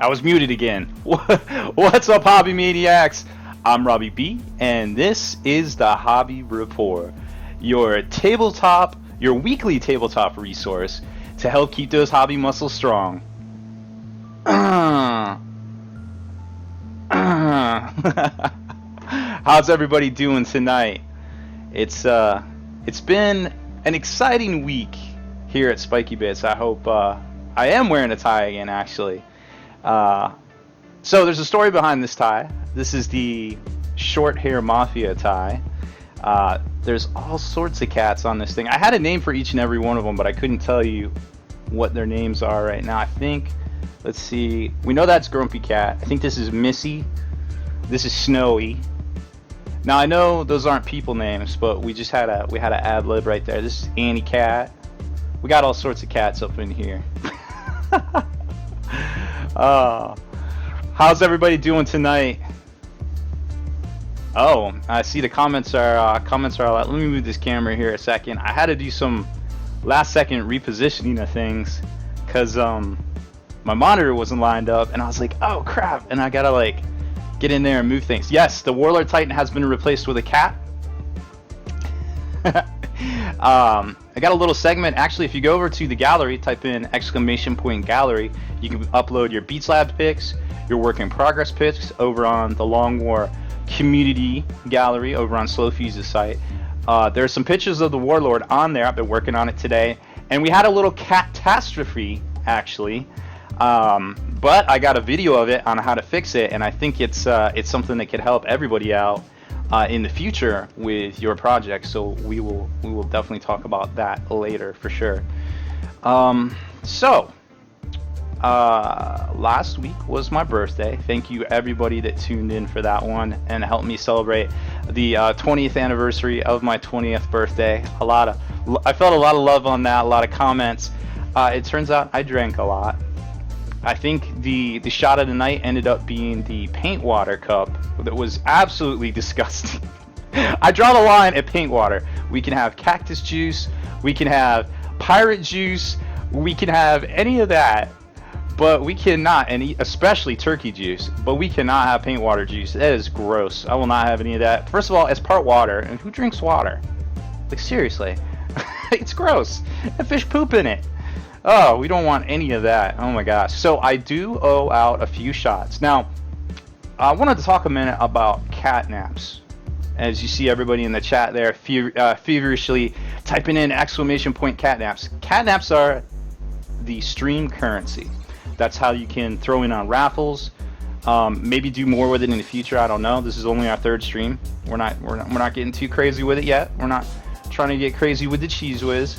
I was muted again. What's up, Hobby Maniacs? I'm Robbie B, and this is the Hobby Report, your weekly tabletop resource to help keep those hobby muscles strong. How's everybody doing tonight? It's been an exciting week here at Spiky Bits. I hope I am wearing a tie again, actually. So there's a story behind this tie. This is the short hair mafia tie. There's all sorts of cats on this thing. I had a name for each and every one of them, but I couldn't tell you what their names are right now. I think, let's see, we know that's Grumpy Cat. I think this is Missy. This is Snowy. Now I know those aren't people names, but we had an ad lib right there. This is Annie Cat. We got all sorts of cats up in here. How's everybody doing tonight? Oh, I see the comments are let me move this camera here a second. I had to do some last second repositioning of things because my monitor wasn't lined up, and I was like, oh crap, and I gotta like get in there and move things. Yes, the Warlord Titan has been replaced with a cat. I got a little segment. Actually, if you go over to the gallery, type in !gallery, you can upload your Beatslab pics, your work in progress pics over on the Long War community gallery over on Slowfuse's site. There's some pictures of the Warlord on there. I've been working on it today, and we had a little catastrophe actually, but I got a video of it on how to fix it, and I think it's something that could help everybody out in the future with your project. So we will definitely talk about that later for sure. Last week was my birthday. Thank you everybody that tuned in for that one and helped me celebrate the 20th anniversary of my 20th birthday. I felt a lot of love on that, a lot of comments. It turns out I drank a lot. I think the shot of the night ended up being the paint water cup that was absolutely disgusting. I draw the line at paint water. We can have cactus juice, we can have pirate juice, we can have any of that, but we cannot, and especially turkey juice, but we cannot have paint water juice. That is gross. I will not have any of that. First of all, it's part water, and who drinks water? Like, seriously. It's gross. And fish poop in it. Oh, we don't want any of that. Oh my gosh. So I do owe out a few shots. Now, I wanted to talk a minute about catnaps. As you see everybody in the chat there feverishly typing in ! Catnaps. Catnaps are the stream currency. That's how you can throw in on raffles. Maybe do more with it in the future. I don't know. This is only our third stream. We're not getting too crazy with it yet. We're not trying to get crazy with the cheese whiz.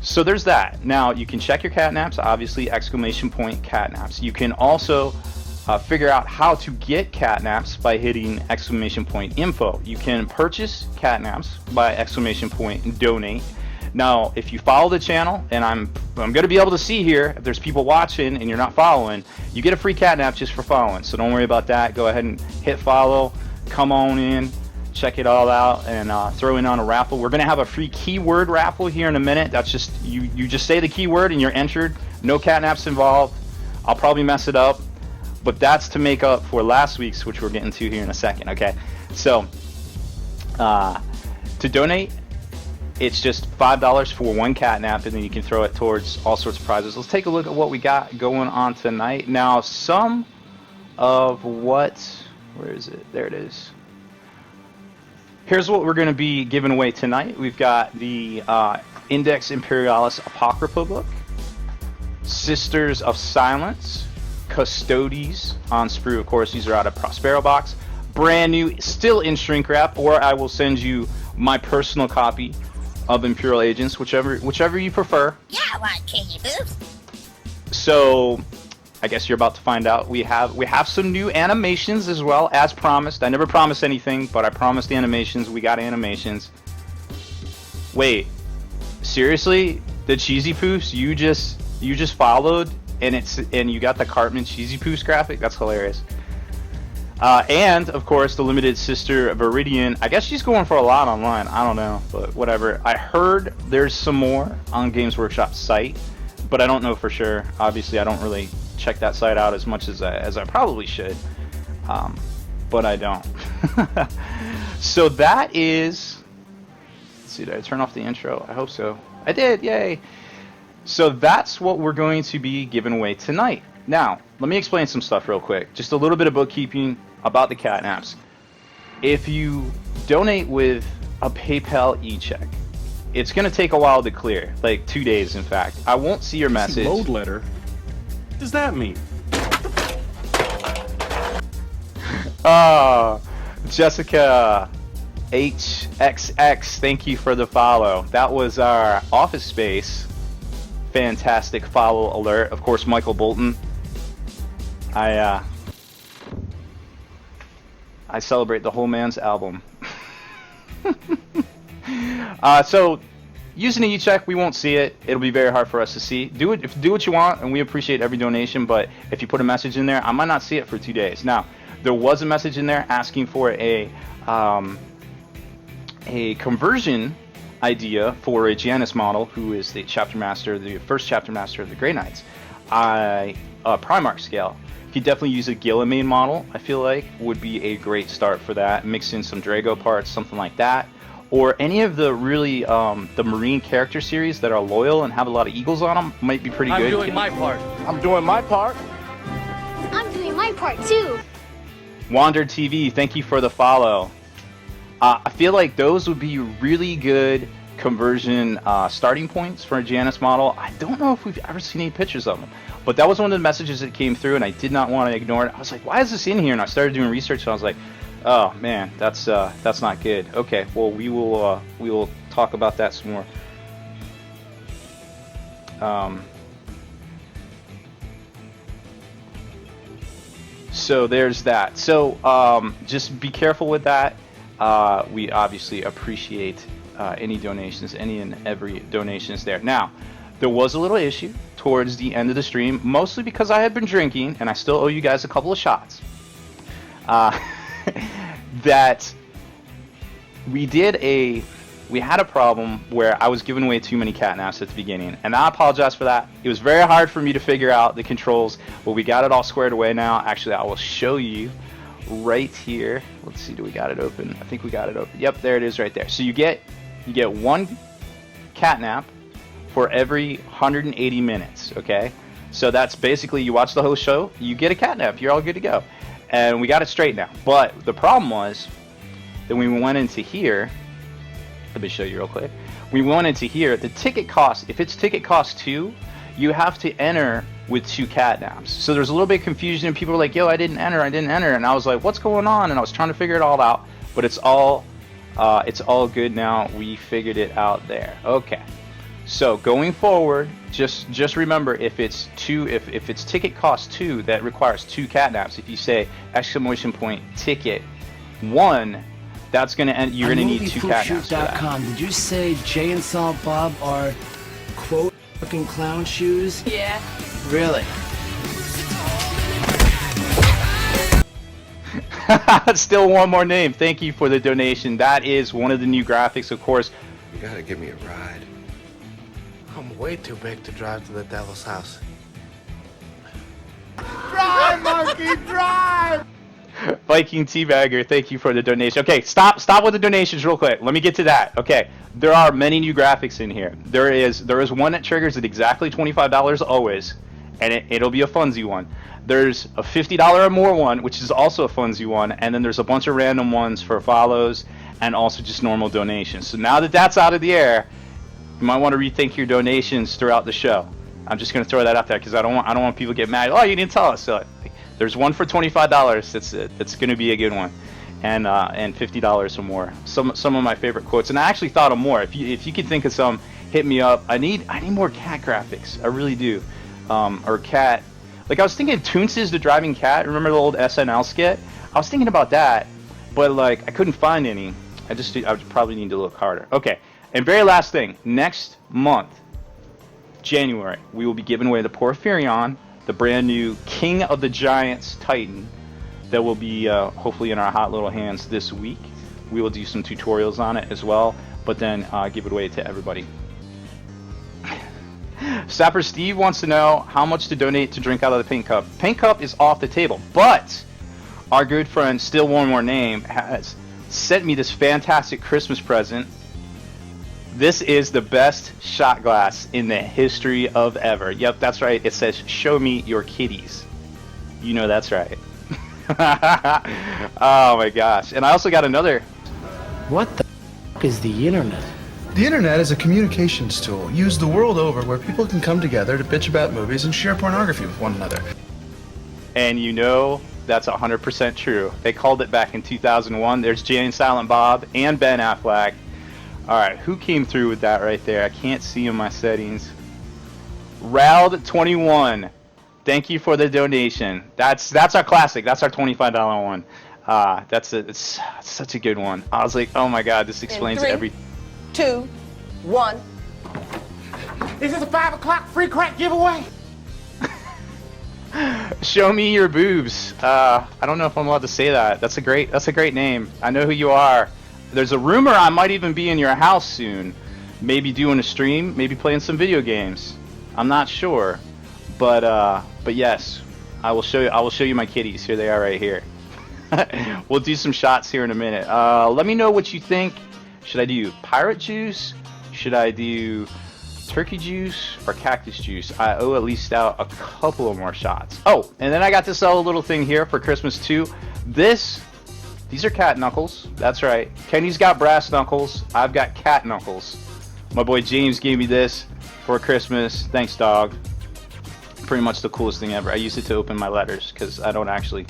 So there's that. Now you can check your catnaps, obviously ! Catnaps. You can also figure out how to get catnaps by hitting ! Info. You can purchase catnaps by ! Donate. Now, if you follow the channel, and I'm going to be able to see here if there's people watching and you're not following, you get a free catnap just for following. So don't worry about that. Go ahead and hit follow. Come on in. Check it all out and throw in on a raffle. We're going to have a free keyword raffle here in a minute. That's just, you just say the keyword and you're entered. No catnaps involved. I'll probably mess it up, but that's to make up for last week's, which we're getting to here in a second, okay? So, to donate, it's just $5 for one catnap, and then you can throw it towards all sorts of prizes. Let's take a look at what we got going on tonight. Now, some of what, where is it? There it is. Here's what we're going to be giving away tonight. We've got the Index Imperialis Apocrypha book, Sisters of Silence, Custodes on sprue. Of course, these are out of Prospero box. Brand new, still in shrink wrap, or I will send you my personal copy of Imperial Agents, whichever you prefer. Yeah, I want candy boobs. So, I guess you're about to find out. We have some new animations as well, as promised. I never promised anything, but I promised animations. We got animations. Wait, seriously? The Cheesy Poofs you just followed, and you got the Cartman Cheesy Poofs graphic? That's hilarious. And of course the limited sister Viridian. I guess she's going for a lot online. I don't know, but whatever. I heard there's some more on Games Workshop's site, but I don't know for sure. Obviously, I don't really check that site out as much as I probably should, but I don't. So that is. Let's see, did I turn off the intro? I hope so. I did. Yay! So that's what we're going to be giving away tonight. Now, let me explain some stuff real quick. Just a little bit of bookkeeping about the catnaps. If you donate with a PayPal e-check, it's going to take a while to clear, like 2 days in fact. I won't see your message. Load letter? What does that mean? Jessica HXX, thank you for the follow. That was our Office Space fantastic follow alert. Of course, Michael Bolton. I celebrate the whole man's album. So using the e-check, we won't see it. It'll be very hard for us to see. Do what you want, and we appreciate every donation, but if you put a message in there, I might not see it for 2 days. Now, there was a message in there asking for a conversion idea for a Janus model, who is the chapter master, the first chapter master of the Grey Knights. Primarch scale. You could definitely use a Gillimain model, I feel like, would be a great start for that. Mix in some Drago parts, something like that. Or any of the really, the Marine character series that are loyal and have a lot of eagles on them might be pretty good. I'm doing my part. I'm doing my part. I'm doing my part too. Wander TV, thank you for the follow. I feel like those would be really good conversion starting points for a Janus model. I don't know if we've ever seen any pictures of them, but that was one of the messages that came through, and I did not want to ignore it. I was like, why is this in here? And I started doing research, and I was like, oh man, that's not good. Okay, well we will talk about that some more. So there's that. So just be careful with that. We obviously appreciate any donations, any and every donations there. Now, there was a little issue towards the end of the stream, mostly because I had been drinking, and I still owe you guys a couple of shots. That we had a problem where I was giving away too many catnaps at the beginning, and I apologize for that. It was very hard for me to figure out the controls, but we got it all squared away now. Actually, I will show you right here. Let's see, do we got it open? I think we got it open. Yep, there it is right there. So you get one catnap for every 180 minutes, okay? So that's basically, you watch the whole show, you get a catnap, you're all good to go. And we got it straight now. But the problem was that when we went into here, let me show you real quick. We went into here, the ticket cost, if it's ticket cost 2, you have to enter with 2 catnaps. So there's a little bit of confusion, and people were like, yo, I didn't enter. And I was like, what's going on? And I was trying to figure it all out, but it's all good now. We figured it out there. Okay. So going forward, just remember, if it's ticket cost 2, that requires 2 catnaps. If you say !ticket 1, that's gonna end. You're gonna need 2 catnaps for that. Did you say Jay and Silent Bob are quote fucking clown shoes? Yeah. Really? Still one more name. Thank you for the donation. That is one of the new graphics, of course. You gotta give me a ride. I'm way too big to drive to the devil's house. Drive, monkey, drive! Viking Teabagger, thank you for the donation. Okay, stop with the donations real quick. Let me get to that. Okay, there are many new graphics in here. There is one that triggers at exactly $25 always, and it'll be a funsy one. There's a $50 or more one, which is also a funsy one, and then there's a bunch of random ones for follows and also just normal donations. So now that that's out of the air, you might want to rethink your donations throughout the show. I'm just going to throw that out there because I don't want people to get mad. Oh, you didn't tell us. So there's one for $25. That's going to be a good one, and $50 or more. Some of my favorite quotes, and I actually thought of more. If you could think of some, hit me up. I need more cat graphics. I really do, or cat. Like I was thinking, Toonces the Driving Cat. Remember the old SNL skit? I was thinking about that, but like I couldn't find any. I would probably need to look harder. Okay. And very last thing, next month, January, we will be giving away the Porphyrion, the brand new King of the Giants Titan that will be hopefully in our hot little hands this week. We will do some tutorials on it as well, but then give it away to everybody. Sapper Steve wants to know how much to donate to drink out of the pink cup. Pink cup is off the table, but our good friend, still one more name, has sent me this fantastic Christmas present. This is the best shot glass in the history of ever. Yep, that's right. It says, "Show me your kitties." You know that's right. Oh my gosh. And I also got another. What the is the internet? The internet is a communications tool used the world over where people can come together to bitch about movies and share pornography with one another. And you know that's 100% true. They called it back in 2001. There's Jay and Silent Bob and Ben Affleck. All right, who came through with that right there? I can't see in my settings. Rald21. Thank you for the donation. That's our classic. That's our $25 one. It's such a good one. I was like, oh my god, this explains every. 2, 1. Is this a 5 o'clock free crack giveaway? Show me your boobs. I don't know if I'm allowed to say that. That's a great name. I know who you are. There's a rumor I might even be in your house soon. Maybe doing a stream, maybe playing some video games. I'm not sure. But yes, I will show you my kitties. Here they are right here. We'll do some shots here in a minute. Let me know what you think. Should I do pirate juice? Should I do turkey juice or cactus juice? I owe at least out a couple of more shots. Oh, and then I got to sell a little thing here for Christmas too. These are cat knuckles. That's right. Kenny's got brass knuckles. I've got cat knuckles. My boy James gave me this for Christmas. Thanks, dog. Pretty much the coolest thing ever. I use it to open my letters because I don't actually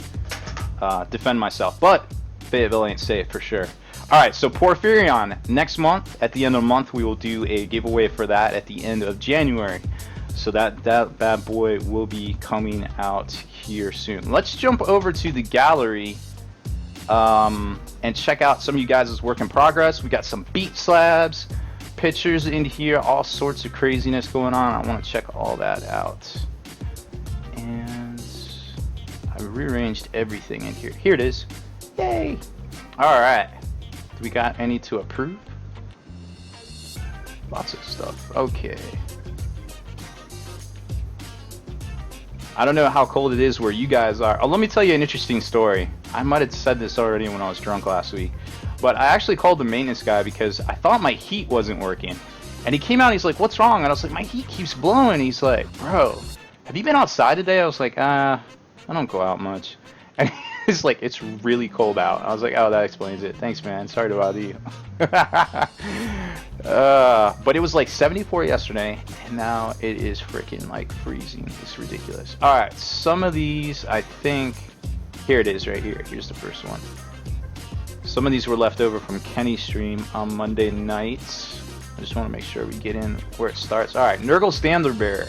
defend myself. But Fayetteville ain't safe for sure. Alright, so Porphyrion. Next month, at the end of the month, we will do a giveaway for that at the end of January. So that bad boy will be coming out here soon. Let's jump over to the gallery and check out some of you guys' work in progress. We got some Beatslabs, pictures in here, all sorts of craziness going on. I want to check all that out. And I rearranged everything in here. Here it is. Yay! Alright. Do we got any to approve? Lots of stuff. Okay. I don't know how cold it is where you guys are. Oh, let me tell you an interesting story. I might have said this already when I was drunk last week. But I actually called the maintenance guy because I thought my heat wasn't working. And he came out and he's like, "What's wrong?" And I was like, "My heat keeps blowing." He's like, "Bro, have you been outside today?" I was like, I don't go out much. And he's like, "It's really cold out." I was like, "Oh, that explains it. Thanks, man. Sorry to bother you." But it was like 74 yesterday, and now it is freaking like freezing. It's ridiculous. All right, some of these, I think, here it is right here. Here's the first one. Some of these were left over from Kenny's stream on Monday nights. I just want to make sure we get in where it starts. All right, Nurgle Standard Bearer.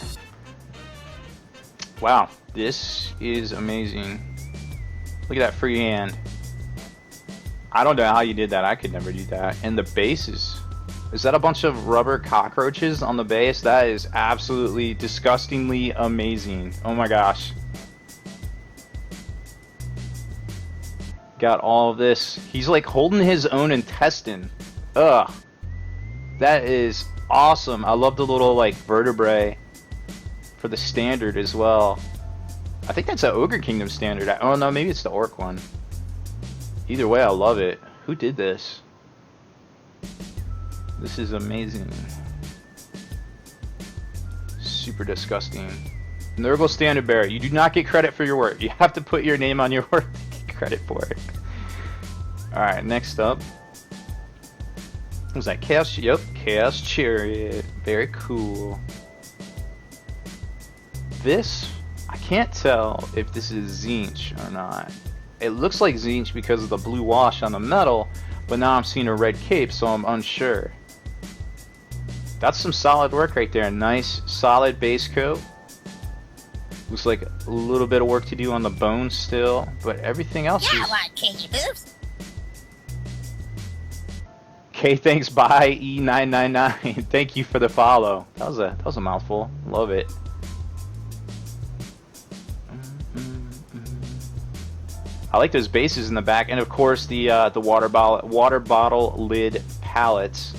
Wow, this is amazing. Look at that free hand. I don't know how you did that. I could never do that. And the base is that a bunch of rubber cockroaches on the base? That is absolutely disgustingly amazing. Oh my gosh. Got all of this. He's like holding his own intestine. Ugh. That is awesome. I love the little like vertebrae for the standard as well. I think that's an Ogre Kingdom standard. Oh no, maybe it's the Orc one. Either way, I love it. Who did this? This is amazing. Super disgusting. Nurgle Standard Bearer. You do not get credit for your work. You have to put your name on your work to get credit for it. Alright, next up. What was that? Chaos? Yep, Chaos Chariot. Very cool. This, I can't tell if this is Tzeentch or not. It looks like Tzeentch because of the blue wash on the metal, but now I'm seeing a red cape, so I'm unsure. That's some solid work right there. Nice, solid base coat. Looks like a little bit of work to do on the bones still, but everything else is... Okay, thanks, bye, E999. Thank you for the follow. That was a mouthful. Love it. I like those bases in the back, and of course the water bottle lid pallets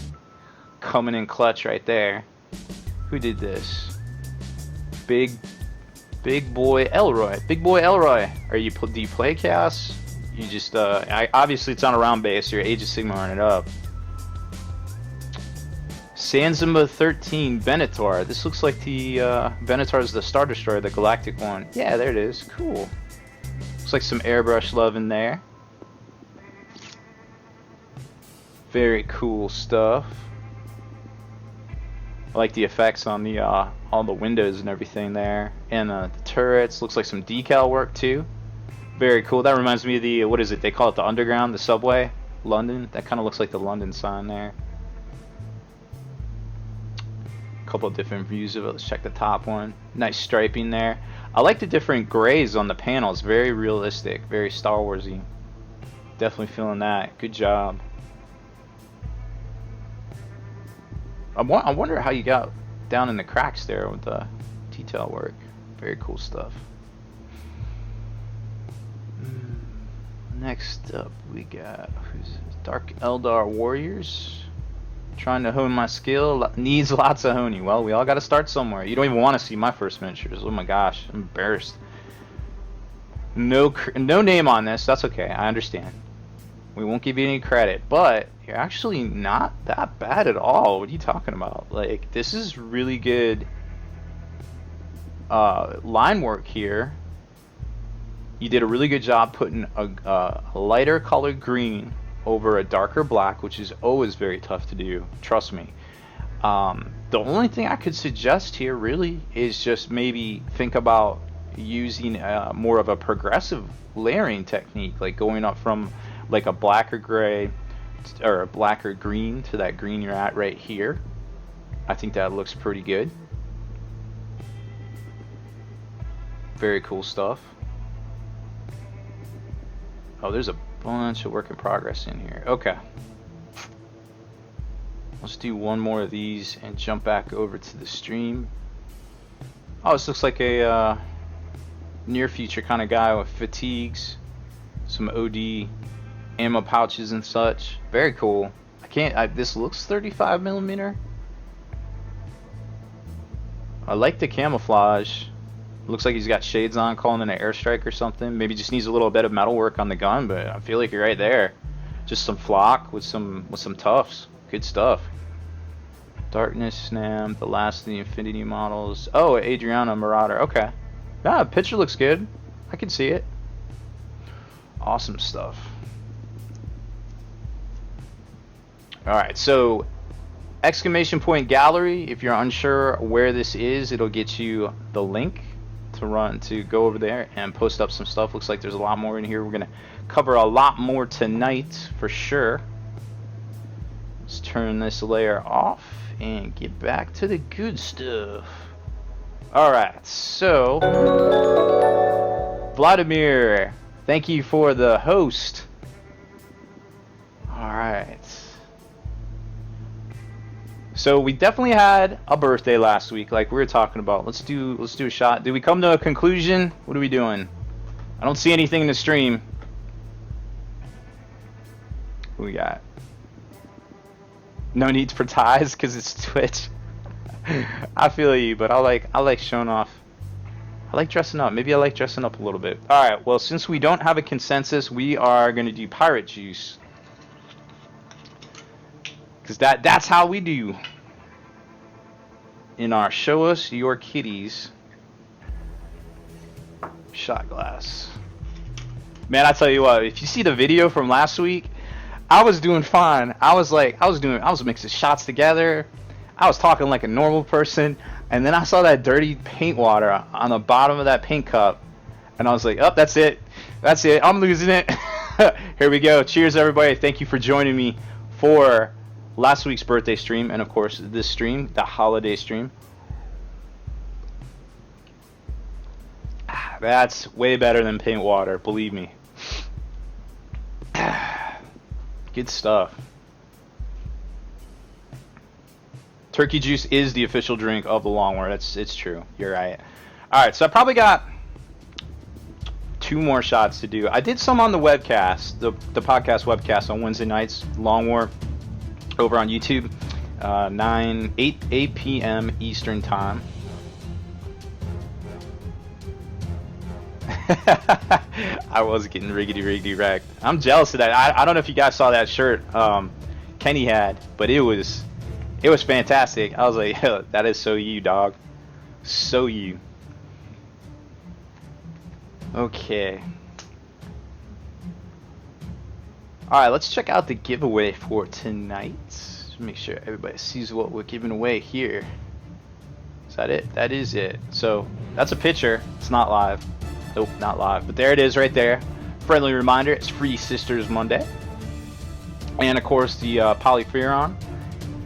coming in clutch right there. Who did this? Big boy Elroy. Big boy Elroy. Do you play Chaos? You just obviously it's on a round base. You're Age of Sigmar it up. Sanzima 13 Venator. This looks like the Venator is the Star Destroyer, the galactic one. Yeah, there it is. Cool. Looks like some airbrush love in there. Very cool stuff. I like the effects on the all the windows and everything there, and the turrets. Looks like some decal work too. Very cool. That reminds me of the, what is it? They call it the Underground, the subway, London. That kind of looks like the London sign there. A couple of different views of it. Let's check the top one. Nice striping there. I like the different grays on the panels. Very realistic, very Star Warsy. Definitely feeling that. Good job. I wonder how you got down in the cracks there with the detail work. Very cool stuff. Next up we got Dark Eldar Warriors. Trying to hone my skill. Needs lots of honing. Well, we all got to start somewhere. You don't even want to see my first miniatures. Oh my gosh, I'm embarrassed. No name on this. That's okay. I understand. We won't give you any credit, but you're actually not that bad at all. What are you talking about? Like, this is really good line work here. You did a really good job putting a lighter colored green over a darker black, which is always very tough to do. Trust me. The only thing I could suggest here really is just maybe think about using more of a progressive layering technique, like going up from like a blacker gray or a blacker green to that green you're at right here. I think that looks pretty good. Very cool stuff. Oh, there's a bunch of work in progress in here. Okay. Let's do one more of these and jump back over to the stream. Oh, this looks like a near future kind of guy with fatigues, some OD ammo pouches and such. Very cool. This looks 35mm. I like the camouflage. Looks like he's got shades on, calling in an airstrike or something. Maybe just needs a little bit of metal work on the gun, but I feel like you're right there. Just some flock with some tufts. Good stuff. Darkness Snam, the last of the Infinity models. Oh, Adriana Marauder. Okay. Yeah, picture looks good. I can see it. Awesome stuff. Alright, so exclamation point gallery. If you're unsure where this is, it'll get you the link to go over there and post up some stuff. Looks like there's a lot more in here. We're gonna cover a lot more tonight for sure. Let's turn this layer off and get back to the good stuff. Alright, so Vladimir, thank you for the host. Alright. So we definitely had a birthday last week, like we were talking about. Let's do a shot. Did we come to a conclusion? What are we doing? I don't see anything in the stream. Who we got? No need for ties because it's Twitch. I feel you, but I like showing off. I like dressing up. Maybe I like dressing up a little bit. All right. Well, since we don't have a consensus, we are going to do pirate juice. Because that's how we do in our Show Us Your Kitties shot glass. Man, I tell you what, if you see the video from last week, I was doing fine. I was mixing shots together. I was talking like a normal person, and then I saw that dirty paint water on the bottom of that paint cup, and I was like, oh, that's it. I'm losing it. Here we go. Cheers, everybody. Thank you for joining me for last week's birthday stream, and of course this stream, the holiday stream. That's way better than paint water, believe me. Good stuff. Turkey juice is the official drink of the Long War. It's true. You're right. All right, so I probably got 2 more shots to do. I did some on the webcast, the podcast webcast on Wednesday nights, Long War, over on YouTube, 8 p.m. Eastern time. I was getting riggedy wrecked. I'm jealous of that. I don't know if you guys saw that shirt Kenny had, but it was fantastic. I was like, that is so you, dog. So you. Okay. Alright, let's check out the giveaway for tonight. Just make sure everybody sees what we're giving away here. Is that it? That is it. So, that's a picture. It's not live. Nope, not live. But there it is right there. Friendly reminder, it's Free Sisters Monday. And of course, the Polyferon.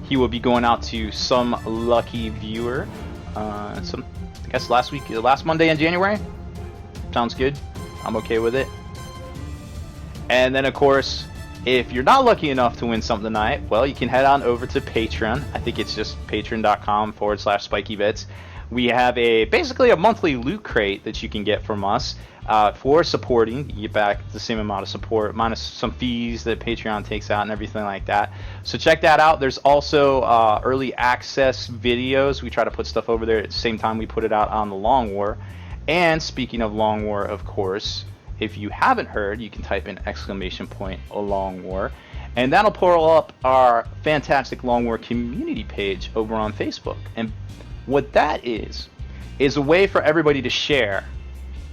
He will be going out to some lucky viewer. I guess last Monday in January. Sounds good. I'm okay with it. And then, of course, if you're not lucky enough to win something tonight, well, you can head on over to Patreon. I think it's just patreon.com/SpikeyBits. We have basically a monthly loot crate that you can get from us for supporting. You get back the same amount of support, minus some fees that Patreon takes out and everything like that. So check that out. There's also early access videos. We try to put stuff over there at the same time we put it out on the Long War. And speaking of Long War, of course, if you haven't heard, you can type in !Long War, and that'll pull up our fantastic Long War community page over on Facebook. And what that is a way for everybody to share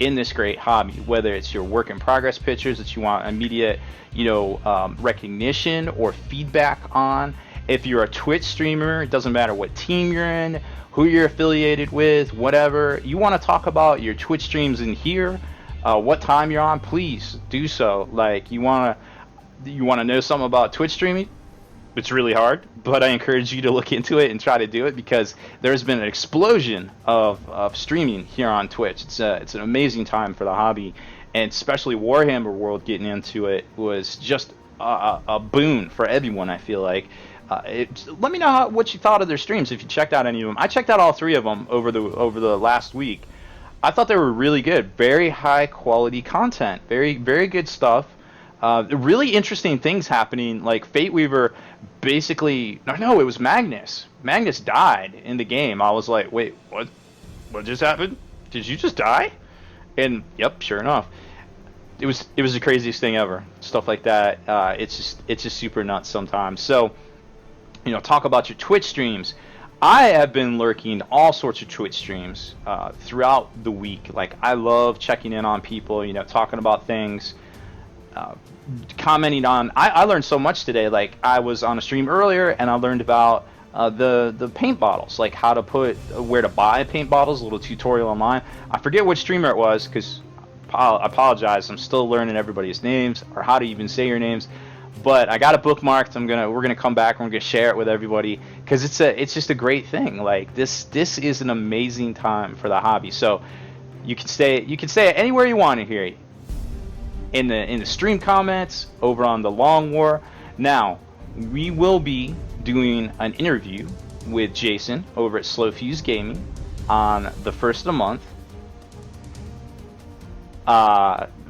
in this great hobby, whether it's your work in progress pictures that you want immediate, recognition or feedback on. If you're a Twitch streamer, it doesn't matter what team you're in, who you're affiliated with, whatever. You want to talk about your Twitch streams in here, what time you're on, please do so. Like, you want to know something about Twitch streaming? It's really hard, but I encourage you to look into it and try to do it, because there's been an explosion of streaming here on Twitch. It's an amazing time for the hobby, and especially Warhammer World getting into it was just a boon for everyone, I feel like. Let me know what you thought of their streams, if you checked out any of them. I checked out all 3 of them over the last week. I thought they were really good. Very high quality content. Very, very good stuff. Really interesting things happening. Like Fate Weaver basically... No, it was Magnus. Magnus died in the game. I was like, wait, what just happened? Did you just die? And, yep, sure enough. It was the craziest thing ever. Stuff like that. It's just super nuts sometimes. So... talk about your Twitch streams. I have been lurking all sorts of Twitch streams throughout the week. Like, I love checking in on people, talking about things, commenting on. I learned so much today. Like, I was on a stream earlier and I learned about the paint bottles, like where to buy paint bottles, a little tutorial online. I forget which streamer it was, because I apologize. I'm still learning everybody's names or how to even say your names. But I got it bookmarked. We're gonna come back and we're gonna share it with everybody, because it's just a great thing. Like, this is an amazing time for the hobby. So you can say it anywhere you want to hear it. In the stream comments over on the Long War. Now we will be doing an interview with Jason over at Slow Fuse Gaming on the 1st of the month.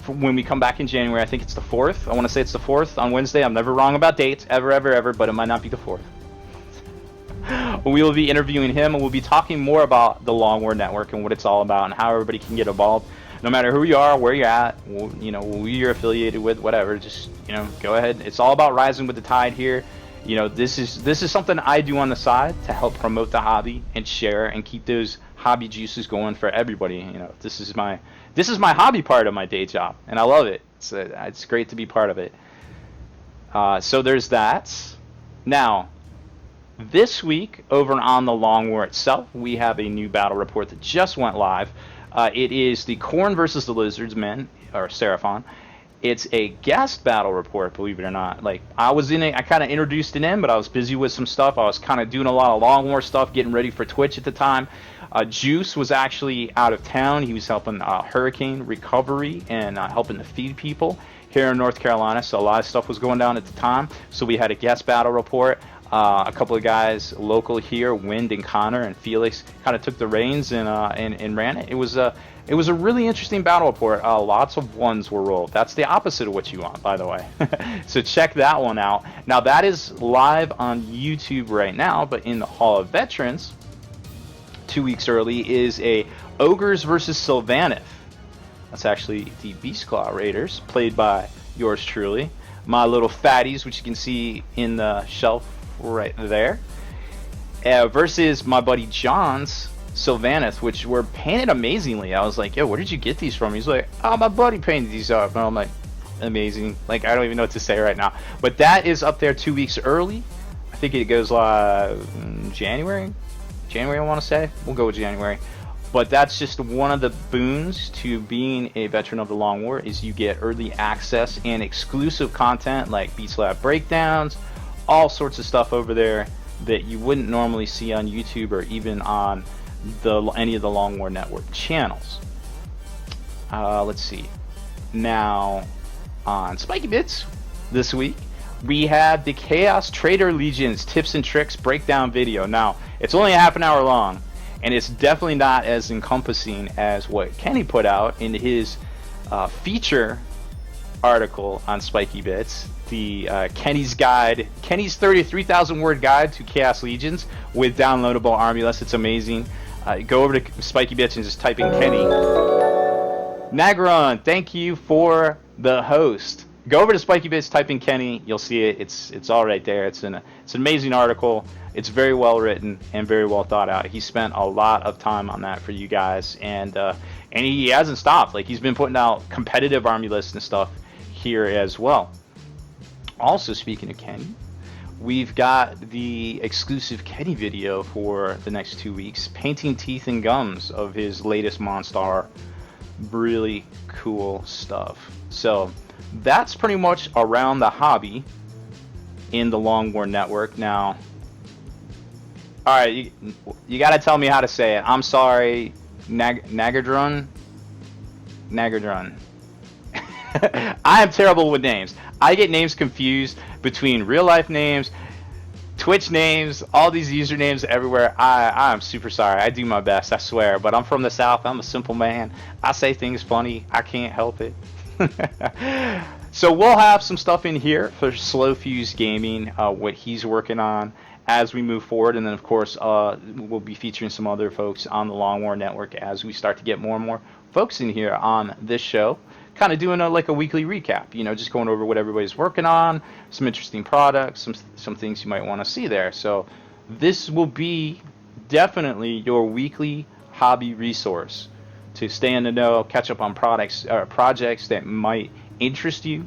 When we come back in January, I think it's the 4th. I want to say it's the 4th on Wednesday. I'm never wrong about dates, ever, but it might not be the 4th. We will be interviewing him, and we'll be talking more about the Long War Network and what it's all about and how everybody can get involved. No matter who you are, where you're at, who you're affiliated with, whatever, just, go ahead. It's all about rising with the tide here. This is something I do on the side to help promote the hobby and share and keep those hobby juices going for everybody. This is my hobby part of my day job, and I love it. It's great to be part of it. So there's that. Now, this week over on the Long War itself, we have a new battle report that just went live. It is the Khorne versus the Lizards Men, or Seraphon. It's a guest battle report, believe it or not. Like, I was in it, I kind of introduced it in, but I was busy with some stuff. I was kind of doing a lot of Long War stuff, getting ready for Twitch at the time. Juice was actually out of town. He was helping hurricane recovery and helping to feed people here in North Carolina. So a lot of stuff was going down at the time. So we had a guest battle report. A couple of guys local here, Wind and Connor and Felix, kind of took the reins and ran it. It was a really interesting battle report. Lots of ones were rolled. That's the opposite of what you want, by the way. So check that one out. Now, that is live on YouTube right now, but in the Hall of Veterans, 2 weeks early, is a Ogres versus Sylvaneth That's actually the Beast Claw Raiders, played by yours truly. My little fatties, which you can see in the shelf right there. Versus my buddy John's Sylvaneth, which were painted amazingly. I was like, yo, where did you get these from? He's like, oh, my buddy painted these up. And I'm like, amazing. Like, I don't even know what to say right now. But that is up there 2 weeks early. I think it goes live in January, I want to say. We'll go with January. But that's just one of the boons to being a veteran of the Long War, is you get early access and exclusive content like Beatslab breakdowns, all sorts of stuff over there that you wouldn't normally see on YouTube or even on any of the Long War Network channels. Let's see. Now, on Spiky Bits this week, we had the Chaos Trader Legions tips and tricks breakdown video. Now, it's only a half an hour long, and it's definitely not as encompassing as what Kenny put out in his feature article on Spiky Bits, the Kenny's 33,000 word guide to Chaos Legions with downloadable army lists. It's amazing. Go over to Spiky Bits and just type in Kenny. Nagron, thank you for the host. Go over to Spiky Bits, type in Kenny, you'll see it. It's all right there. It's an amazing article. It's very well written and very well thought out. He spent a lot of time on that for you guys, and he hasn't stopped. Like, he's been putting out competitive army lists and stuff here as well. Also, speaking of Kenny, we've got the exclusive Kenny video for the next 2 weeks, painting teeth and gums of his latest Monstar. Really cool stuff. So that's pretty much around the hobby in the Long War Network. Now, alright, you gotta tell me how to say it. I'm sorry, Nagadrun? Nagadrun. I am terrible with names. I get names confused between real life names, Twitch names, all these usernames everywhere. I'm super sorry. I do my best, I swear. But I'm from the South. I'm a simple man. I say things funny. I can't help it. So we'll have some stuff in here for Slow Fuse Gaming, what he's working on as we move forward. And then, of course, we'll be featuring some other folks on the Long War Network as we start to get more and more folks in here on this show. Kind of doing like a weekly recap, just going over what everybody's working on, some interesting products, some things you might want to see there. So this will be definitely your weekly hobby resource to stay in the know, catch up on projects that might interest you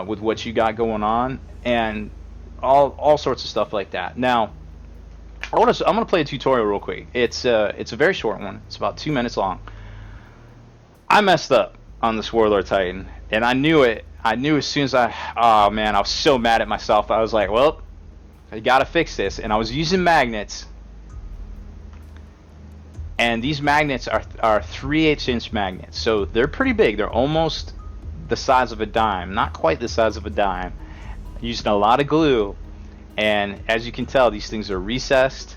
with what you got going on, and all sorts of stuff like that. Now, I'm gonna play a tutorial real quick. It's a very short one. It's about 2 minutes long. I messed up on this Warlord Titan, and I knew it. I knew as soon as oh man, I was so mad at myself. I was like, well, I gotta fix this. And I was using magnets, and these magnets are 3/8 inch magnets, so they're pretty big. They're almost the size of a dime, not quite the size of a dime. Using a lot of glue, and as you can tell, these things are recessed,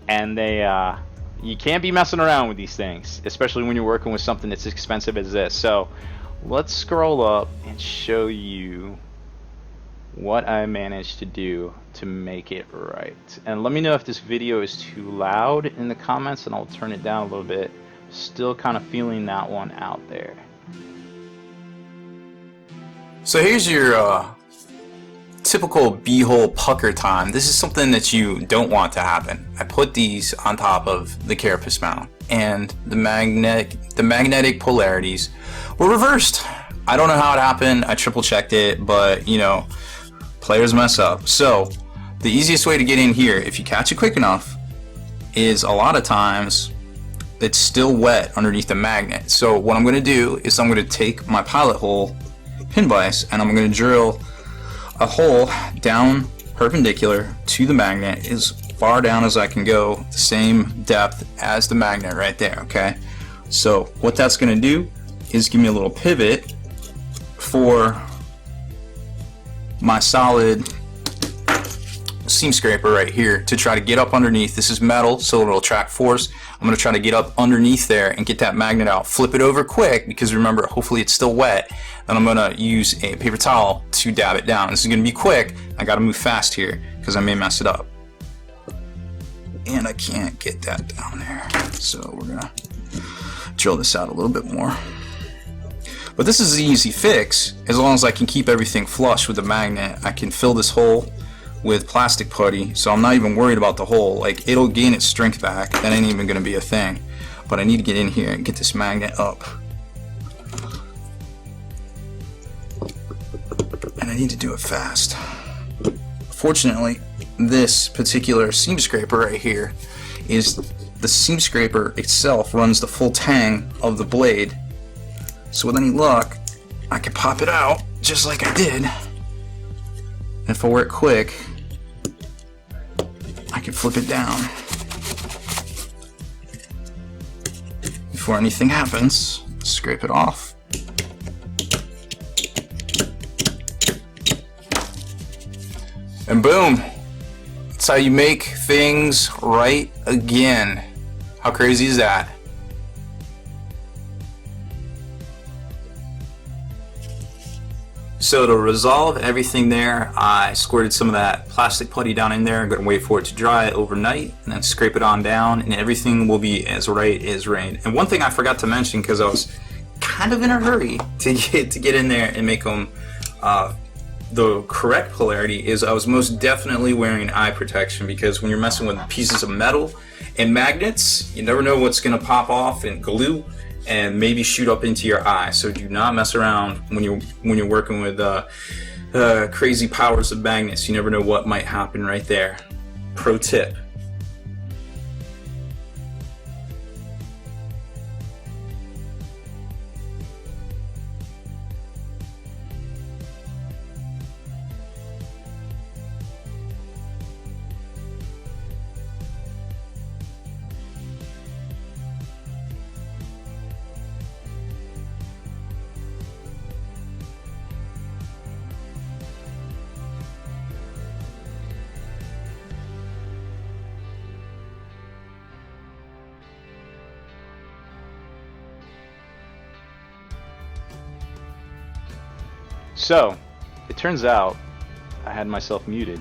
and they you can't be messing around with these things, especially when you're working with something that's as expensive as this. So let's scroll up and show you what I managed to do to make it right. And let me know if this video is too loud in the comments, and I'll turn it down a little bit. Still kind of feeling that one out there. So here's your typical b-hole pucker time. This is something that you don't want to happen. I put these on top of the carapace mount, and the magnetic polarities were reversed. I don't know how it happened. I triple checked it, but players mess up. So the easiest way to get in here, if you catch it quick enough, is a lot of times it's still wet underneath the magnet. So what I'm going to do is I'm going to take my pilot hole pin vise, and I'm going to drill a hole down perpendicular to the magnet as far down as I can go, the same depth as the magnet right there. Okay, so what that's going to do is give me a little pivot for my solid seam scraper right here to try to get up underneath. This is metal, so it'll attract force. I'm going to try to get up underneath there and get that magnet out. Flip it over quick, because remember, hopefully it's still wet. Then I'm going to use a paper towel to dab it down. This is going to be quick. I got to move fast here because I may mess it up. And I can't get that down there. So we're going to drill this out a little bit more. But this is an easy fix. As long as I can keep everything flush with the magnet, I can fill this hole with plastic putty, so I'm not even worried about the hole. Like, it'll gain its strength back. That ain't even gonna be a thing. But I need to get in here and get this magnet up. And I need to do it fast. Fortunately, this particular seam scraper right here is the seam scraper itself runs the full tang of the blade. So with any luck, I can pop it out just like I did. And if I work quick, I can flip it down. Before anything happens, scrape it off. And boom! That's how you make things right again. How crazy is that? So to resolve everything there, I squirted some of that plastic putty down in there. I'm gonna wait for it to dry overnight and then scrape it on down, and everything will be as right as rain. And one thing I forgot to mention, because I was kind of in a hurry to get in there and make them the correct polarity, is I was most definitely wearing eye protection, because when you're messing with pieces of metal and magnets, you never know what's gonna pop off and glue and maybe shoot up into your eye. So do not mess around when you're working with crazy powers of magnets. You never know what might happen right there. Pro tip. So, it turns out I had myself muted.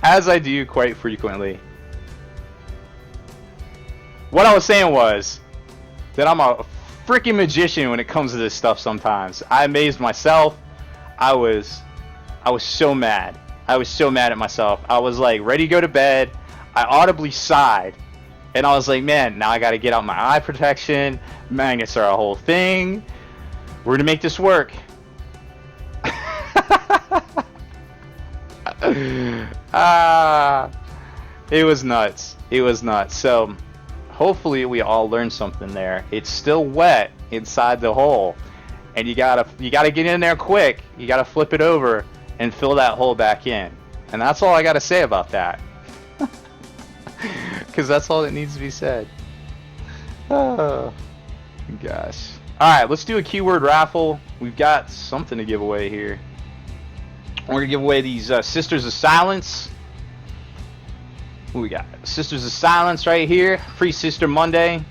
As I do quite frequently. What I was saying was that I'm a freaking magician when it comes to this stuff sometimes. I amazed myself. I was so mad. I was so mad at myself. I was like ready to go to bed. I audibly sighed. And I was like, man, now I gotta get out my eye protection. Magnets are a whole thing. We're gonna make this work. It was nuts. It was nuts. So hopefully we all learned something there. It's still wet inside the hole, and you gotta get in there quick. You gotta flip it over and fill that hole back in. And that's all I gotta say about that. Because that's all that needs to be said. Oh gosh. Alright, let's do a keyword raffle. We've got something to give away here. We're going to give away these Sisters of Silence. What we got? Sisters of Silence right here. Free Sister Monday.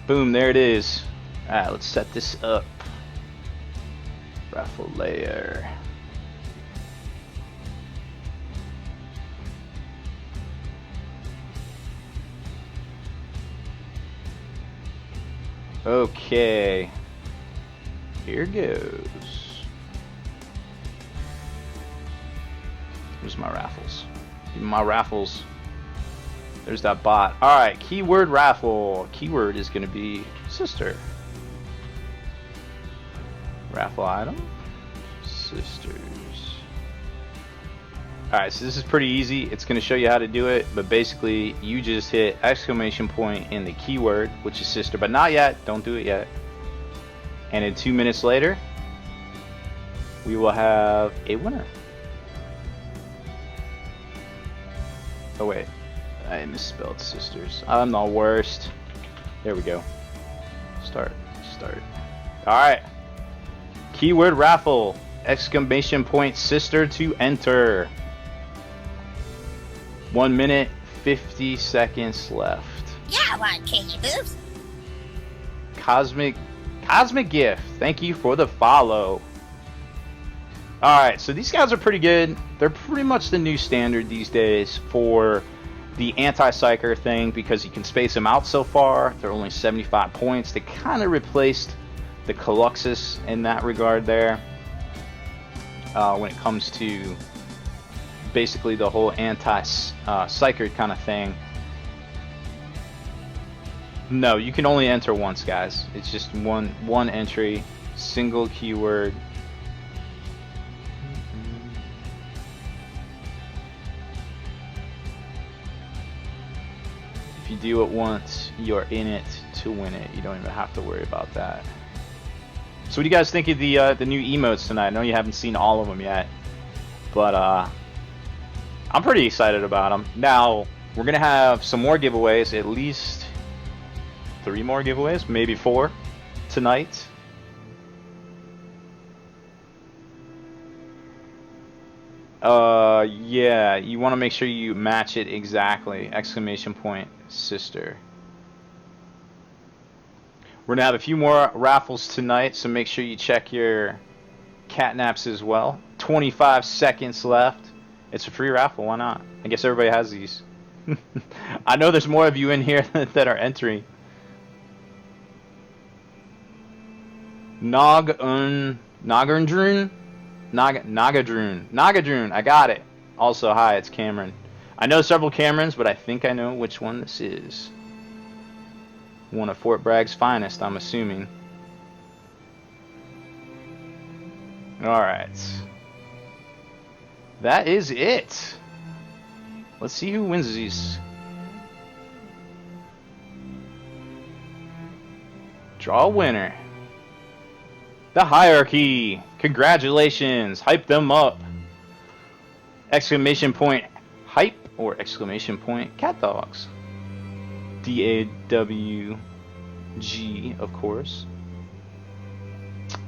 Boom, there it is. Alright, let's set this up. Raffle layer. Okay, here goes. Where's my raffles? Give me my raffles. There's that bot. Alright, keyword raffle. Keyword is going to be sister. Raffle item. Sisters. Alright, so this is pretty easy. It's going to show you how to do it, but basically you just hit exclamation point in the keyword, which is sister, but not yet. Don't do it yet. And then 2 minutes later, we will have a winner. Oh wait, I misspelled sisters. I'm the worst. There we go. Start. Alright. Keyword raffle. Exclamation point sister to enter. 1 minute, 50 seconds left. Yeah, I want candy boobs. Cosmic Gift, thank you for the follow. Alright, so these guys are pretty good. They're pretty much the new standard these days for the anti-psyker thing, because you can space them out so far. They're only 75 points. They kind of replaced the Colossus in that regard there. When it comes to basically the whole anti-psyker kind of thing. No, you can only enter once, guys. It's just one entry, single keyword. If you do it once, you're in it to win it. You don't even have to worry about that. So what do you guys think of the new emotes tonight? I know you haven't seen all of them yet, but I'm pretty excited about them. Now, we're going to have some more giveaways, at least 3 more giveaways, maybe 4 tonight. Yeah, you want to make sure you match it exactly. Exclamation point, sister. We're going to have a few more raffles tonight, so make sure you check your catnaps as well. 25 seconds left. It's a free raffle, why not? I guess everybody has these. I know there's more of you in here that are entering. Nagadrun, I got it. Also, hi, it's Cameron. I know several Camerons, but I think I know which one this is. One of Fort Bragg's finest, I'm assuming. Alright. That is it. Let's see who wins these. Draw a winner. The Hierarchy. Congratulations. Hype them up. Exclamation point hype or exclamation point cat dogs. DAWG, of course.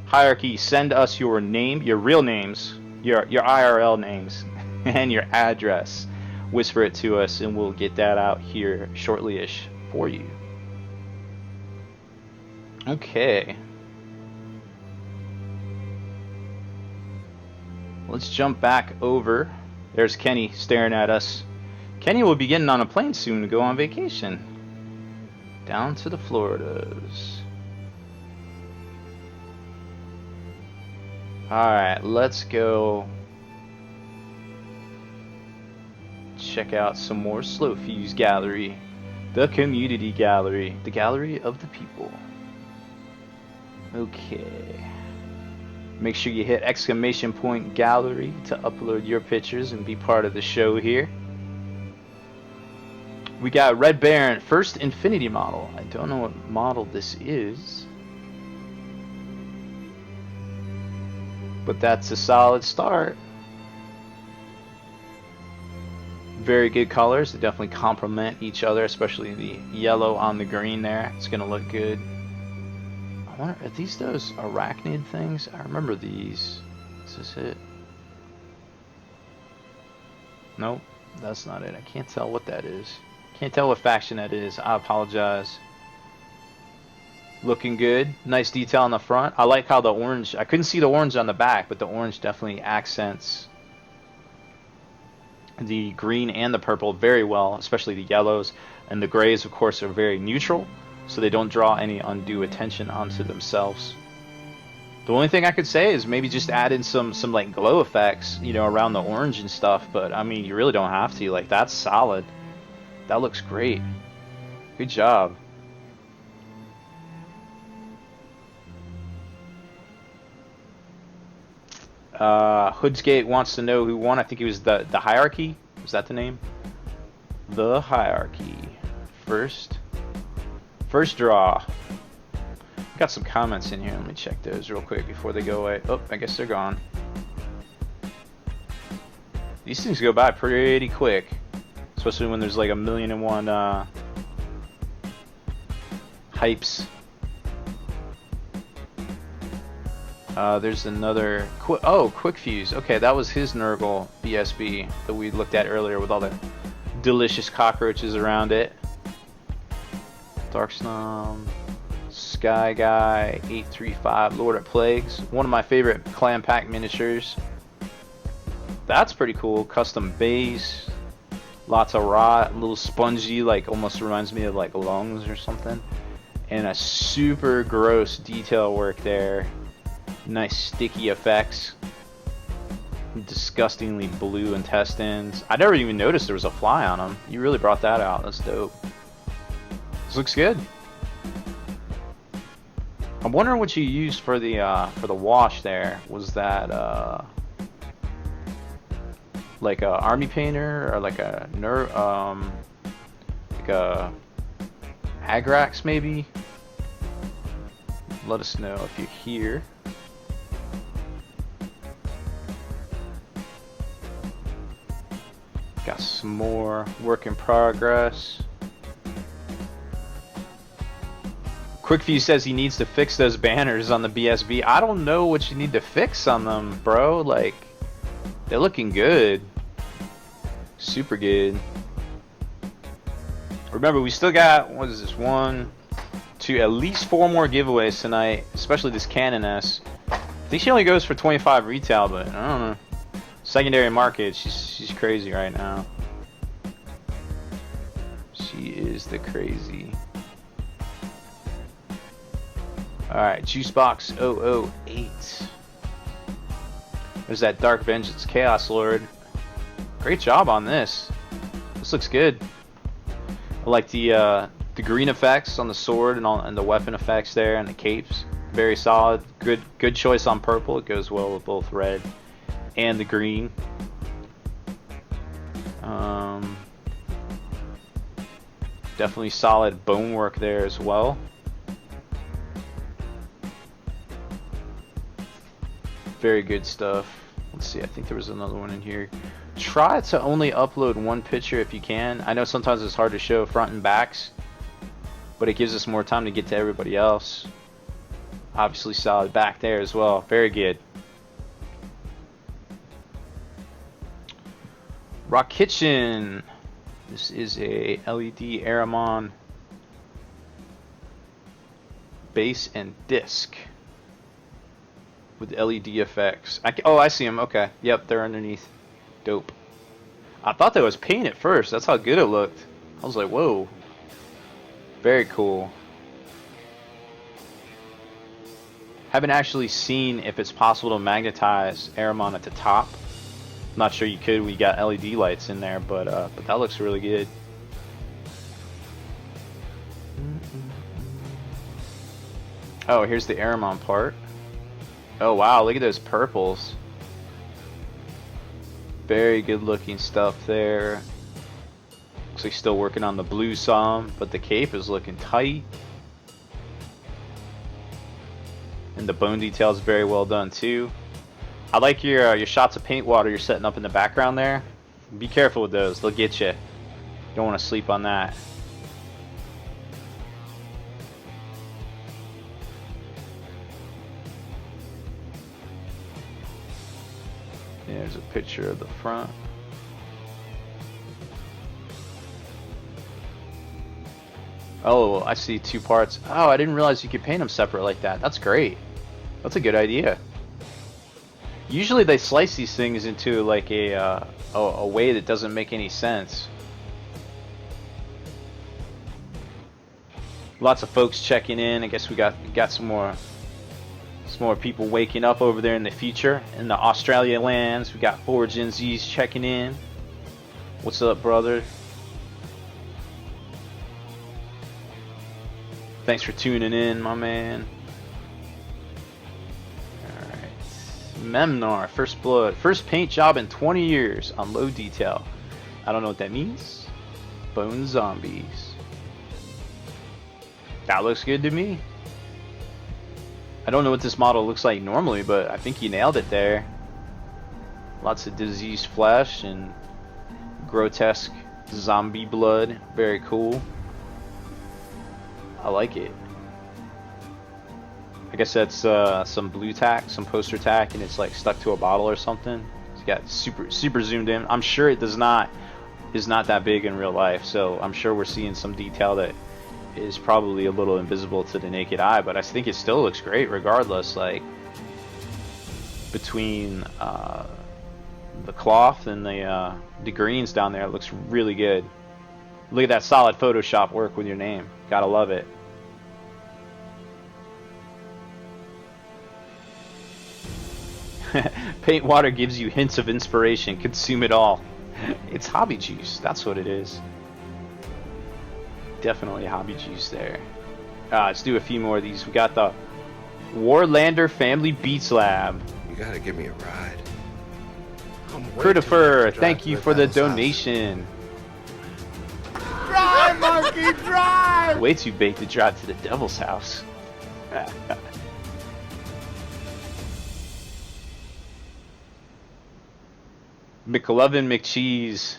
Hierarchy, send us your name, your real names, your IRL names, and your address. Whisper it to us, and we'll get that out here shortly-ish for you. Okay. Let's jump back over. There's Kenny staring at us. Kenny will be getting on a plane soon to go on vacation. Down to the Floridas. Alright, let's go check out some more Slow Fuse Gallery. The Community Gallery. The Gallery of the People. Okay. Make sure you hit exclamation point gallery to upload your pictures and be part of the show here. We got Red Baron, first Infinity model. I don't know what model this is, but that's a solid start. Very good colors. They definitely complement each other, especially the yellow on the green there. It's going to look good. I wonder, are these those arachnid things? I remember these. Is this it? Nope, that's not it. I can't tell what that is. Can't tell what faction that is. I apologize. Looking good. Nice detail on the front. I like how the orange, I couldn't see the orange on the back, but the orange definitely accents the green and the purple very well, especially the yellows. And the grays, of course, are very neutral, so they don't draw any undue attention onto themselves. The only thing I could say is maybe just add in some like glow effects, you know, around the orange and stuff, but I mean, you really don't have to. Like, that's solid. That looks great. Good job. Hoodsgate wants to know who won. I think it was the Hierarchy. Was that the name? The Hierarchy. First draw. Got some comments in here. Let me check those real quick before they go away. Oh, I guess they're gone. These things go by pretty quick, especially when there's like 1,000,001 hypes. There's another Quick Fuse. Okay, that was his Nurgle BSB that we looked at earlier with all the delicious cockroaches around it. Dark Snom, Sky Guy, 835, Lord of Plagues. One of my favorite clan pack miniatures. That's pretty cool. Custom base. Lots of rot, a little spongy, like almost reminds me of like lungs or something. And a super gross detail work there. Nice sticky effects. Disgustingly blue intestines. I never even noticed there was a fly on them. You really brought that out. That's dope. This looks good. I'm wondering what you used for the wash there. Was that like a army painter or like a Agrax maybe? Let us know if you're here. Got some more work in progress. Quickview says he needs to fix those banners on the BSB. I don't know what you need to fix on them, bro. Like, they're looking good. Super good. Remember, we still got, what is this, 1, 2, at least 4 more giveaways tonight, especially this Canon S. I think she only goes for 25 retail, but I don't know. Secondary market, she's crazy right now. She is the crazy. Alright, Juicebox 008. There's that Dark Vengeance Chaos Lord. Great job on this. This looks good. I like the green effects on the sword and the weapon effects there and the capes. Very solid. Good choice on purple. It goes well with both red and the green. Definitely solid bone work there as well. Very good stuff. Let's see, I think there was another one in here. Try to only upload one picture if you can. I know sometimes it's hard to show front and backs, but it gives us more time to get to everybody else. Obviously solid back there as well. Very good. Rock Kitchen. This is a LED Aramon base and disc with LED effects. Oh, I see them. Okay. Yep, they're underneath. Dope. I thought that was paint at first. That's how good it looked. I was like, whoa. Very cool. Haven't actually seen if it's possible to magnetize Aramon at the top. Not sure you could. We got LED lights in there, but that looks really good. Oh, here's the Aramon part. Oh wow, look at those purples. Very good looking stuff there. Looks like still working on the blue some, but the cape is looking tight. And the bone detail is very well done too. I like your shots of paint water you're setting up in the background there. Be careful with those, they'll get you. You don't want to sleep on that. There's a picture of the front. Oh, I see 2 parts. Oh, I didn't realize you could paint them separate like that. That's great. That's a good idea. Usually they slice these things into like a way that doesn't make any sense. Lots of folks checking in. I guess we got some more people waking up over there in the future in the Australia lands. We got 4 Gen Zs checking in. What's up, brother? Thanks for tuning in, my man. Memnar, First Blood. First paint job in 20 years on low detail. I don't know what that means. Bone Zombies. That looks good to me. I don't know what this model looks like normally, but I think you nailed it there. Lots of diseased flesh and grotesque zombie blood. Very cool. I like it. I guess that's some blue tack, some poster tack, and it's like stuck to a bottle or something. It's got super zoomed in. I'm sure it is not that big in real life, so I'm sure we're seeing some detail that is probably a little invisible to the naked eye, but I think it still looks great regardless. Like between cloth and the greens down there. It looks really good. Look at that solid Photoshop work with your name. Gotta love it. Paint water gives you hints of inspiration. Consume it all. It's hobby juice. That's what it is. Definitely hobby juice there. Let's do a few more of these. We got the Warlander Family Beatslab. You gotta give me a ride. Christopher, thank you for the donation. Drive, monkey, drive! Way too big to drive to the devil's house. McLovin McCheese.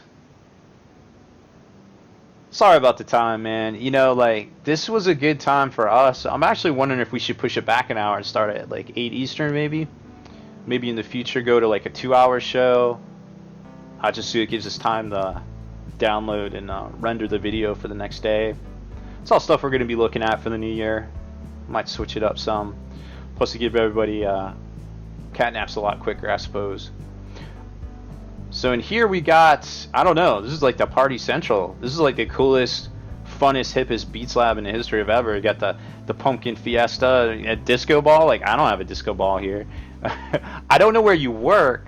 Sorry about the time, man. You know, like, this was a good time for us. I'm actually wondering if we should push it back an hour and start at like 8 Eastern maybe. Maybe in the future go to like a 2-hour show. Just so it gives us time to download and render the video for the next day. It's all stuff we're going to be looking at for the new year. Might switch it up some. Plus to give everybody catnaps a lot quicker, I suppose. So in here we got, I don't know, this is like the party central. This is like the coolest, funnest, hippest Beatslab in the history of ever. You got the pumpkin fiesta, a disco ball. Like, I don't have a disco ball here. I don't know where you work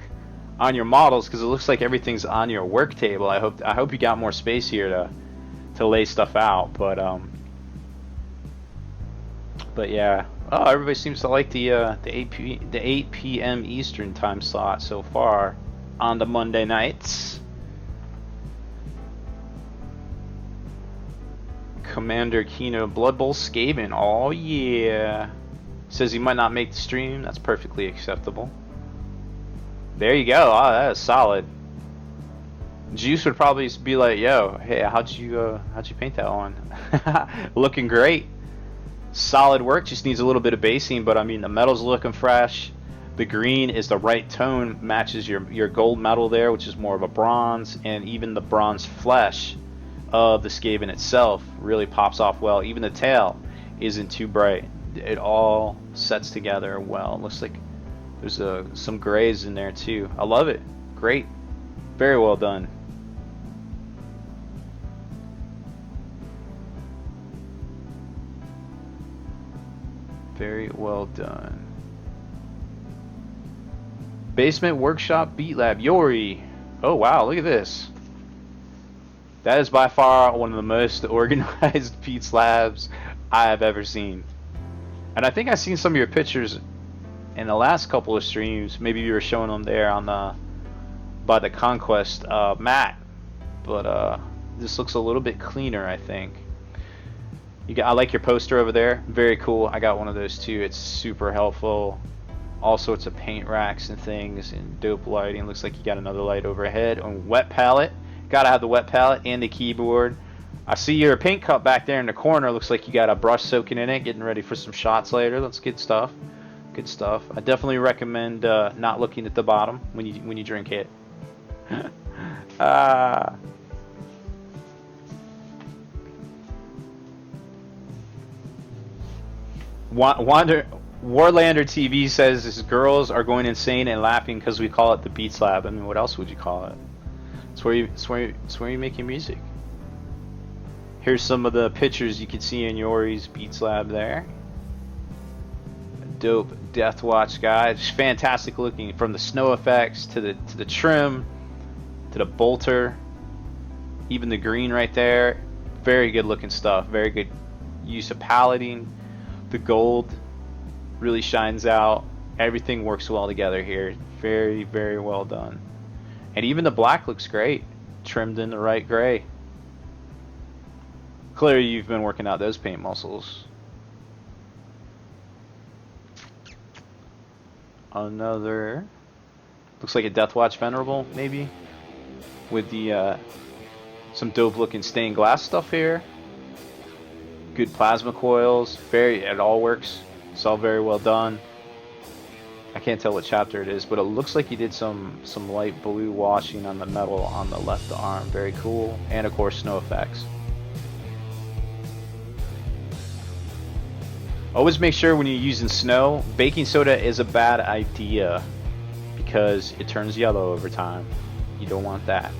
on your models because it looks like everything's on your work table. I hope you got more space here to lay stuff out. But yeah. Oh, everybody seems to like the 8 p.m. Eastern time slot so far on the Monday nights. Commander Kino Blood Bowl Skaven. Oh yeah. Says he might not make the stream. That's perfectly acceptable. There you go. Oh, that is solid. Juice would probably be like, "Yo, hey, how'd you paint that one? Looking great. Solid work. Just needs a little bit of basing, but I mean the metal's looking fresh. The green is the right tone, matches your gold metal there, which is more of a bronze, and even the bronze flesh of the Skaven itself really pops off well. Even the tail isn't too bright. It all sets together well. It looks like there's some grays in there too. I love it. Great. Very well done. Very well done. Basement Workshop Beatlab. Yori. Oh wow, look at this. That is by far one of the most organized Beatslabs I have ever seen. And I think I've seen some of your pictures in the last couple of streams. Maybe you were showing them there on by the Conquest mat. But this looks a little bit cleaner, I think. I like your poster over there. Very cool. I got one of those too. It's super helpful. All sorts of paint racks and things and dope lighting. Looks like you got another light overhead. And wet palette. Gotta have the wet palette and the keyboard. I see your paint cup back there in the corner. Looks like you got a brush soaking in it, getting ready for some shots later. That's good stuff. Good stuff. I definitely recommend not looking at the bottom when you drink it. Warlander TV says his girls are going insane and laughing because we call it the Beatslab. I mean, what else would you call it? It's where you make your music. Here's some of the pictures you can see in Yori's Beatslab there. Dope Death Watch guy. It's fantastic looking, from the snow effects to the trim to the bolter, even the green right there. Very good looking stuff. Very good use of paletting. The gold really shines out. Everything works well together here. Very, very well done. And even the black looks great. Trimmed in the right gray. Clearly you've been working out those paint muscles. Another, looks like a Deathwatch Venerable maybe, with the some dope looking stained glass stuff here. Good plasma coils. It all works. It's all very well done. I can't tell what chapter it is, but it looks like he did some light blue washing on the metal on the left arm. Very cool. And of course snow effects. Always make sure when you're using snow, baking soda is a bad idea because it turns yellow over time. You don't want that.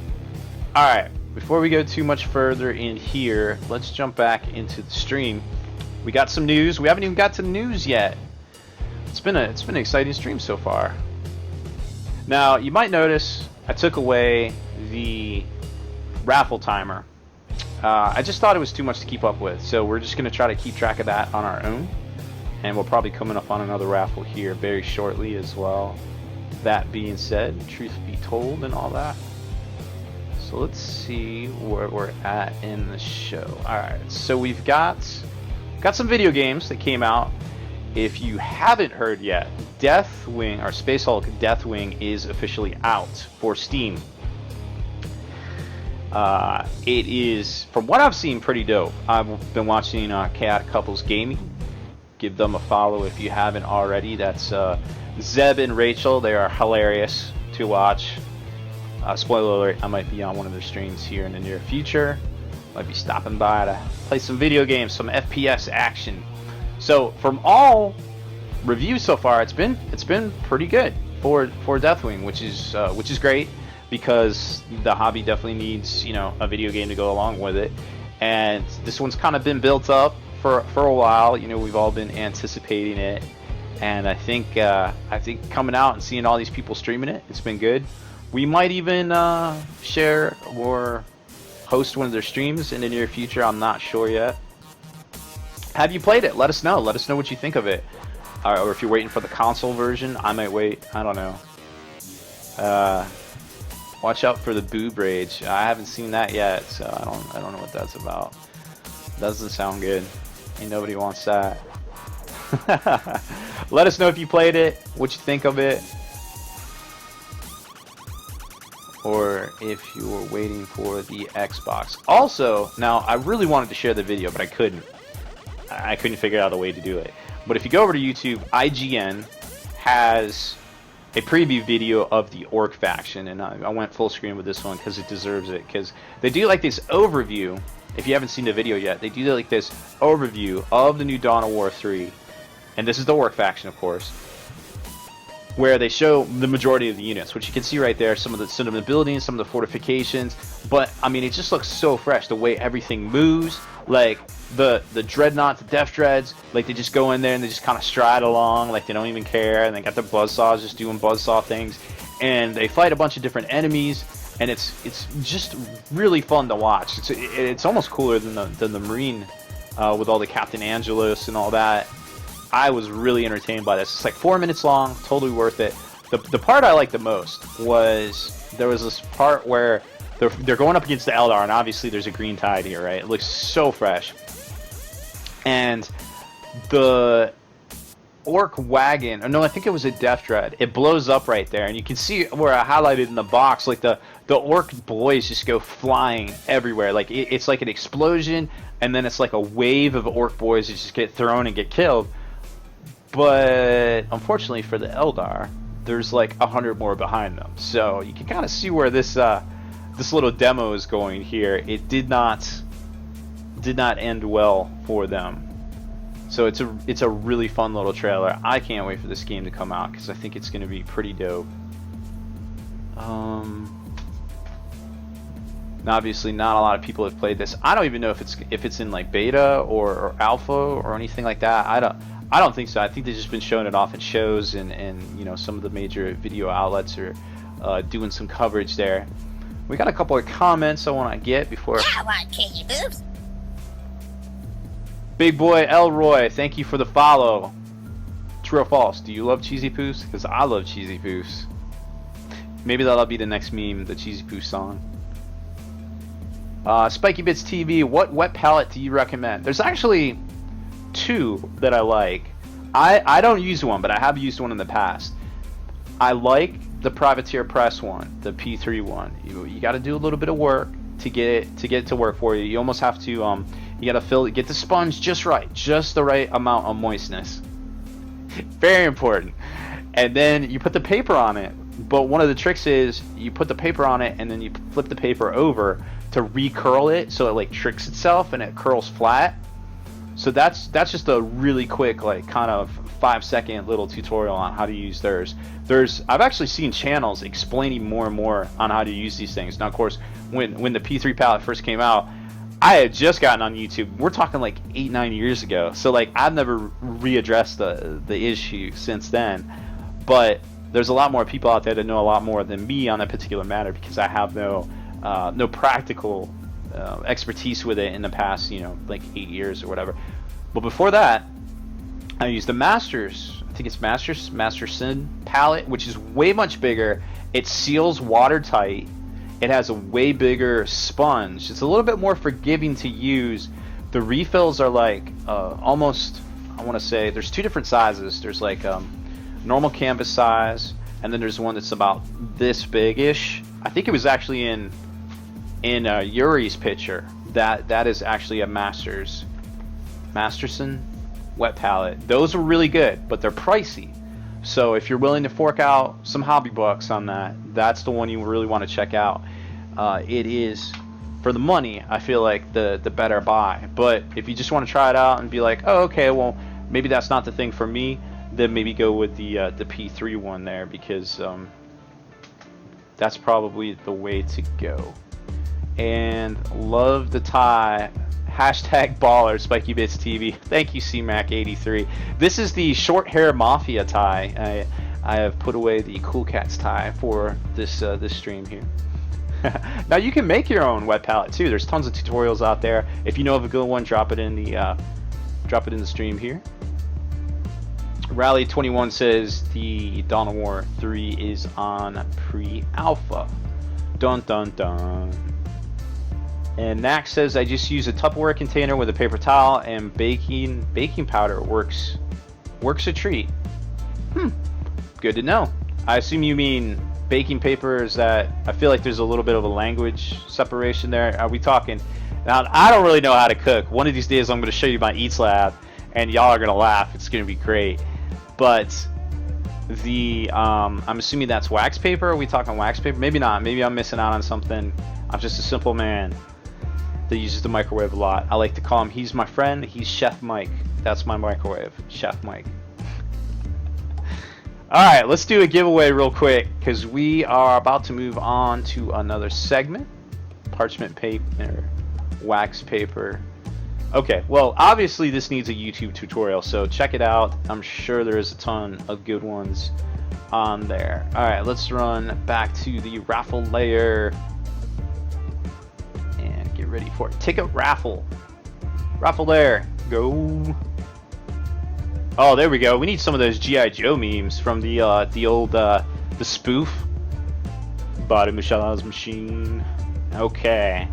Alright, before we go too much further in here, let's jump back into the stream. We got some news. We haven't even got to the news yet. It's been an exciting stream so far. Now, you might notice I took away the raffle timer. I just thought it was too much to keep up with, so we're just going to try to keep track of that on our own. And we'll probably coming up on another raffle here very shortly as well. That being said, truth be told and all that. So let's see where we're at in the show. Alright, so we've got some video games that came out. If you haven't heard yet, Deathwing, or Space Hulk Deathwing is officially out for Steam. It is, from what I've seen, pretty dope. I've been watching Chaotic Couples Gaming. Give them a follow if you haven't already. That's Zeb and Rachel. They are hilarious to watch. Spoiler alert, I might be on one of their streams here in the near future. Might be stopping by to play some video games, some FPS action. So from all reviews so far, it's been pretty good for Deathwing, which is great, because the hobby definitely needs, you know, a video game to go along with it. And this one's kind of been built up for a while. You know, we've all been anticipating it, and I think coming out and seeing all these people streaming it, it's been good. We might even share or host one of their streams in the near future. I'm not sure yet. Have you played it? Let us know. Let us know what you think of it. Or if you're waiting for the console version, I might wait. I don't know. Watch out for the boob rage. I haven't seen that yet, so I don't know what that's about. Doesn't sound good. Ain't nobody wants that. Let us know if you played it, what you think of it, or if you were waiting for the Xbox. Also, now I really wanted to share the video, but I couldn't. I couldn't figure out a way to do it. But if you go over to YouTube, IGN has a preview video of the Orc faction, and I went full screen with this one because it deserves it. Because they do like this overview. If you haven't seen the video yet, they do like this overview of the new Dawn of War 3, and this is the Orc faction, of course, where they show the majority of the units, which you can see right there, some of the buildings, some of the fortifications. But I mean, it just looks so fresh, the way everything moves. Like the dreadnought, the death dreads, like they just go in there and they just kind of stride along, like they don't even care, and they got their buzzsaws just doing buzzsaw things, and they fight a bunch of different enemies, and it's just really fun to watch. It's almost cooler than the Marine, with all the Captain Angelos and all that. I was really entertained by this. It's like 4 minutes long, totally worth it. The part I liked the most was there was this part where they're going up against the Eldar, and obviously there's a green tide here, right? It looks so fresh. And the Orc wagon, or no, I think it was a Death Dread, it blows up right there, and you can see where I highlighted in the box, like the Orc boys just go flying everywhere. Like it's like an explosion, and then it's like a wave of Orc boys that just get thrown and get killed. But unfortunately for the Eldar, there's like 100 more behind them. So you can kind of see where this little demo is going here. It did not end well for them. So it's a really fun little trailer. I can't wait for this game to come out because I think it's going to be pretty dope. Obviously, not a lot of people have played this. I don't even know if it's in like beta or alpha or anything like that. I don't think so. I think they've just been showing it off at shows, and you know, some of the major video outlets are doing some coverage there. We got a couple of comments I want to get before. Yeah, I want to kill you, boobs. Big boy Elroy, thank you for the follow. True or false? Do you love cheesy poofs? Because I love cheesy poofs. Maybe that'll be the next meme, the cheesy poof song. Spiky Bits TV, what wet palette do you recommend? There's actually two that I like. I don't use one, but I have used one in the past. I like the Privateer Press one, the P3 one. You got to do a little bit of work to get it to work for you. You almost have to you got to get the sponge just right, just the right amount of moistness. Very important. And then you put the paper on it. But one of the tricks is you put the paper on it and then you flip the paper over to recurl it so it like tricks itself and it curls flat. So that's just a really quick, like, kind of 5-second little tutorial on how to use theirs. I've actually seen channels explaining more and more on how to use these things. Now, of course, when the P3 palette first came out, I had just gotten on YouTube. We're talking like 8-9 years ago. So like I've never readdressed the issue since then. But there's a lot more people out there that know a lot more than me on that particular matter, because I have no practical expertise with it in the past, like 8 years or whatever. But before that, I used the Masters. I think it's Masterson palette, which is way much bigger. It seals watertight. It has a way bigger sponge. It's a little bit more forgiving to use. The refills are like almost, I want to say, there's two different sizes. There's like normal canvas size, and then there's one that's about this big-ish. I think it was actually in Yuri's picture. That is actually a Masterson wet palette. Those are really good, but they're pricey. So if you're willing to fork out some hobby bucks on that, that's the one you really want to check out. It is, for the money, I feel like the better buy. But if you just want to try it out and be like, oh, okay, well, maybe that's not the thing for me, then maybe go with the P3 one there, because that's probably the way to go. And love the tie. Hashtag baller, Spiky Bits TV. Thank you, CMac83. This is the short hair mafia tie. I have put away the Cool Cats tie for this stream here. Now you can make your own wet palette too. There's tons of tutorials out there. If you know of a good one, drop it in the stream here. Rally 21 says the Dawn of War 3 is on pre-alpha. Dun dun dun. And Nax says, I just use a Tupperware container with a paper towel and baking powder. Works a treat. Good to know. I assume you mean baking paper. Is that, I feel like there's a little bit of a language separation there. Are we talking? Now, I don't really know how to cook. One of these days I'm going to show you my Beatslab, and y'all are going to laugh. It's going to be great. But I'm assuming that's wax paper. Are we talking wax paper? Maybe not. Maybe I'm missing out on something. I'm just a simple man that uses the microwave a lot. I like to call him, he's my friend, he's Chef Mike. That's my microwave, Chef Mike. Alright, let's do a giveaway real quick, because we are about to move on to another segment. Parchment paper, wax paper. Okay, well, obviously this needs a YouTube tutorial, so check it out. I'm sure there is a ton of good ones on there. Alright, let's run back to the raffle layer. Get ready for it. Ticket raffle. Raffle there. Go. Oh, there we go. We need some of those G.I. Joe memes from the old the spoof. Body Michelle's machine. Okay.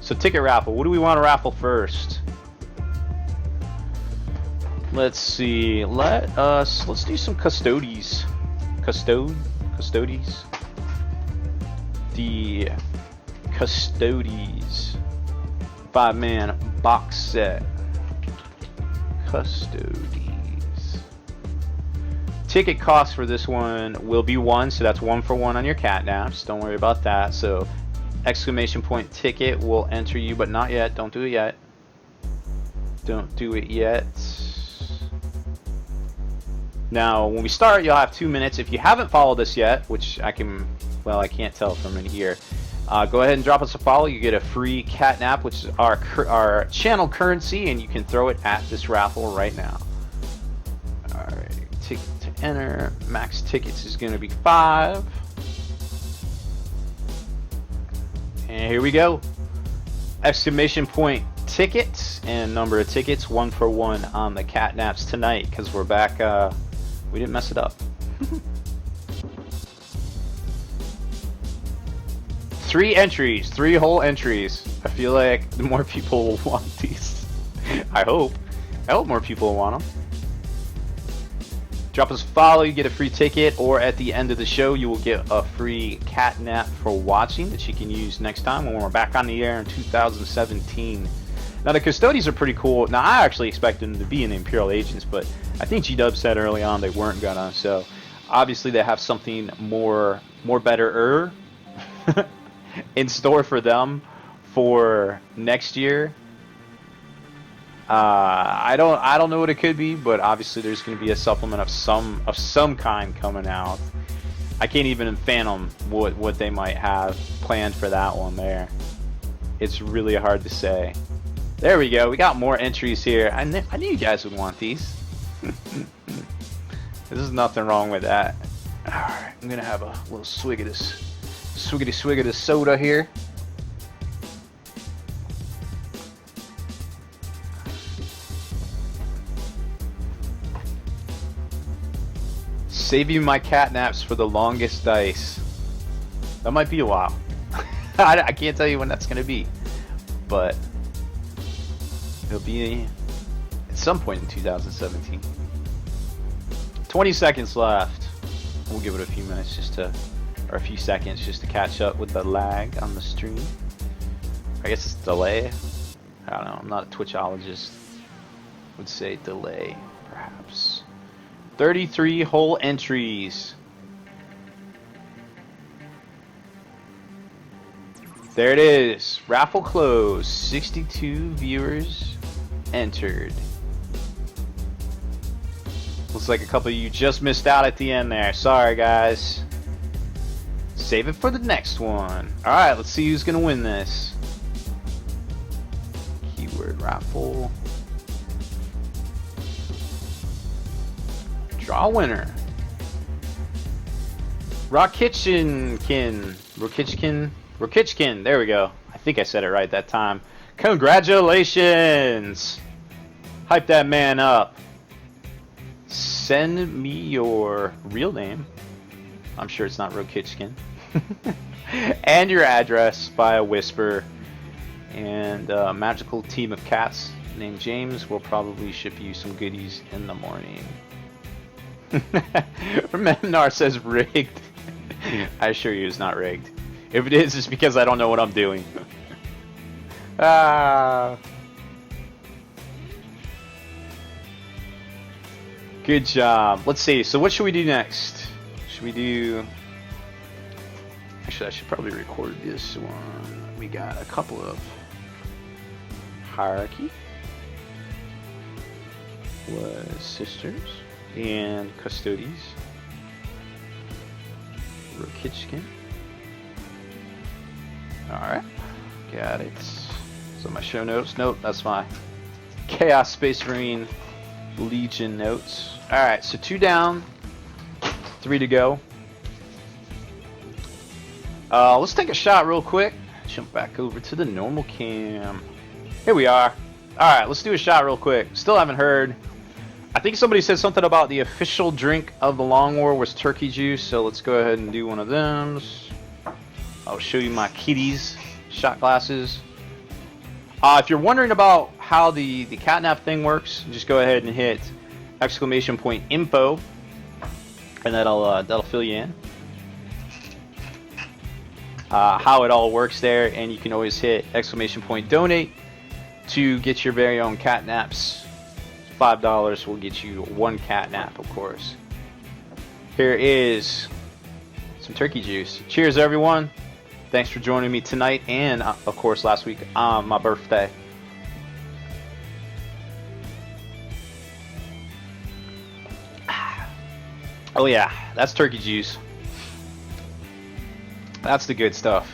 So ticket raffle. What do we want to raffle first? Let's see. Let's do some custodies. Custodies. The Custodies 5-man box set. Custodies. Ticket cost for this one will be 1, so that's 1 for 1 on your catnaps. Don't worry about that. So exclamation point ticket will enter you, but not yet. Don't do it yet. Don't do it yet. Now when we start, you'll have 2 minutes. If you haven't followed us yet, which I can't tell from in here, go ahead and drop us a follow. You get a free catnap, which is our channel currency, and you can throw it at this raffle right now. Alright, ticket to enter. Max tickets is going to be 5. And here we go. Exclamation point tickets, and number of tickets 1 for 1 on the catnaps tonight, because we're back. We didn't mess it up. 3 entries, 3 whole entries. I feel like the more people will want these. I hope more people will want them. Drop us a follow, you get a free ticket, or at the end of the show you will get a free catnap for watching that you can use next time when we're back on the air in 2017. Now the Custodies are pretty cool. Now I actually expected them to be in the Imperial Agents, but I think G-Dub said early on they weren't gonna, so obviously they have something more better in store for them for next year. I don't know what it could be, but obviously there's going to be a supplement of some kind coming out. I can't even fathom what they might have planned for that one there. It's really hard to say. There we go. We got more entries here. I knew you guys would want these. There's nothing wrong with that. Alright, I'm gonna have a little swig of this swig of this soda here. Saving my catnaps for the longest dice. That might be a while. I can't tell you when that's gonna be, but it'll be at some point in 2017. 20 seconds left. We'll give it a few minutes or a few seconds just to catch up with the lag on the stream. I guess it's delay. I don't know. I'm not a Twitchologist. Would say delay, perhaps. 33 whole entries. There it is. Raffle closed. 62 viewers entered. Looks like a couple of you just missed out at the end there. Sorry, guys. Save it for the next one. Alright, let's see who's going to win this. Keyword raffle. Draw winner. Rokichkin. There we go. I think I said it right that time. Congratulations! Hype that man up. Send me your real name. I'm sure it's not Rokichkin. And your address via Whisper. And a magical team of cats named James will probably ship you some goodies in the morning. Memnar says rigged. I assure you it's not rigged. If it is, it's because I don't know what I'm doing. Good job. Let's see. So what should we do next? Should we do... Actually, I should probably record this one. We got a couple of... Hierarchy. Was sisters. And Custodes. Rokichkin. Alright. Got it. So my show notes. Nope, that's my Chaos Space Marine Legion notes. Alright, so 2 down. 3 to go. Let's take a shot real quick. Jump back over to the normal cam. Here we are. Alright, let's do a shot real quick. Still haven't heard. I think somebody said something about the official drink of the Long War was turkey juice, so let's go ahead and do one of them. I'll show you my kitties shot glasses. If you're wondering about how the catnap thing works, just go ahead and hit !info, and that'll fill you in. How it all works there, and you can always hit !donate to get your very own catnaps. $5 will get you 1 catnap, of course. Here is some turkey juice. Cheers, everyone. Thanks for joining me tonight and, of course, last week on my birthday. Oh yeah, that's turkey juice. That's the good stuff.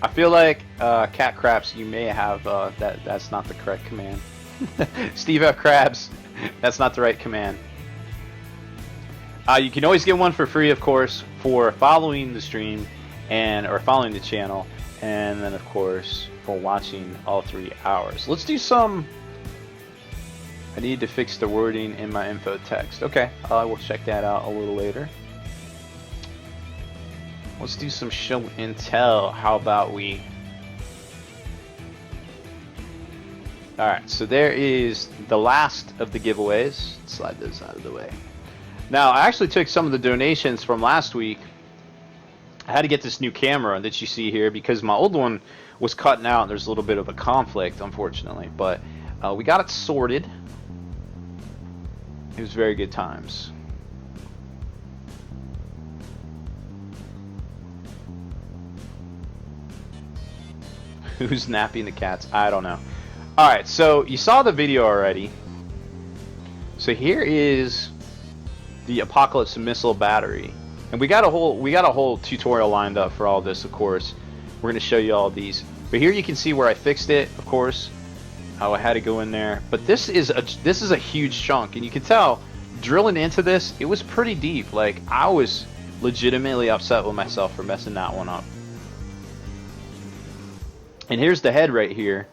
I feel like Cat Craps, you may have that's not the correct command. Steve F. Krabs, that's not the right command. You can always get one for free, of course, for following the stream or following the channel, and then of course for watching all 3 hours. Let's do some. I need to fix the wording in my info text. Okay, I will check that out a little later. Let's do some show and tell. How about we? Alright, so there is the last of the giveaways. Let's slide those out of the way. Now, I actually took some of the donations from last week. I had to get this new camera that you see here because my old one was cutting out. There's a little bit of a conflict, unfortunately. But we got it sorted. It was very good times. Who's napping the cats? I don't know. Alright, so you saw the video already. So here is the Apocalypse Missile Battery. And we got a whole tutorial lined up for all this, of course. We're going to show you all these. But here you can see where I fixed it, of course. How I had to go in there. But this is a huge chunk, and you can tell drilling into this, it was pretty deep. Like, I was legitimately upset with myself for messing that one up. And here's the head right here.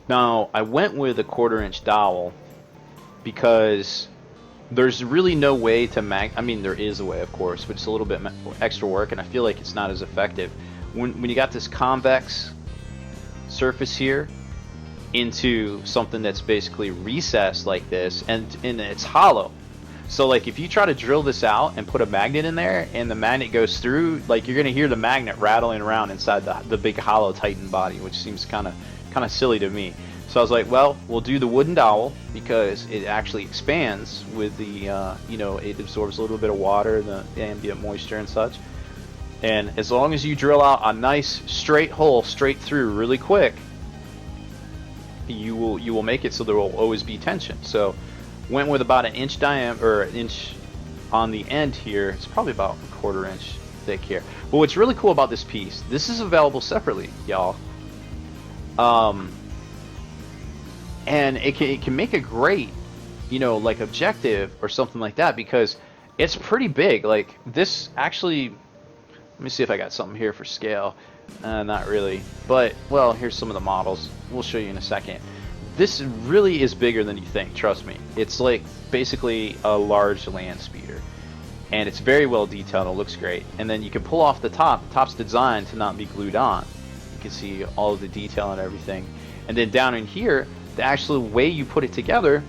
Now, I went with a 1/4 inch dowel because there's really no way to I mean, there is a way, of course, but it's a little bit extra work, and I feel like it's not as effective. When you got this convex surface here into something that's basically recessed like this, and it's hollow. So, like, if you try to drill this out and put a magnet in there, and the magnet goes through, like, you're gonna hear the magnet rattling around inside the big hollow Titan body, which seems kind of silly to me. So I was like, well, we'll do the wooden dowel because it actually expands with the, you know, it absorbs a little bit of water, the ambient moisture and such. And as long as you drill out a nice straight hole straight through really quick, you will make it so there will always be tension. So went with about an inch diameter, or an inch on the end here. It's probably about a 1/4 inch thick here. But what's really cool about this piece, this is available separately, y'all. And it can make a great, you know, like objective or something like that, because it's pretty big. Like, this actually, let me see if I got something here for scale. Not really, but, well, here's some of the models. We'll show you in a second. This really is bigger than you think, trust me. It's like basically a large land speeder, and it's very well detailed. It looks great. And then you can pull off the top. The top's designed to not be glued on. You can see all of the detail and everything. And then down in here, the actual way you put it together,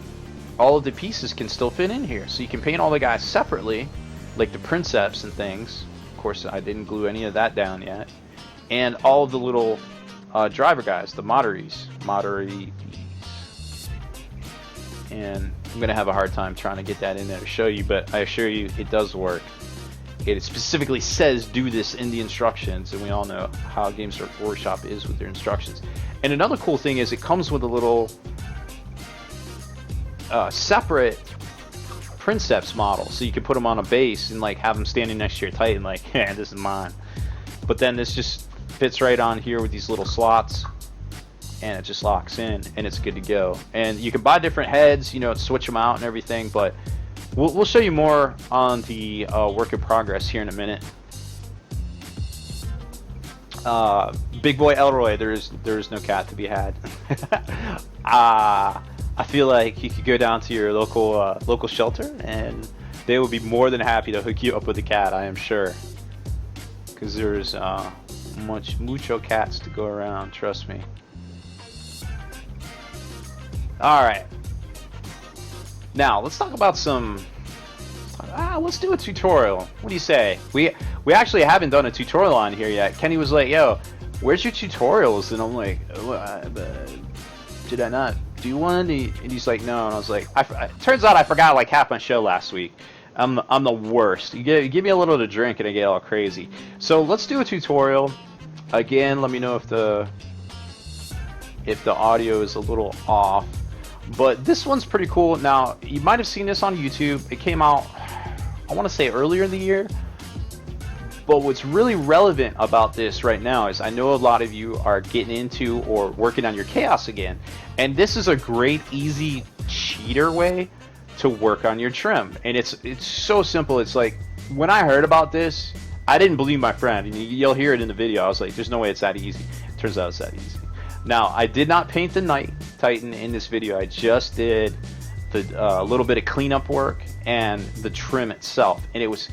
all of the pieces can still fit in here. So you can paint all the guys separately, like the princeps and things. Of course, I didn't glue any of that down yet. And all of the little driver guys, the Moderees. And I'm going to have a hard time trying to get that in there to show you, but I assure you it does work. It specifically says do this in the instructions, and we all know how Games Workshop is with their instructions. And another cool thing is it comes with a little separate princeps model, so you can put them on a base and like have them standing next to your Titan, like, yeah, this is mine. But then this just fits right on here with these little slots, and it just locks in, and it's good to go. And you can buy different heads, you know, switch them out and everything, but we'll show you more on the work in progress here in a minute. Big boy Elroy, there is no cat to be had. I feel like you could go down to your local shelter, and they would be more than happy to hook you up with a cat, I am sure. Because there's mucho cats to go around, trust me. Alright. Now, let's talk about some... let's do a tutorial. What do you say? We actually haven't done a tutorial on here yet. Kenny was like, yo, where's your tutorials? And I'm like, did I not do one? And he's like, no. And I was like, turns out I forgot like half my show last week. I'm the worst. You give me a little to drink and I get all crazy. So let's do a tutorial. Again, let me know if the audio is a little off. But this one's pretty cool. Now, you might have seen this on YouTube. It came out, I want to say earlier in the year. But what's really relevant about this right now is I know a lot of you are getting into or working on your chaos again. And this is a great, easy cheater way to work on your trim. And it's so simple. It's like, when I heard about this, I didn't believe my friend. And you'll hear it in the video. I was like, there's no way it's that easy. It turns out it's that easy. Now, I did not paint the Night Titan in this video. I just did the little bit of cleanup work and the trim itself. And it was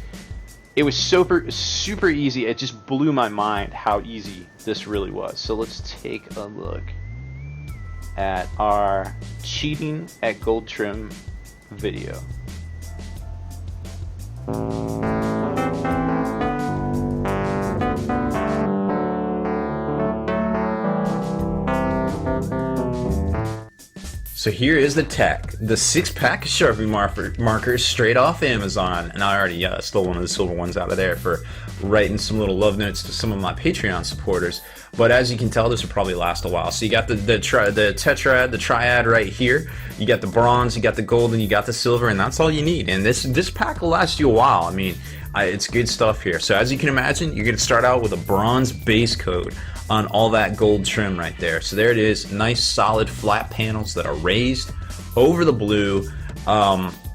super easy. It just blew my mind how easy this really was. So let's take a look at our cheating at gold trim video. So here is the tech. The 6-pack of Sharpie markers straight off Amazon. And I already stole one of the silver ones out of there for writing some little love notes to some of my Patreon supporters. but as you can tell, this will probably last a while. So you got the tetrad, the triad right here. You got the bronze, you got the gold, and you got the silver, and that's all you need. And this pack will last you a while. I mean, it's good stuff here. So as you can imagine, you're going to start out with a bronze base coat on all that gold trim right there. So there it is, nice solid flat panels that are raised over the blue.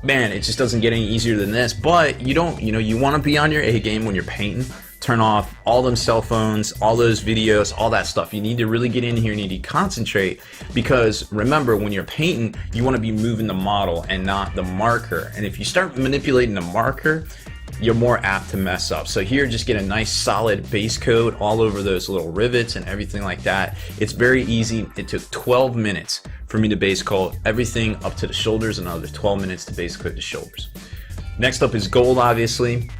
Man, it just doesn't get any easier than this. But you don't, you want to be on your A game when you're painting. Turn off all them cell phones, all those videos, all that stuff. You need to really get in here, you need to concentrate, because remember, when you're painting, you want to be moving the model and not the marker. And if you start manipulating the marker, you're more apt to mess up. So here, just get a nice solid base coat all over those little rivets and everything like that. It's very easy. It took 12 minutes for me to base coat everything up to the shoulders, and another 12 minutes to base coat the shoulders. Next up is gold, obviously.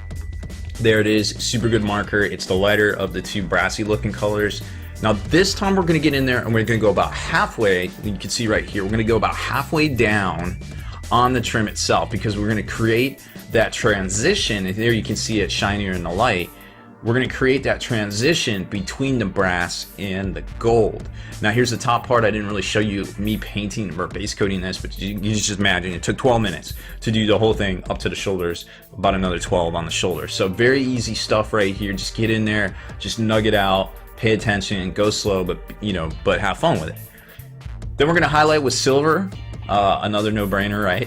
There it is, super good marker. It's the lighter of the two brassy looking colors. Now this time we're gonna get in there and we're gonna go about halfway. You can see right here, we're gonna go about halfway down on the trim itself, because we're gonna create that transition. And there you can see it shinier in the light. We're going to create that transition between the brass and the gold. Now here's the top part. I didn't really show you me painting or base coating this, but you just imagine it took 12 minutes to do the whole thing up to the shoulders, about another 12 on the shoulders. So very easy stuff right here. Just get in there, just nug it out, pay attention, go slow, but but have fun with it. Then we're going to highlight with silver. Another no-brainer, right?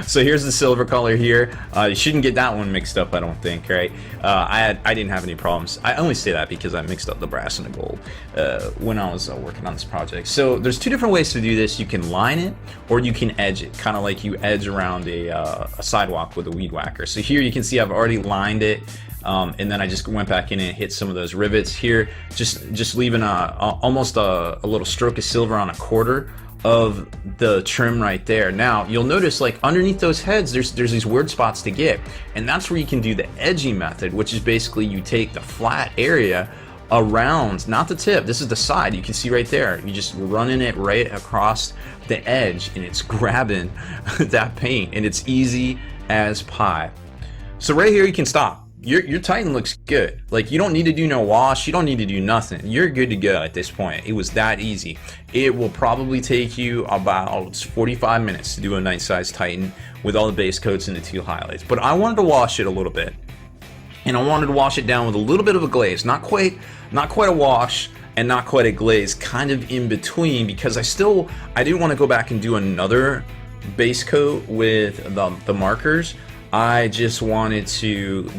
So here's the silver color here. You shouldn't get that one mixed up, I don't think, right? I didn't have any problems. I only say that because I mixed up the brass and the gold when I was working on this project. So there's two different ways to do this. You can line it, or you can edge it, kind of like you edge around a sidewalk with a weed whacker. So here you can see I've already lined it. And then I just went back in and hit some of those rivets here, just leaving almost a little stroke of silver on a quarter of the trim right there. Now you'll notice, like, underneath those heads there's these weird spots to get, and that's where you can do the edging method, which is basically you take the flat area around, not the tip, this is the side, you can see right there, you just running it right across the edge and it's grabbing that paint, and it's easy as pie. So right here you can stop. Your Titan looks good. Like, you don't need to do no wash, you don't need to do nothing. You're good to go at this point. It was that easy. It will probably take you about 45 minutes to do a nice size Titan with all the base coats and the two highlights. But I wanted to wash it a little bit, and I wanted to wash it down with a little bit of a glaze. Not quite a wash and not quite a glaze, kind of in between, because I didn't want to go back and do another base coat with the markers. I just wanted to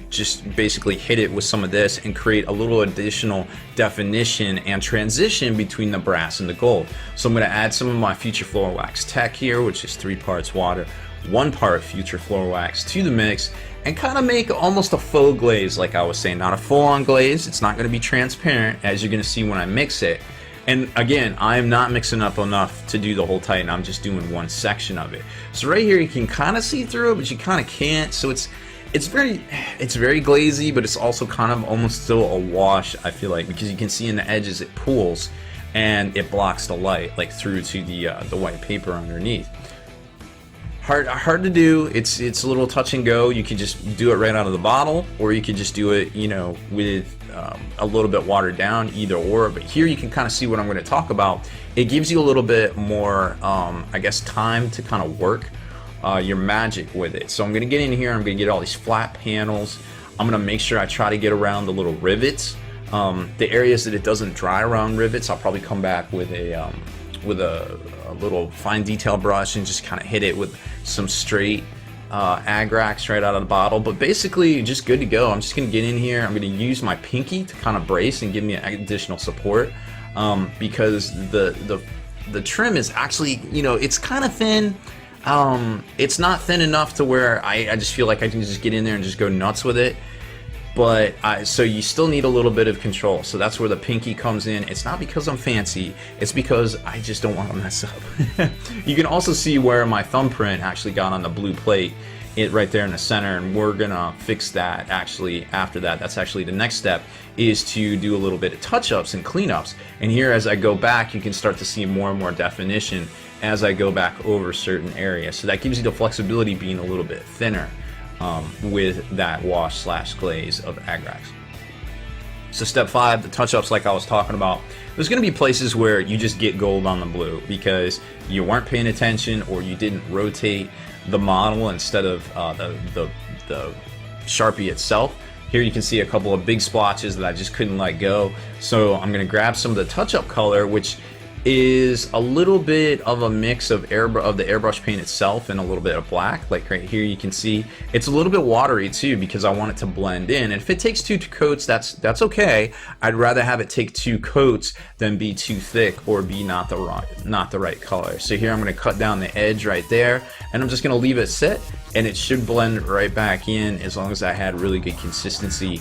just basically hit it with some of this and create a little additional definition and transition between the brass and the gold. So I'm going to add some of my Future Floor Wax Tech here, which is 3 parts water, 1 part Future Floor Wax to the mix, and kind of make almost a faux glaze, like I was saying. Not a full-on glaze, it's not going to be transparent, as you're going to see when I mix it. And again, I'm not mixing up enough to do the whole Titan, I'm just doing one section of it. So right here you can kind of see through it, but you kind of can't. So it's very glazy, but it's also kind of almost still a wash, I feel like, because you can see in the edges it pools and it blocks the light, like through to the white paper underneath. Hard to do. It's a little touch and go. You can just do it right out of the bottle, or you could just do it, with a little bit watered down, either or. But here you can kind of see what I'm going to talk about. It gives you a little bit more, I guess, time to kind of work your magic with it. So I'm going to get in here. I'm going to get all these flat panels. I'm going to make sure I try to get around the little rivets. The areas that it doesn't dry around rivets, I'll probably come back with a little fine detail brush and just kind of hit it with some straight Agrax right out of the bottle. But basically just good to go. I'm just going to get in here. I'm going to use my pinky to kind of brace and give me additional support, because the trim is actually, it's kind of thin. It's not thin enough to where I just feel like I can just get in there and just go nuts with it. But so you still need a little bit of control. So that's where the pinky comes in. It's not because I'm fancy, it's because I just don't want to mess up. You can also see where my thumbprint actually got on the blue plate, right there in the center, and we're gonna fix that actually after that. That's actually the next step, is to do a little bit of touch-ups and cleanups. And here, as I go back, you can start to see more and more definition as I go back over certain areas. So that gives you the flexibility, being a little bit thinner with that wash/glaze of Agrax. So step 5, the touch-ups like I was talking about. There's going to be places where you just get gold on the blue because you weren't paying attention or you didn't rotate the model instead of the Sharpie itself. Here you can see a couple of big splotches that I just couldn't let go. So I'm going to grab some of the touch-up color, which is a little bit of a mix of the airbrush paint itself and a little bit of black. Like right here you can see it's a little bit watery too because I want it to blend in, and if it takes 2 coats, that's okay. I'd rather have it take 2 coats than be too thick or be not the right color. So here I'm going to cut down the edge right there, and I'm just going to leave it sit, and it should blend right back in as long as I had really good consistency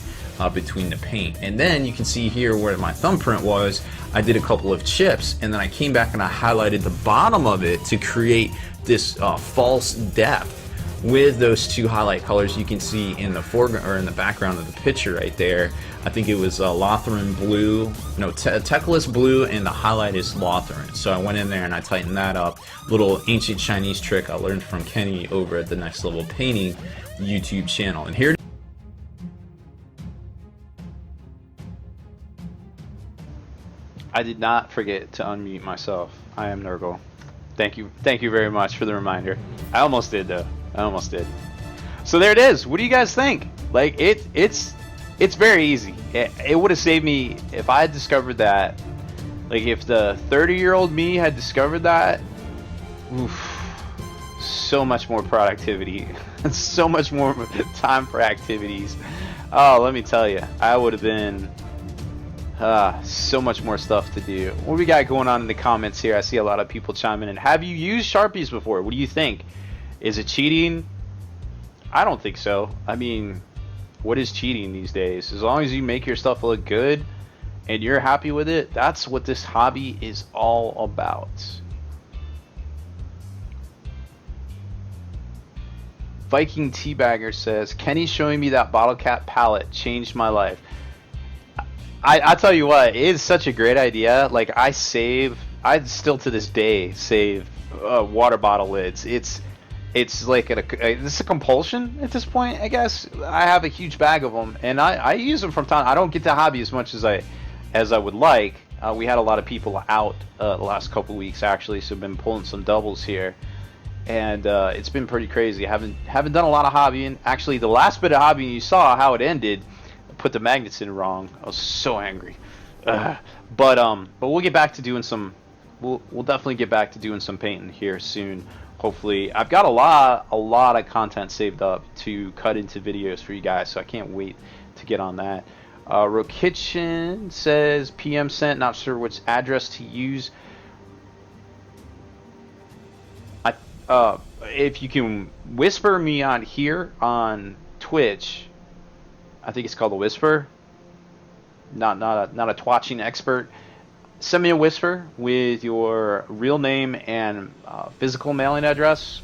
between the paint. And then you can see here where my thumbprint was, I did a couple of chips, and then I came back and I highlighted the bottom of it to create this false depth with those 2 highlight colors you can see in the foreground or in the background of the picture right there. I think it was Lothran blue, no, Teclis blue, and the highlight is Lothran. So I went in there and I tightened that up. Little ancient Chinese trick I learned from Kenny over at the Next Level Painting YouTube channel. And here I did not forget to unmute myself. I am Nurgle. Thank you very much for the reminder. I almost did though. I almost did. So there it is. What do you guys think? Like it's very easy. It would have saved me if I had discovered that. Like if the 30-year-old me had discovered that. Oof, so much more productivity. So much more time for activities. Oh, let me tell you, I would have been. So much more stuff to do. What we got going on in the comments here? I see a lot of people chiming in. Have you used Sharpies before? What do you think? Is it cheating? I don't think so. I mean, what is cheating these days? As long as you make your stuff look good and you're happy with it, that's what this hobby is all about. Viking Teabagger says, Kenny showing me that bottle cap palette changed my life. I tell you what, it is such a great idea. Like I still to this day save water bottle lids. It's like it's a compulsion at this point, I guess. I have a huge bag of them, and I use them from time. I don't get to hobby as much as I would like. We had a lot of people out the last couple weeks actually, so I've been pulling some doubles here, and it's been pretty crazy. I haven't done a lot of hobbying. Actually, the last bit of hobbying you saw how it ended. Put the magnets in wrong. I was so angry. But we'll get back to doing some. We'll definitely get back to doing some painting here soon. Hopefully, I've got a lot of content saved up to cut into videos for you guys, so I can't wait to get on that. Row Kitchen says PM sent. Not sure which address to use. If you can whisper me on here on Twitch. I think it's called a whisper. Not a twatching expert. Send me a whisper with your real name and physical mailing address.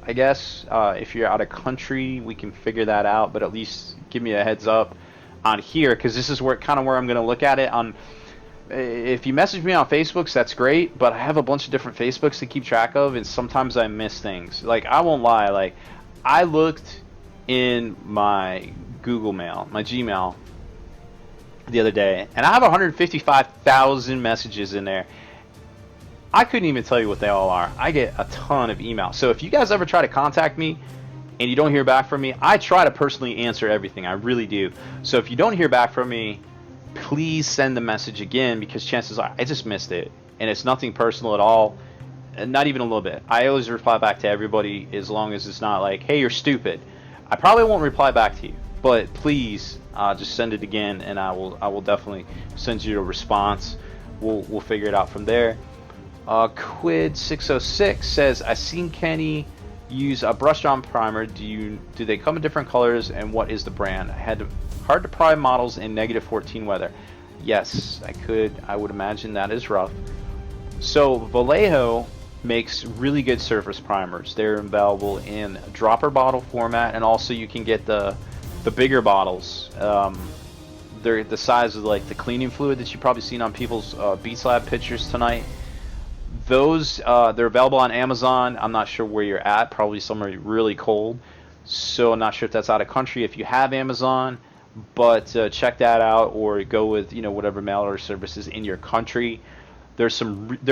I guess if you're out of country, we can figure that out. But at least give me a heads up on here, because this is where I'm going to look at it on. If you message me on Facebook, that's great. But I have a bunch of different Facebooks to keep track of, and sometimes I miss things. Like I won't lie. Like I looked in my Google Mail, my Gmail, the other day, and I have 155,000 messages in there. I couldn't even tell you what they all are. I get a ton of emails. So if you guys ever try to contact me and you don't hear back from me, I try to personally answer everything. I really do. So if you don't hear back from me, please send the message again, because chances are I just missed it. And it's nothing personal at all. Not even a little bit. I always reply back to everybody as long as it's not like, hey, you're stupid. I probably won't reply back to you. But please just send it again, and I will definitely send you a response. We'll figure it out from there. Quid606 says, I seen Kenny use a brush-on primer. Do they come in different colors, and what is the brand? I had hard to pry models in -14 weather. Yes, I could. I would imagine that is rough. So Vallejo makes really good surface primers. They're available in dropper bottle format, and also you can get the bigger bottles. They're the size of like the cleaning fluid that you've probably seen on people's Beatslab pictures tonight. Those they're available on Amazon. I'm not sure where you're at, probably somewhere really cold, so I'm not sure if that's out of country. If you have Amazon, but check that out, or go with whatever mail order services in your country. There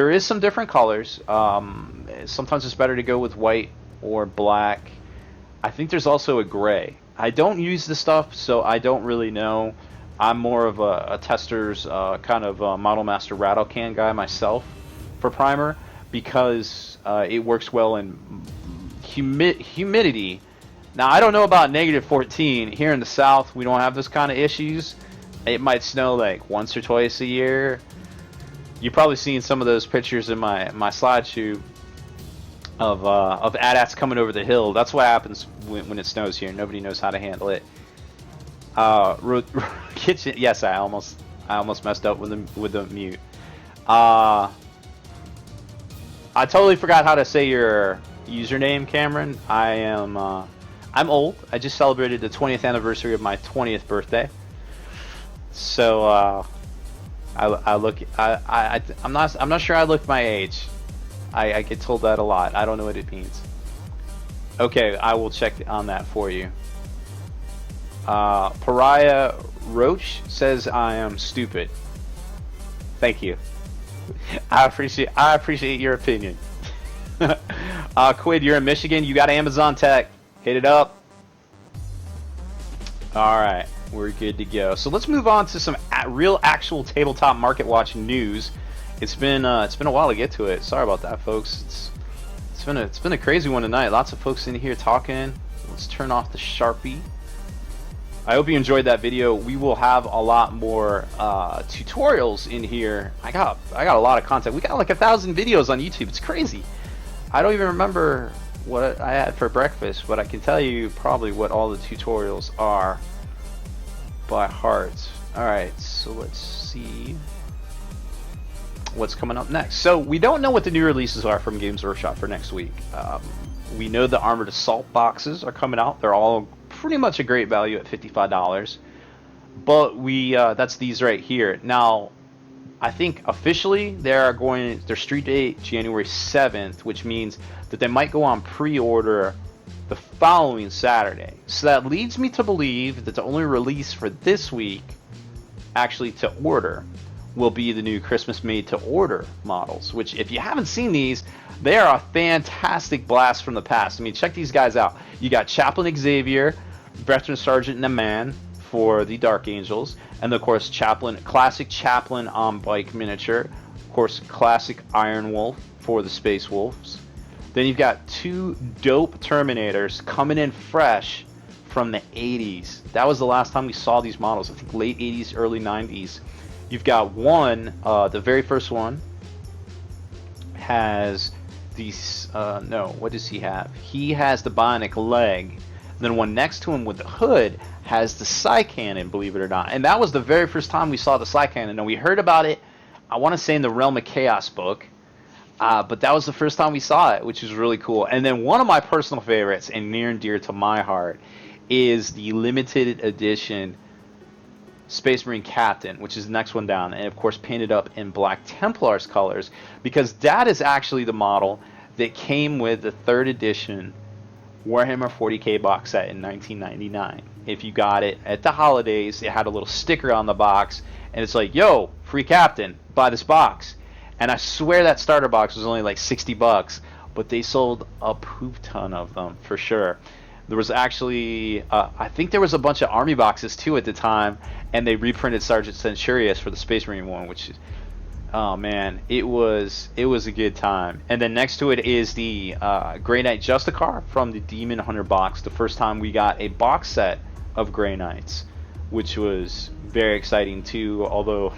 is some different colors. Sometimes it's better to go with white or black. I think there's also a gray. I don't use this stuff, so I don't really know. I'm more of a tester's kind of Model Master rattle can guy myself for primer, because it works well in humidity. Now, I don't know about -14. Here in the South, we don't have this kind of issues. It might snow like once or twice a year. You've probably seen some of those pictures in my slideshow of AT-ATs coming over the hill. That's what happens when it snows here. Nobody knows how to handle it. Kitchen. Yes, I almost messed up with the mute. I totally forgot how to say your username, Cameron. I'm old. I just celebrated the 20th anniversary of my 20th birthday. So I'm not sure I look my age. I get told that a lot. I don't know what it means. Okay, I will check on that for you. Pariah Roach says I am stupid. Thank you. I appreciate your opinion. Quid, you're in Michigan. You got Amazon Tech. Hit it up. All right, we're good to go. So let's move on to some real, actual tabletop market watch news. It's been a while to get to it. Sorry about that, folks. It's been a crazy one tonight. Lots of folks in here talking. Let's turn off the Sharpie. I hope you enjoyed that video. We will have a lot more tutorials in here. I got a lot of content. We got like 1,000 videos on YouTube. It's crazy. I don't even remember what I had for breakfast, but I can tell you probably what all the tutorials are by heart. Alright, so let's see what's coming up next. So we don't know what the new releases are from Games Workshop for next week. We know the Armored Assault boxes are coming out. They're all pretty much a great value at $55, but that's these right here. Now, I think officially their street date January 7th, which means that they might go on pre-order the following Saturday. So that leads me to believe that the only release for this week, actually to order, will be the new Christmas made to order models, which if you haven't seen these, they are a fantastic blast from the past. I mean, check these guys out. You got Chaplain Xavier, Veteran Sergeant Naman for the Dark Angels, and of course classic Chaplain on bike miniature, of course classic Iron Wolf for the Space Wolves. Then you've got two dope Terminators coming in fresh from the 80s. That was the last time we saw these models. I think late 80s, early 90s. You've got one, the very first one has these, no, what does he have? He has the bionic leg. Then one next to him with the hood has the Psy Cannon, believe it or not. And that was the very first time we saw the Psy Cannon. And we heard about it, I want to say in the Realm of Chaos book. But that was the first time we saw it, which is really cool. And then one of my personal favorites, and near and dear to my heart, is the limited edition Space Marine Captain, which is the next one down. And of course painted up in Black Templars colors, because that is actually the model that came with the 3rd edition Warhammer 40k box set in 1999. If you got it at the holidays, it had a little sticker on the box, and it's like, yo, free Captain, buy this box. And I swear that starter box was only like $60, but they sold a poop ton of them for sure. There was actually, I think there was a bunch of army boxes too at the time, and they reprinted Sergeant Centurious for the Space Marine one, which is, oh man, it was a good time. And then next to it is the Grey Knight Justicar from the Demon Hunter box. The first time we got a box set of Grey Knights, which was very exciting too. Although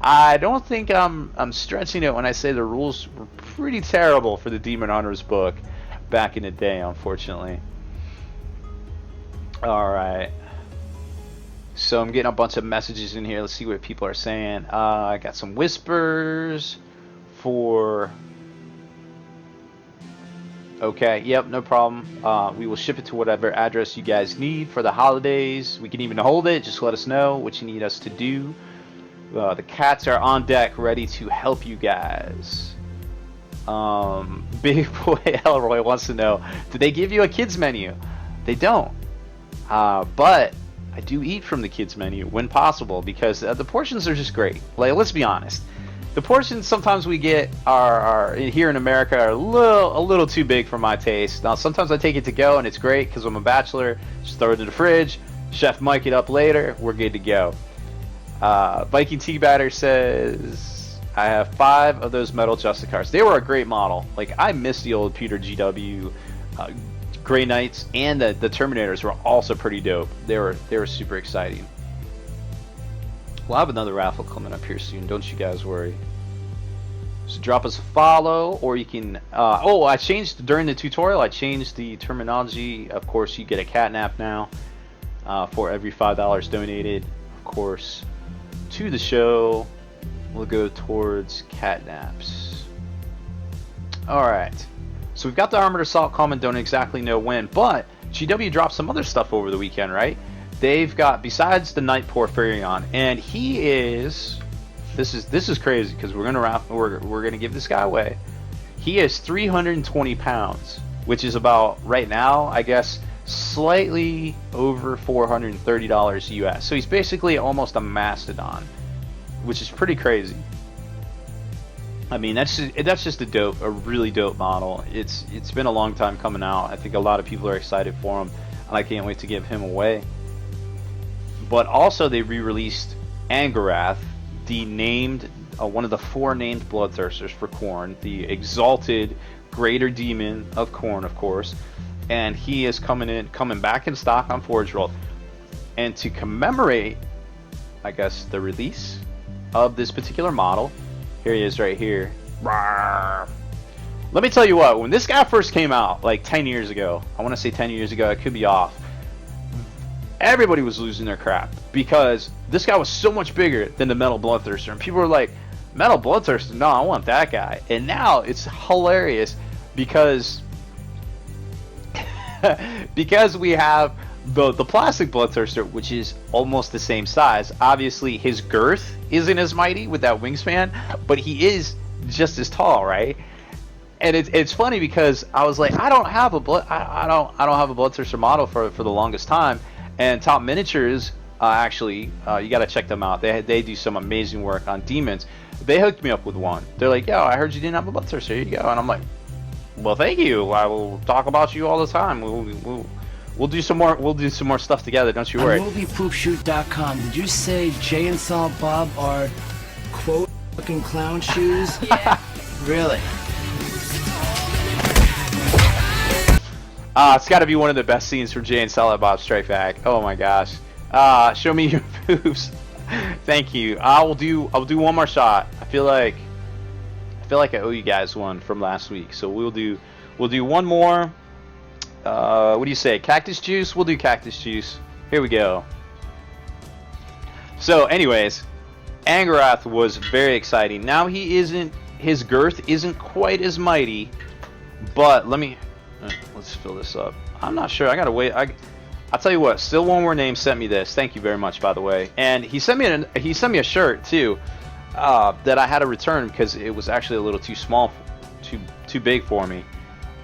I don't think I'm stretching it when I say the rules were pretty terrible for the Demon Hunters book back in the day, unfortunately. All right. So I'm getting a bunch of messages in here. Let's see what people are saying. I got some whispers for... Okay, yep, no problem. We will ship it to whatever address you guys need for the holidays. We can even hold it. Just let us know what you need us to do. The cats are on deck, ready to help you guys. Big Boy Elroy wants to know, did they give you a kids menu? They don't. But I do eat from the kids menu when possible because the portions are just great. Like, let's be honest, the portions sometimes we get are here in America are a little too big for my taste. Now sometimes I take it to go and it's great because I'm a bachelor. Just throw it in the fridge, chef mic it up later, we're good to go. Viking Tea Batter says I have 5 of those metal Justicars. They were a great model. Like, I miss the old Peter GW. Grey Knights and the Terminators were also pretty dope. They were super exciting. We'll have another raffle coming up here soon, don't you guys worry. So drop us a follow, or you can I changed during the tutorial, I changed the terminology. Of course you get a catnap now for every $5 donated. Of course, to the show will go towards catnaps. Alright. So we've got the Armored Assault coming, don't exactly know when, but GW dropped some other stuff over the weekend, right? They've got, besides the Knight Porphyrion, and he is, this is crazy because we're gonna give this guy away. He is 320 pounds, which is about, right now, I guess, slightly over $430 US. So he's basically almost a mastodon, which is pretty crazy. I mean, that's just a really dope model. It's been a long time coming out. I think a lot of people are excited for him, and I can't wait to give him away. But also, they re-released Angarath, the named one of the 4 named Bloodthirsters for Khorne, the Exalted Greater Demon of Khorne, of course, and he is coming back in stock on Forge World. And to commemorate, I guess, the release of this particular model. Here he is right here. Rawr. Let me tell you what, when this guy first came out, like 10 years ago, I want to say 10 years ago, I could be off, everybody was losing their crap because this guy was so much bigger than the Metal Bloodthirster. And people were like, Metal Bloodthirster? No, I want that guy. And now it's hilarious because because we have the plastic Bloodthirster, which is almost the same size. Obviously, his girth isn't as mighty with that wingspan, but he is just as tall, right? And it's funny because I was like, I don't have a Bloodthirster model for the longest time, and Top Miniatures actually, you got to check them out. They do some amazing work on demons. They hooked me up with one. They're like, yo, I heard you didn't have a Bloodthirster. Here you go. And I'm like, well, thank you. I will talk about you all the time. We'll do some more. We'll do some more stuff together. Don't you worry. MoviePoopShoot.com. Did you say Jay and Silent Bob are quote fucking clown shoes? Yeah. Really? It's got to be one of the best scenes from Jay and Silent Bob Strike Back. Oh my gosh. Show me your boobs. Thank you. I'll do one more shot. I feel like I owe you guys one from last week. So we'll do one more. What do you say? Cactus juice? We'll do cactus juice. Here we go. So anyways, Angarath was very exciting. Now his girth isn't quite as mighty, but let's fill this up. I'm not sure. I gotta wait. I'll tell you what. Still One More Name sent me this. Thank you very much, by the way. And he sent me a shirt too that I had to return because it was actually a little too small, too big for me.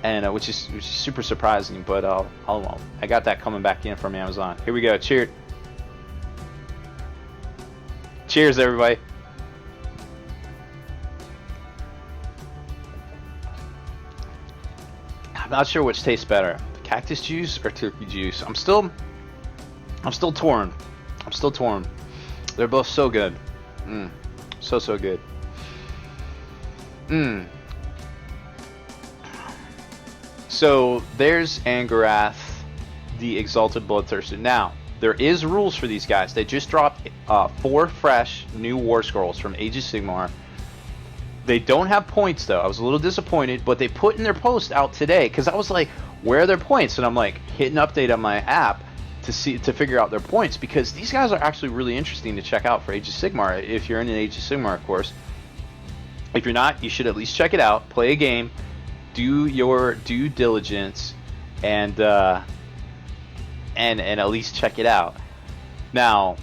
And which is super surprising, but I got that coming back in from Amazon. Here we go. Cheers, everybody. I'm not sure which tastes better, cactus juice or turkey juice. I'm still torn. They're both so good. So good. So there's Angarath, the Exalted Bloodthirster. Now, there is rules for these guys. They just dropped 4 fresh new War Scrolls from Age of Sigmar. They don't have points though. I was a little disappointed, but they put in their post out today because I was like, where are their points? And I'm like, hit an update on my app to figure out their points because these guys are actually really interesting to check out for Age of Sigmar. If you're in an Age of Sigmar, of course. If you're not, you should at least check it out. Play a game. Do your due diligence and at least check it out. Now,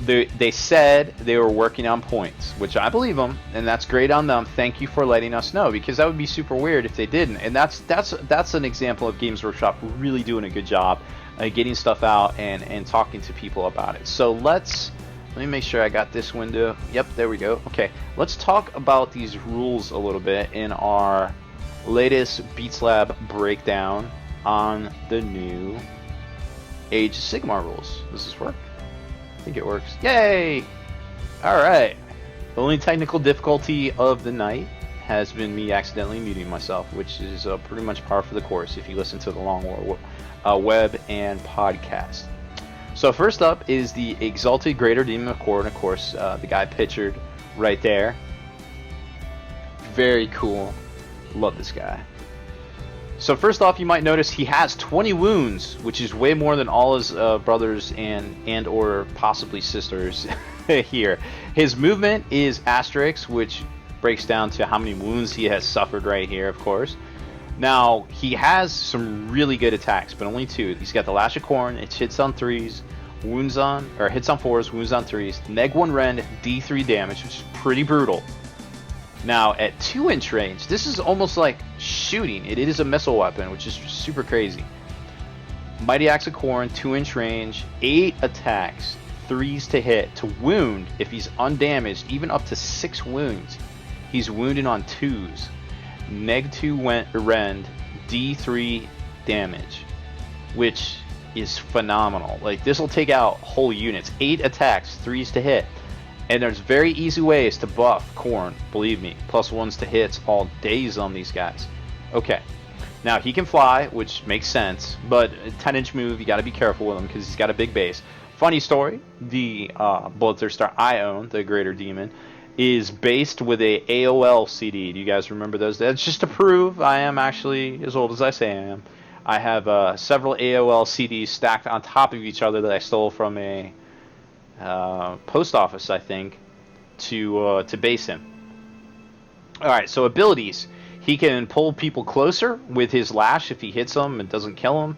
They said they were working on points, which I believe them, and that's great on them. Thank you for letting us know, because that would be super weird if they didn't. And that's an example of Games Workshop really doing a good job getting stuff out and talking to people about it. So let me make sure I got this window. Yep, there we go. Okay, let's talk about these rules a little bit in our latest Beatslab breakdown on the new Age of Sigmar rules. Does this work? I think it works. Yay! Alright. The only technical difficulty of the night has been me accidentally muting myself, which is pretty much par for the course if you listen to the long web and podcast. So first up is the Exalted Greater Demon of Khorne, of course, the guy pictured right there. Very cool. Love this guy. So first off, you might notice he has 20 wounds, which is way more than all his brothers and or possibly sisters here. His movement is asterisk, which breaks down to how many wounds he has suffered right here, of course. Now, he has some really good attacks, but only 2. He's got the Lash of Khorne, it hits on 3s, hits on 4s, wounds on 3s, neg 1 rend, d3 damage, which is pretty brutal. Now, at 2-inch range, this is almost like shooting. It is a missile weapon, which is super crazy. Mighty Axe of Khorne, 2-inch range, 8 attacks, 3s to hit, to wound if he's undamaged, even up to 6 wounds. He's wounded on 2s. Neg 2 rend, d3 damage, which is phenomenal. Like, this will take out whole units. 8 attacks, 3s to hit. And there's very easy ways to buff Khorne, believe me. +1s to hits all days on these guys. Okay. Now, he can fly, which makes sense, but a 10-inch move, you got to be careful with him because he's got a big base. Funny story, the Bloodthirster I own, the Greater Demon, is based with a AOL CD. Do you guys remember those? That's just to prove I am actually as old as I say I am. I have several AOL CDs stacked on top of each other that I stole from a post office, I think, to base him. Alright, so abilities. He can pull people closer with his lash if he hits them and doesn't kill them.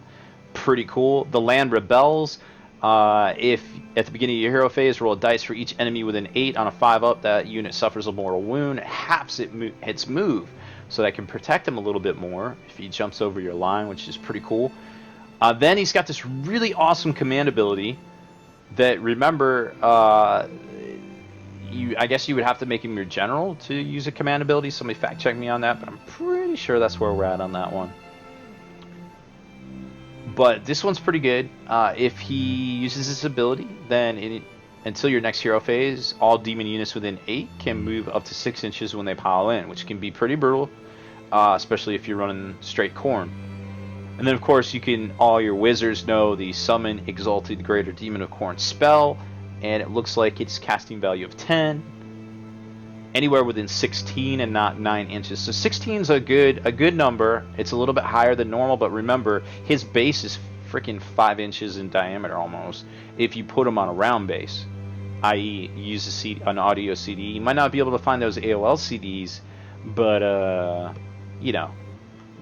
Pretty cool. The land rebels. If at the beginning of your hero phase, roll a dice for each enemy with an 8 on a 5-up, that unit suffers a mortal wound. It halves its move, so that can protect him a little bit more if he jumps over your line, which is pretty cool. Then he's got this really awesome command ability that, remember, I guess you would have to make him your general to use a command ability. Somebody fact check me on that, but I'm pretty sure that's where we're at on that one. But this one's pretty good. If he uses this ability, then until your next hero phase, all demon units within 8 can move up to 6 inches when they pile in, which can be pretty brutal, especially if you're running straight Khorne. And then, of course, all your wizards know the Summon Exalted Greater Demon of Khorne spell, and it looks like its casting value of 10, anywhere within 16 and not 9 inches. So 16 is a good number. It's a little bit higher than normal, but remember, his base is freaking 5 inches in diameter almost. If you put him on a round base, i.e., use an audio CD, you might not be able to find those AOL CDs, but you know.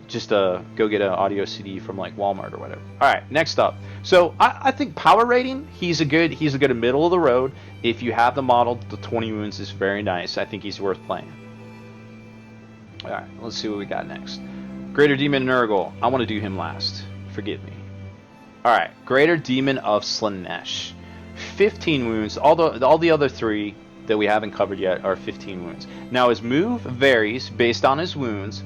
Just go get an audio CD from like Walmart or whatever. All right, next up. So I think power rating, he's a good middle of the road. If you have the model, the 20 wounds is very nice. I think he's worth playing. All right, let's see what we got next. Greater Demon Nurgle. I want to do him last. Forgive me. All right, Greater Demon of Slaanesh. 15 wounds. All the other 3 that we haven't covered yet are 15 wounds. Now his move varies based on his wounds.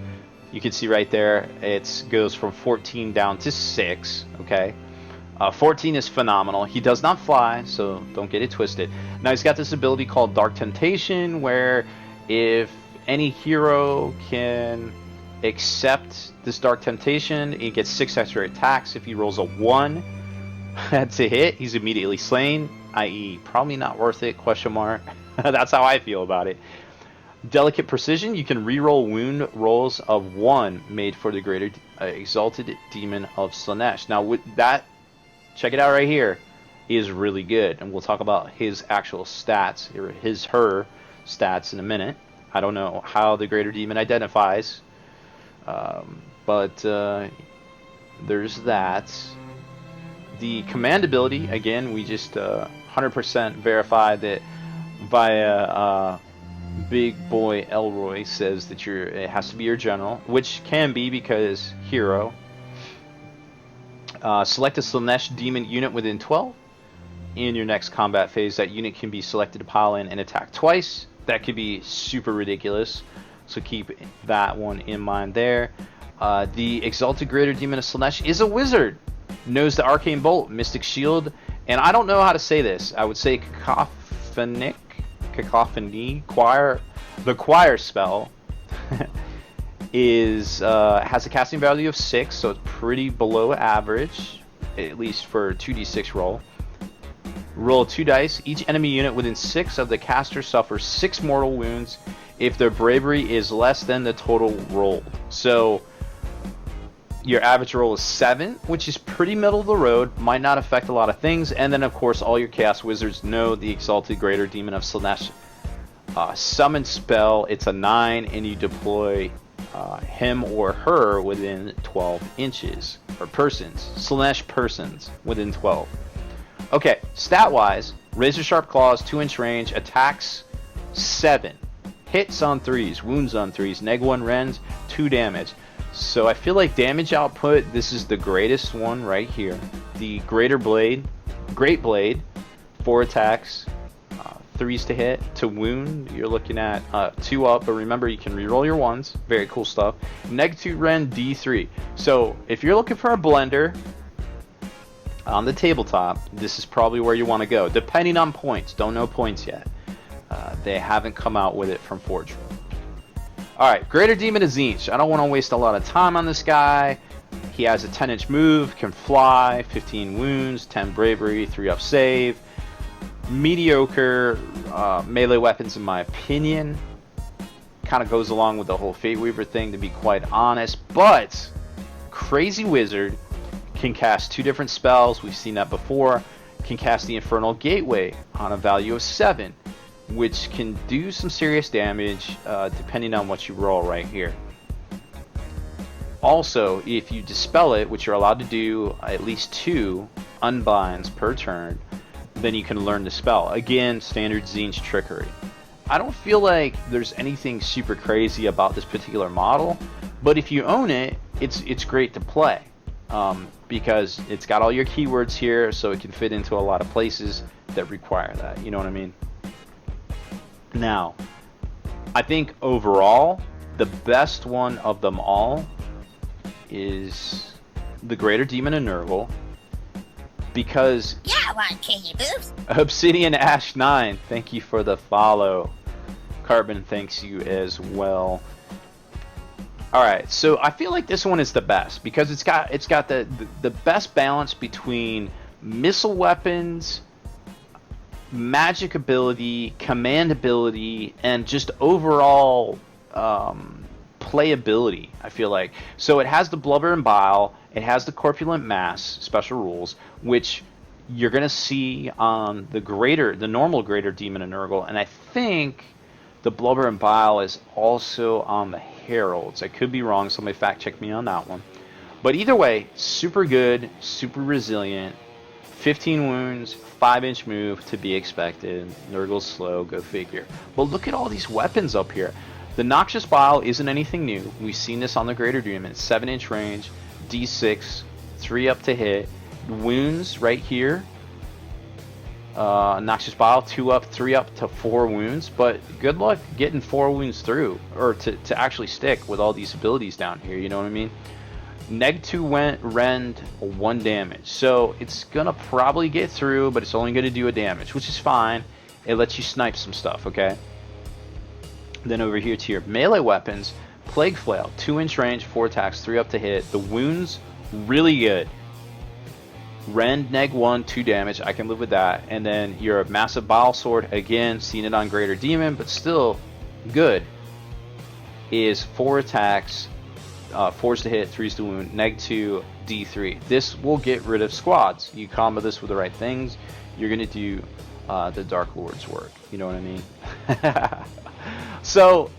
You can see right there, it goes from 14 down to 6, okay? 14 is phenomenal. He does not fly, so don't get it twisted. Now, he's got this ability called Dark Temptation, where if any hero can accept this Dark Temptation, he gets 6 extra attacks. If he rolls a 1 to hit, he's immediately slain, i.e. probably not worth it, question mark. That's how I feel about it. Delicate Precision, you can reroll wound rolls of 1 made for the Greater Exalted Demon of Slaanesh. Now, with that, check it out right here, is really good. And we'll talk about his actual stats, or her stats in a minute. I don't know how the Greater Demon identifies, but there's that. The command ability, again, we just 100% verified that via Big Boy Elroy says that it has to be your general, which can be because hero. Select a Slaanesh demon unit within 12. In your next combat phase, that unit can be selected to pile in and attack twice. That could be super ridiculous, so keep that one in mind there. The Exalted Greater Demon of Slaanesh is a wizard. Knows the Arcane Bolt, Mystic Shield, and I don't know how to say this. I would say Cacophony, Choir. The Choir spell has a casting value of 6, so it's pretty below average, at least for 2d6 roll. Roll 2 dice. Each enemy unit within 6 of the caster suffers 6 mortal wounds if their bravery is less than the total rolled. So your average roll is 7, which is pretty middle of the road, might not affect a lot of things. And then of course all your Chaos Wizards know the Exalted Greater Demon of Slaanesh summon spell. It's a 9, and you deploy him or her within 12 inches. Or persons. Slaanesh persons within 12. Okay, stat-wise, Razor Sharp Claws, 2-inch range, attacks 7, hits on 3s, wounds on 3s, neg 1 rends, 2 damage. So I feel like damage output, this is the greatest one right here. The Great Blade, 4 attacks, 3s to hit, to wound, you're looking at 2 up, but remember you can reroll your 1s, very cool stuff. Neg 2 rend, D3. So if you're looking for a blender on the tabletop, this is probably where you want to go, depending on points. Don't know points yet. They haven't come out with it from Forge. Alright, Greater Demon of Tzeentch. I don't want to waste a lot of time on this guy. He has a 10-inch move, can fly, 15 wounds, 10 bravery, 3 up save. Mediocre melee weapons in my opinion. Kind of goes along with the whole Fate Weaver thing, to be quite honest. But crazy wizard. Can cast 2 different spells, we've seen that before. Can cast the Infernal Gateway on a value of 7, which can do some serious damage depending on what you roll right here. Also, if you dispel it, which you're allowed to do at least 2 unbinds per turn, then you can learn the spell. Again, standard Tzeentch trickery. I don't feel like there's anything super crazy about this particular model, but if you own it, it's great to play. Because it's got all your keywords here, so it can fit into a lot of places that require that. You know what I mean? Now, I think overall, the best one of them all is the Greater Demon of Nurgle, because Yeah, I want to kill you, boobs. Obsidian Ash 9, thank you for the follow. Carbon thanks you as well. Alright, so I feel like this one is the best because it's got the best balance between missile weapons, magic ability, command ability, and just overall playability, I feel like. So it has the Blubber and Bile, it has the Corpulent Mass special rules, which you're going to see on the normal Greater Demon of Nurgle, and I think the Blubber and Bile is also on the Heralds. I could be wrong, somebody fact check me on that one. But either way, super good, super resilient, 15 wounds, 5-inch move to be expected. Nurgle's slow, go figure. But look at all these weapons up here. The Noxious Bile isn't anything new. We've seen this on the Greater Demon. 7-inch range, D6, 3 up to hit. Wounds right here. Noxious Bile, 2 up, 3 up to 4 wounds, but good luck getting 4 wounds through, or to actually stick with all these abilities down here, you know what I mean? Neg 2 rend, 1 damage, so it's gonna probably get through, but it's only gonna do a damage, which is fine. It lets you snipe some stuff, okay? Then over here to your melee weapons, Plague Flail, 2-inch range, 4 attacks, 3 up to hit. The wounds, really good. Rend, neg 1, 2 damage, I can live with that. And then your Massive Bile Sword, again, seen it on Greater Demon, but still good, is 4 attacks, 4s to hit, 3s to wound, neg 2, D3. This will get rid of squads. You combo this with the right things, you're going to do the Dark Lord's work. You know what I mean? So,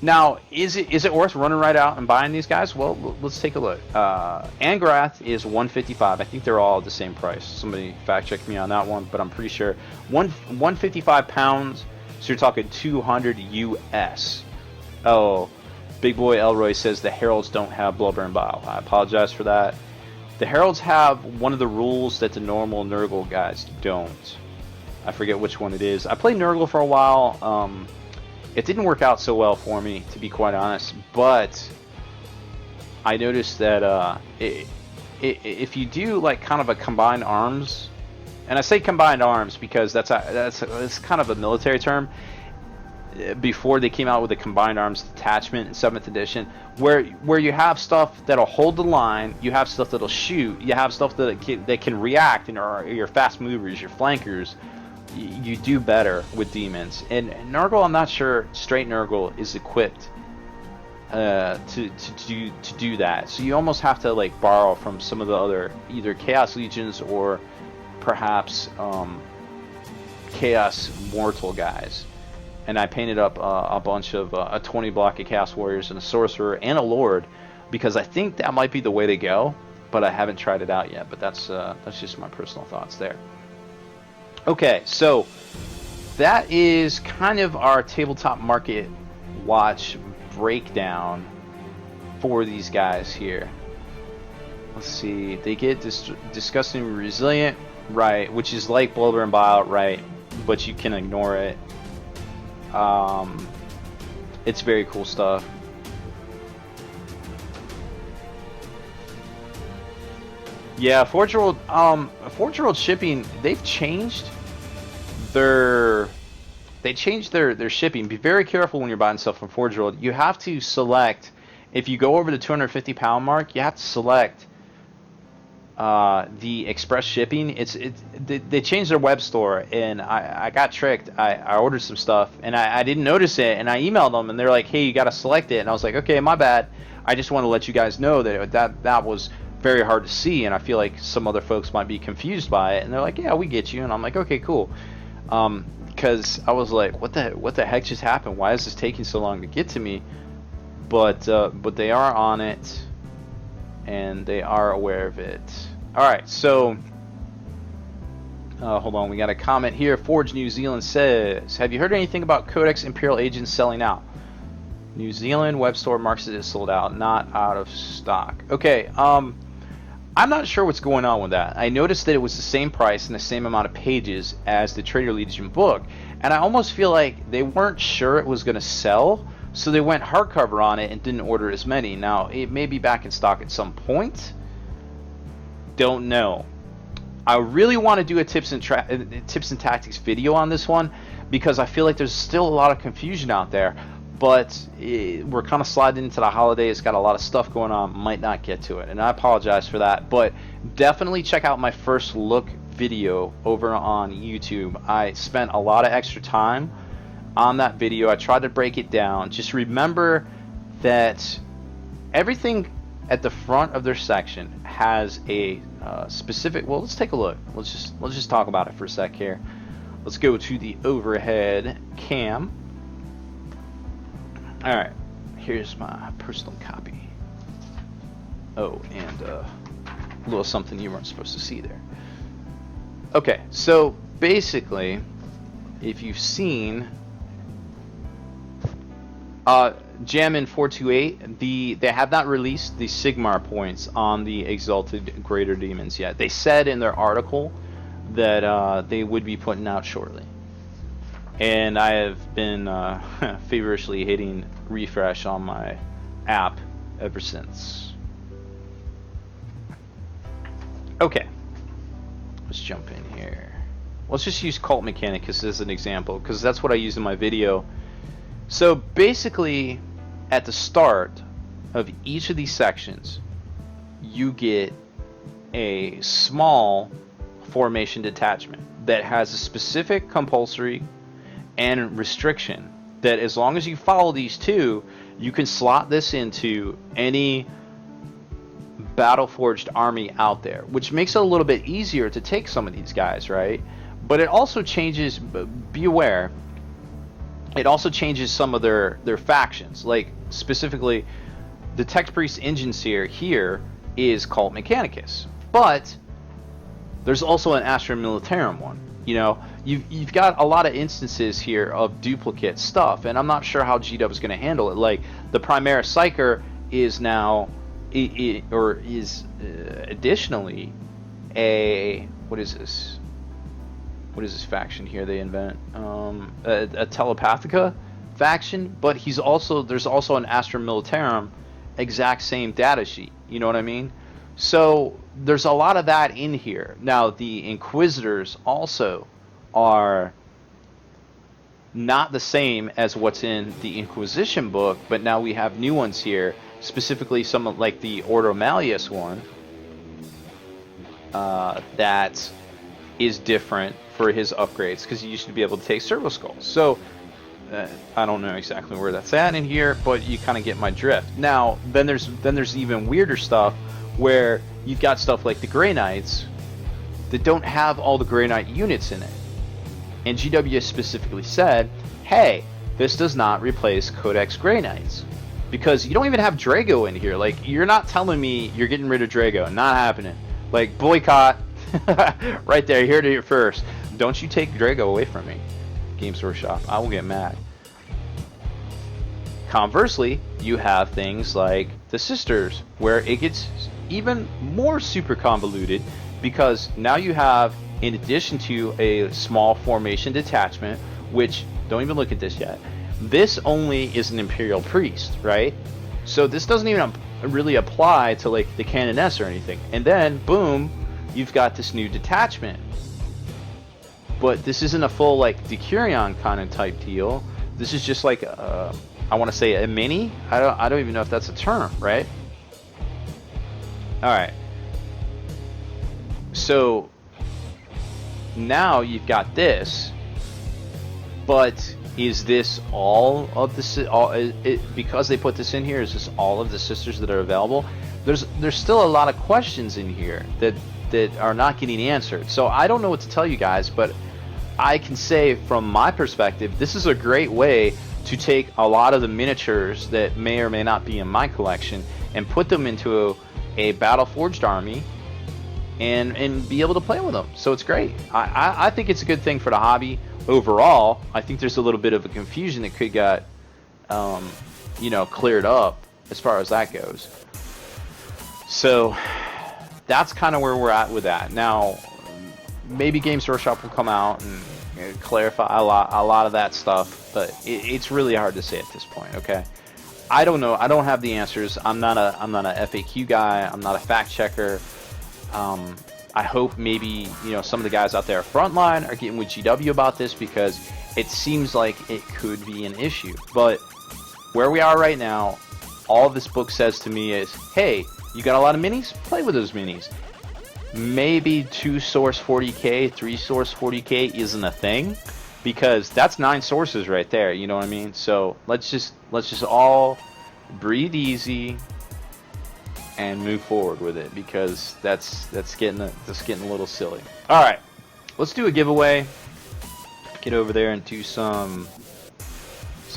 Now, is it worth running right out and buying these guys? Well, let's take a look. Angrath is 155. I think they're all the same price. Somebody fact check me on that one, but I'm pretty sure 155 pounds. So you're talking 200 US. Oh, Big Boy Elroy says the Heralds don't have Blubber and Bile. I apologize for that. The Heralds have one of the rules that the normal Nurgle guys don't. I forget which one it is. I played Nurgle for a while. It didn't work out so well for me, to be quite honest. But I noticed that if you do like kind of a combined arms, and I say combined arms because that's kind of a military term. Before they came out with the combined arms detachment in 7th edition, where you have stuff that'll hold the line, you have stuff that'll shoot, you have stuff that can react, and your fast movers, your flankers, you do better with demons. And Nurgle, I'm not sure straight Nurgle is equipped to do that. So you almost have to like borrow from some of the other either Chaos Legions or perhaps Chaos Mortal guys. And I painted up a bunch of a 20 block of Chaos Warriors and a Sorcerer and a Lord because I think that might be the way to go, but I haven't tried it out yet. But that's just my personal thoughts there. Okay, so that is kind of our tabletop market watch breakdown for these guys here. Let's see, they get disgusting resilient, right, which is like Blubber and Bile, right, but you can ignore it. It's very cool stuff. Yeah, Forge World shipping, they've changed their shipping. Be very careful when you're buying stuff from Forge World. You have to select, if you go over the 250 pound mark, you have to select the express shipping. They changed their web store, and I got tricked. I ordered some stuff and I didn't notice it, and I emailed them and they're like, hey, you got to select it, and I was like, okay, my bad. I just want to let you guys know that was very hard to see, and I feel like some other folks might be confused by it, and they're like, yeah, we get you. And I'm like, okay, cool. Because I was like, what the heck just happened? Why is this taking so long to get to me? But they are on it, and they are aware of it. Alright, so hold on, we got a comment here. Forge New Zealand says, have you heard anything about Codex Imperial agents selling out? New Zealand web store marks it as sold out, not out of stock. Okay, I'm not sure what's going on with that. I noticed that it was the same price and the same amount of pages as the Trader Legion book, and I almost feel like they weren't sure it was going to sell, so they went hardcover on it and didn't order as many. Now, it may be back in stock at some point. Don't know. I really want to do a tips and tactics video on this one because I feel like there's still a lot of confusion out there. But we're kind of sliding into the holidays, got a lot of stuff going on, might not get to it, and I apologize for that. But definitely check out my first look video over on YouTube. I spent a lot of extra time on that video. I tried to break it down. Just remember that everything at the front of their section has a specific, well, let's take a look. Let's just talk about it for a sec here. Let's go to the overhead cam. Alright, here's my personal copy. Oh, and a little something you weren't supposed to see there. Okay, so basically, if you've seen Jammin 428, they have not released the Sigmar points on the Exalted Greater Demons yet. They said in their article that they would be putting out shortly. And I have been feverishly hitting refresh on my app ever since. Okay, let's jump in here. Let's just use Cult Mechanicus as an example, because that's what I use in my video. So basically, at the start of each of these sections, you get a small formation detachment that has a specific compulsory and restriction that as long as you follow these two, you can slot this into any battle-forged army out there, which makes it a little bit easier to take some of these guys, right? But it also changes, be aware, it also changes some of their factions. Like specifically, the Tech Priest engine here is called Mechanicus, but there's also an Astra Militarum one. You know, you've got a lot of instances here of duplicate stuff, and I'm not sure how GW is going to handle it. Like the Primaris Psyker is now, additionally a what is this? What is this faction here they invent? A Telepathica faction, but there's also an Astra Militarum, exact same data sheet. You know what I mean? So there's a lot of that in here. Now the Inquisitors also are not the same as what's in the Inquisition book, but now we have new ones here, specifically some like the Ordo Malleus one that is different for his upgrades, because he used to be able to take Servo Skulls. So I don't know exactly where that's at in here, but you kind of get my drift. Now then there's even weirder stuff where you've got stuff like the Grey Knights that don't have all the Grey Knight units in it, and GW specifically said, hey, this does not replace Codex Grey Knights, because you don't even have Drago in here. Like, you're not telling me you're getting rid of Drago. Not happening. Like, boycott. Right there, here to hear first. Don't you take Drago away from me, Games Workshop. I will get mad. Conversely, you have things like the Sisters, where it gets even more super convoluted, because now you have, in addition to a small formation detachment, which, don't even look at this yet, this only is an Imperial Priest, right? So this doesn't even really apply to like the Canoness or anything. And then, boom, you've got this new detachment. But this isn't a full like Decurion kind of type deal. This is just like I want to say a mini. I don't even know if that's a term, right? All right. So now you've got this, but is this all of the because they put this in here? Is this all of the Sisters that are available? There's still a lot of questions in here that are not getting answered. So I don't know what to tell you guys, but I can say from my perspective, this is a great way to take a lot of the miniatures that may or may not be in my collection and put them into a battle forged army and be able to play with them. So it's great. I think it's a good thing for the hobby overall. I think there's a little bit of a confusion that could get cleared up as far as that goes. So that's kind of where we're at with that. Now, maybe Games Workshop will come out and clarify a lot of that stuff, but it's really hard to say at this point. Okay, I don't know. I don't have the answers. I'm not a FAQ guy. I'm not a fact checker. I hope maybe some of the guys out there frontline are getting with GW about this, because it seems like it could be an issue. But where we are right now, all this book says to me is, hey, you got a lot of minis? Play with those minis. Maybe 2 source 40k, 3 source 40k isn't a thing, because that's 9 sources right there. You know what I mean? So let's just all breathe easy and move forward with it, because that's getting a little silly. All right, let's do a giveaway. Get over there and do some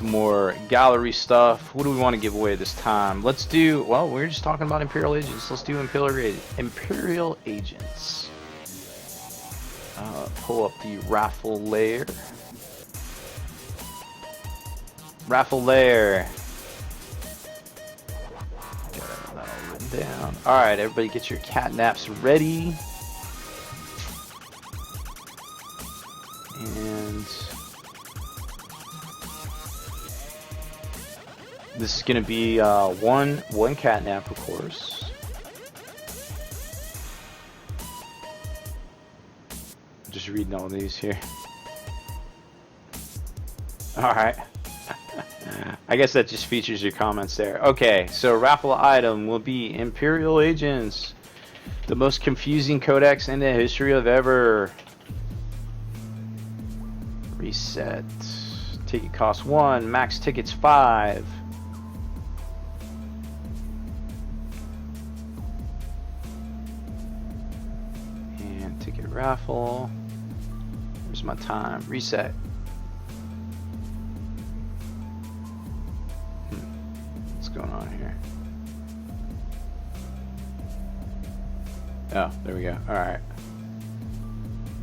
more gallery stuff. What do we want to give away this time? Let's do, well, we're just talking about Imperial Agents. Let's do Imperial Agents. Pull up the raffle layer. Raffle layer. Got that all written down. Alright, everybody get your catnaps ready. And this is going to be one catnap, of course. Just reading all these here. Alright. I guess that just features your comments there. Okay, so raffle item will be Imperial Agents. The most confusing codex in the history of ever. Reset. Ticket cost 1, max tickets 5. And ticket raffle. Where's my time? Reset. Oh, there we go. Alright.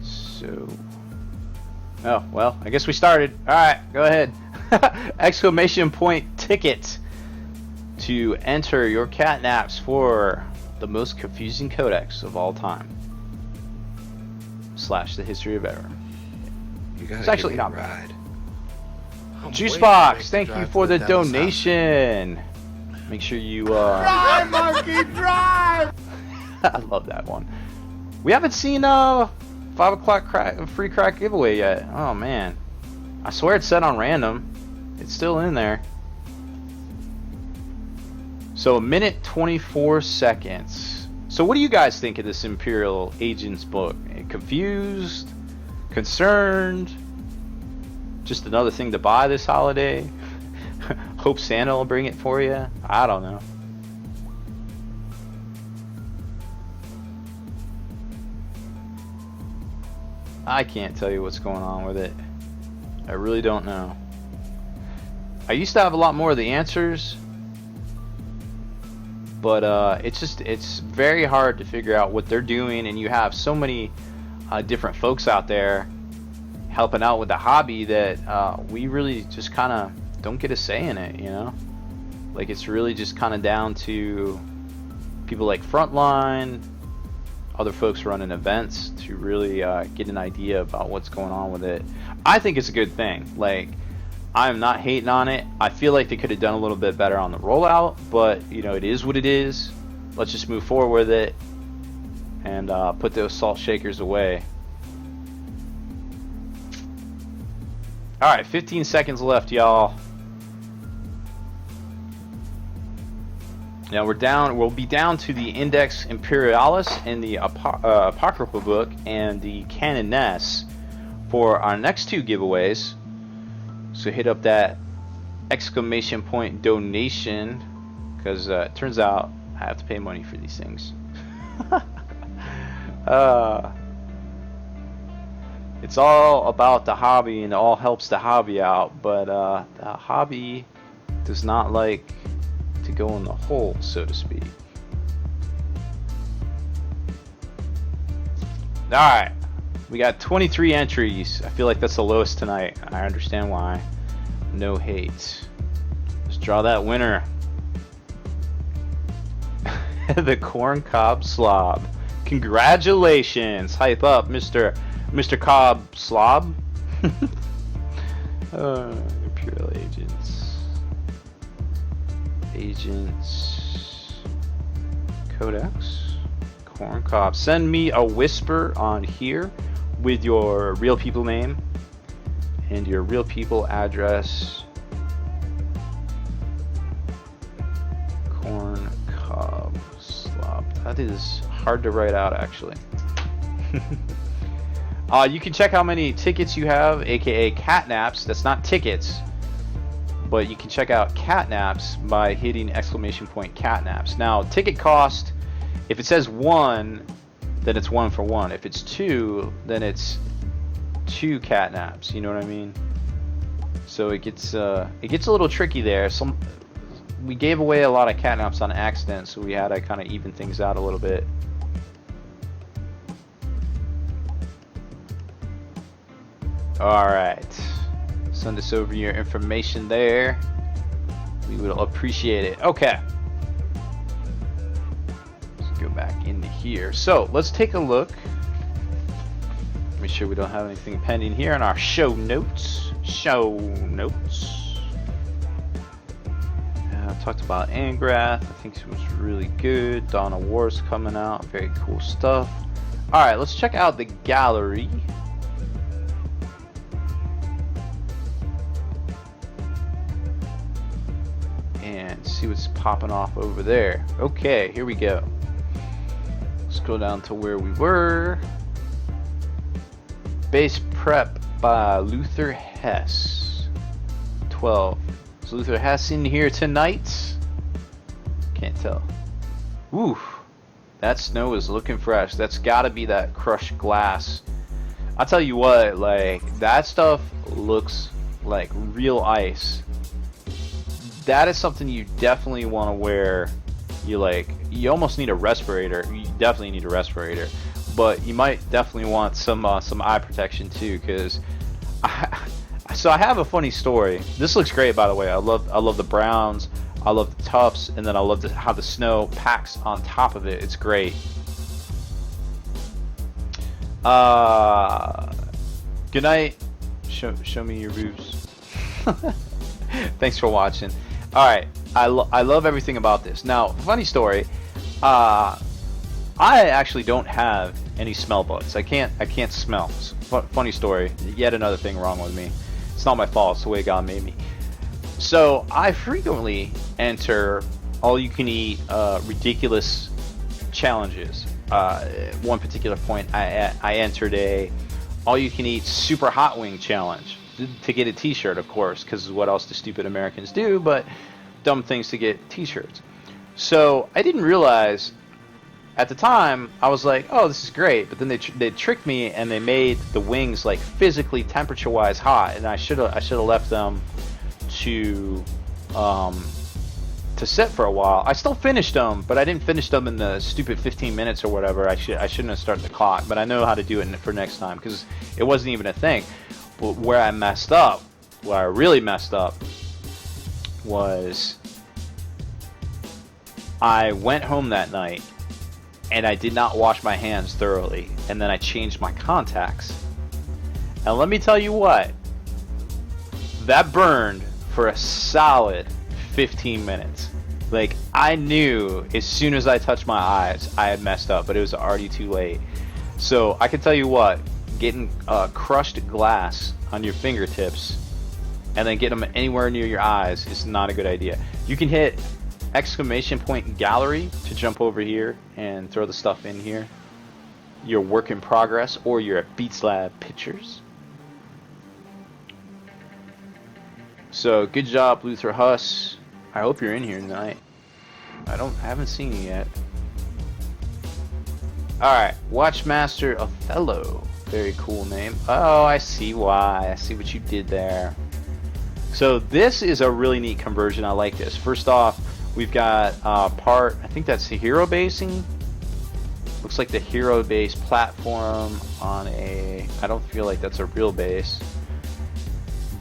So... Oh, well, I guess we started. Alright, go ahead. Exclamation point ticket to enter your catnaps for the most confusing codex of all time. / the history of Baer. You gotta It's actually give me a not bad. ride. I'm Juice way too Box, big to thank you drive for to the devil's house. donation. Make sure you Drive, monkey, drive! I love that one. We haven't seen 5 o'clock free crack giveaway yet. Oh man. I swear it's set on random. It's still in there. So 1 minute 24 seconds. So what do you guys think of this Imperial Agents book? Confused? Concerned? Just another thing to buy this holiday? Hope Santa will bring it for you? I don't know. I can't tell you what's going on with it. I really don't know. I used to have a lot more of the answers, but it's very hard to figure out what they're doing, and you have so many different folks out there helping out with the hobby that we really just kind of don't get a say in it, you know? Like, it's really just kind of down to people like Frontline, other folks running events to really get an idea about what's going on with it. I think it's a good thing. Like, I'm not hating on it. I feel like they could have done a little bit better on the rollout, but you know, it is what it is. Let's just move forward with it and put those salt shakers away. Alright, 15 seconds left, y'all. Now we'll be down to the Index Imperialis and the Apocryphal book and the Canoness for our next 2 giveaways. So hit up that exclamation point donation, because it turns out I have to pay money for these things. It's all about the hobby and it all helps the hobby out, but the hobby does not like to go in the hole, so to speak. Alright, we got 23 entries. I feel like that's the lowest tonight. I understand why. No hate. Let's draw that winner. The corn cob slob. Congratulations. Hype up, Mr. Cobb Slob. Imperial Agents. Codex. Corn cob. Send me a whisper on here with your real people name and your real people address. Corn cob slob. That is hard to write out, actually. You can check how many tickets you have, aka catnaps. That's not tickets, but you can check out catnaps by hitting exclamation point catnaps. Now, ticket cost, if it says 1, then it's 1 for 1. If it's 2, then it's 2 catnaps. You know what I mean? So it gets a little tricky there. We gave away a lot of catnaps on accident, so we had to kind of even things out a little bit. Alright, send us over your information there. We would appreciate it. Okay, let's go back into here. So let's take a look. Make sure we don't have anything pending here in our show notes. I talked about Angrath. I think it was really good. Dawn of War's coming out. Very cool stuff. Alright, let's check out the gallery. And see what's popping off over there. Okay, here we go. Scroll down to where we were. Base prep by Luther Hess. 12. Is Luther Hess in here tonight? Can't tell. Ooh, that snow is looking fresh. That's gotta be that crushed glass. I'll tell you what, like, that stuff looks like real ice. That is something you definitely want to wear. You you almost need a respirator. You definitely need a respirator, but you might definitely want some eye protection too, because so I have a funny story. This looks great, by the way. I love the browns, I love the tufts, and then I love how the snow packs on top of it. It's great. Good night. Show me your boobs. Thanks for watching. All right, I love everything about this. Now, funny story. I actually don't have any smell buds. I can't smell. Funny story. Yet another thing wrong with me. It's not my fault. It's the way God made me. So I frequently enter all-you-can-eat ridiculous challenges. One particular point, I entered a all-you-can-eat super hot wing challenge to get a T-shirt, of course, because what else do stupid Americans do but dumb things to get T-shirts. So I didn't realize at the time. I was like, oh, this is great, but then they tricked me and they made the wings like physically temperature-wise hot, and I should have left them to sit for a while. I still finished them, but I didn't finish them in the stupid 15 minutes or whatever. I shouldn't have started the clock, but I know how to do it for next time because it wasn't even a thing. But where I messed up, where I really messed up, was I went home that night and I did not wash my hands thoroughly, and then I changed my contacts. And let me tell you what, that burned for a solid 15 minutes. Like, I knew as soon as I touched my eyes I had messed up, but it was already too late. So I can tell you what, getting crushed glass on your fingertips and then get them anywhere near your eyes is not a good idea. You can hit exclamation point gallery to jump over here and throw the stuff in here, your work in progress, or your Beatslab pictures. So good job, Luther Huss. I hope you're in here tonight. I haven't seen you yet. Alright, Watchmaster Othello. Very cool name. Oh, I see why. I see what you did there. So this is a really neat conversion. I like this. First off, we've got part, I think that's the hero basing. Looks like the hero base platform on a, I don't feel like that's a real base.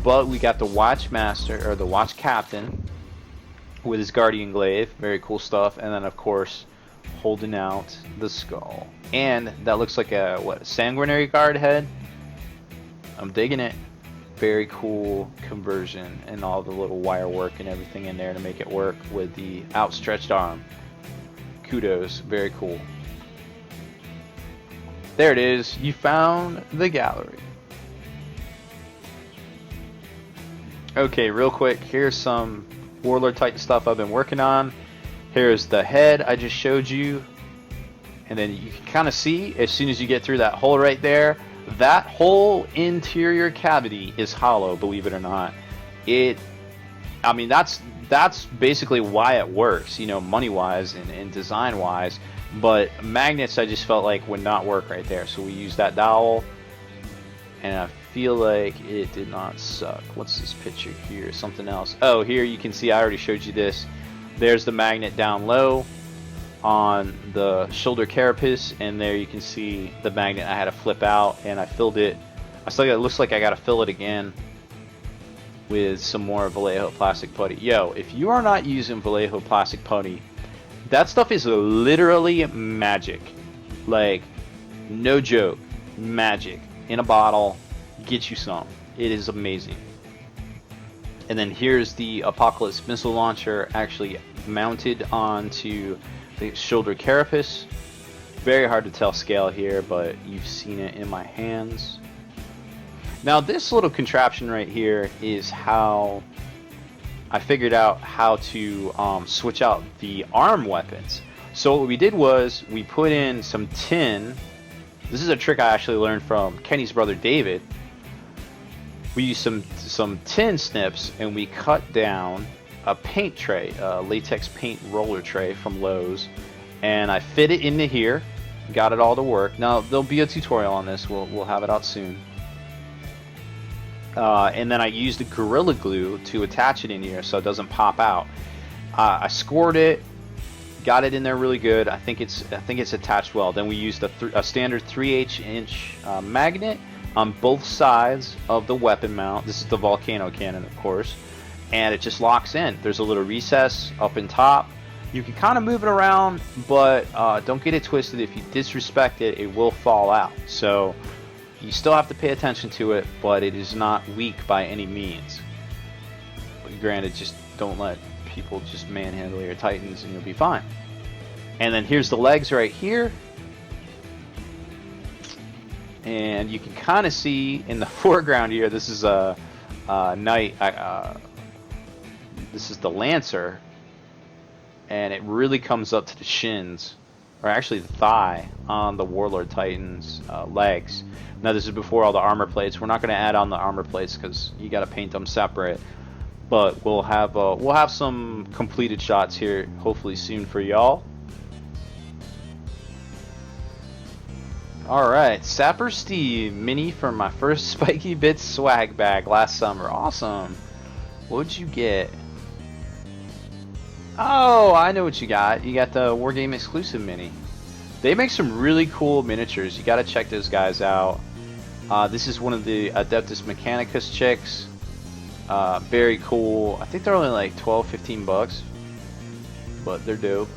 But we got the Watchmaster, or the Watch Captain, with his Guardian Glaive. Very cool stuff. And then, of course, holding out the skull. And that looks like a, what, Sanguinary Guard head? I'm digging it. Very cool conversion, and all the little wire work and everything in there to make it work with the outstretched arm. Kudos. Very cool. There it is. You found the gallery. Okay, real quick, here's some Warlord Titan stuff I've been working on. Here's the head I just showed you. And then you can kind of see, as soon as you get through that hole right there, that whole interior cavity is hollow, believe it or not. I mean, that's basically why it works, you know, money-wise and design-wise. But magnets, I just felt like would not work right there. So we used that dowel, and I feel like it did not suck. What's this picture here? Something else. Oh, here you can see, I already showed you this. There's the magnet down low on the shoulder carapace, and there you can see the magnet I had to flip out, and I filled it. It looks like I gotta fill it again with some more Vallejo plastic putty. Yo, if you are not using Vallejo plastic putty, that stuff is literally magic. Like, no joke, magic. In a bottle, get you some. It is amazing. And then here's the Apocalypse missile launcher actually mounted onto the shoulder carapace. Very hard to tell scale here, but you've seen it in my hands. Now this little contraption right here is how I figured out how to switch out the arm weapons. So what we did was we put in some tin. This is a trick I actually learned from Kenny's brother David. We used some tin snips and we cut down a paint tray, a latex paint roller tray from Lowe's, and I fit it into here, got it all to work. Now there'll be a tutorial on this, we'll have it out soon. And then I used the Gorilla Glue to attach it in here so it doesn't pop out. I scored it, got it in there really good. I think it's attached well. Then we used a standard 3/8-inch magnet on both sides of the weapon mount. This is the volcano cannon, of course, and it just locks in. There's a little recess up in top. You can kind of move it around, but don't get it twisted. If you disrespect it, it will fall out. So you still have to pay attention to it, but it is not weak by any means. But granted, just don't let people just manhandle your Titans and you'll be fine. And then here's the legs right here. And you can kind of see in the foreground here, this is a knight. This is the Lancer. And it really comes up to the shins, or actually the thigh, on the Warlord Titan's legs. Now this is before all the armor plates. We're not going to add on the armor plates because you got to paint them separate. But we'll have some completed shots here, hopefully soon for y'all. All right, Sapper Steve mini for my first Spiky Bits swag bag last summer. Awesome. What'd you get? Oh, I know what you got. You got the Wargame exclusive mini. They make some really cool miniatures. You got to check those guys out. This is one of the Adeptus Mechanicus chicks. Very cool. I think they're only like 12-15 bucks, but they're dope.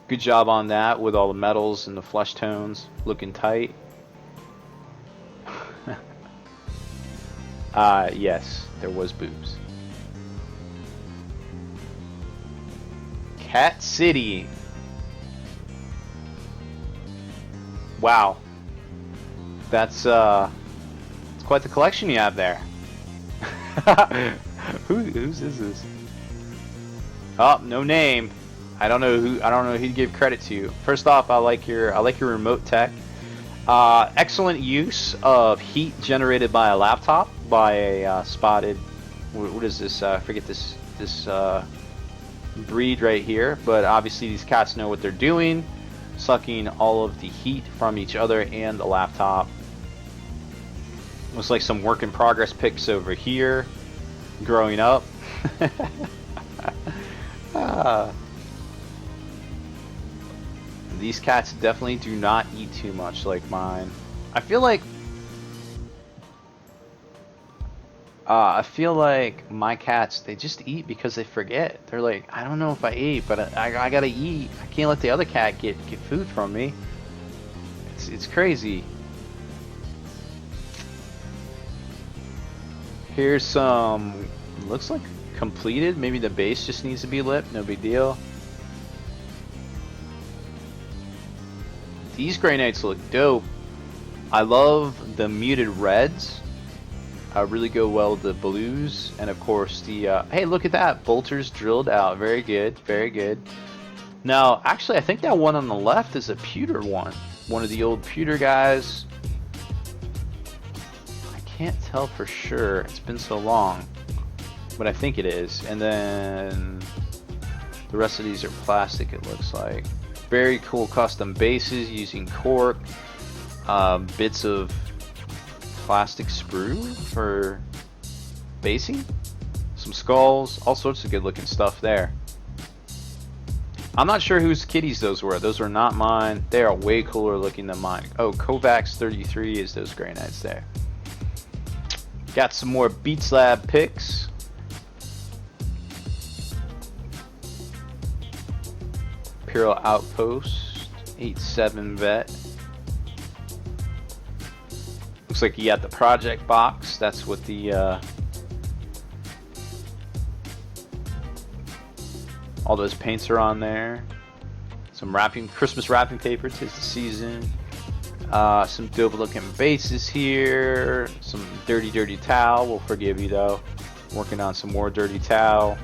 Good job on that with all the metals and the flesh tones looking tight. Yes, there was boobs. Cat City. Wow. That's quite the collection you have there. Whose is this? Oh, no name. I don't know who to give credit to. First off, I like your remote tech. Excellent use of heat generated by a laptop by a spotted. What is this? I forget this breed right here. But obviously these cats know what they're doing, sucking all of the heat from each other and the laptop. Looks like some work in progress pics over here. Growing up. These cats definitely do not eat too much like mine. I feel like my cats, they just eat because they forget. They're like, I don't know if I ate, but I gotta eat. I can't let the other cat get food from me. It's crazy. Here's some, looks like completed. Maybe the base just needs to be lit. No big deal. These Grey Knights look dope. I love the muted reds. Really go well with the blues, and of course the hey, look at that, bolters drilled out. Very good, very good. Now actually I think that one on the left is a pewter one of the old pewter guys. I can't tell for sure, it's been so long, but I think it is. And then the rest of these are plastic, it looks like. Very cool custom bases using cork, bits of plastic sprue for basing, some skulls, all sorts of good looking stuff there. I'm not sure whose kitties those were. Those were not mine. They are way cooler looking than mine. Oh, Kovacs 33 is those Grey Knights there. Got some more Beatslab picks. Imperial Outpost 8/7 vet. Looks like you got the project box. That's what the all those paints are on there. Some wrapping, Christmas wrapping paper. 'Tis the season. Some dope looking bases here. Some dirty towel. We'll forgive you though. Working on some more dirty towel.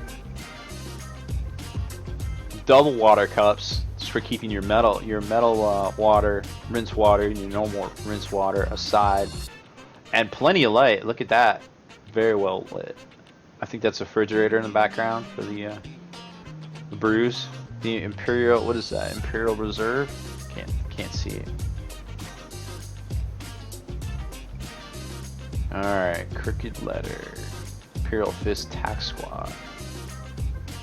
Double water cups, just for keeping your metal water, rinse water, your normal rinse water aside, and plenty of light. Look at that, very well lit. I think that's a refrigerator in the background for the brews. The Imperial, what is that? Imperial Reserve? Can't see it. All right, crooked letter. Imperial Fist Tac Squad.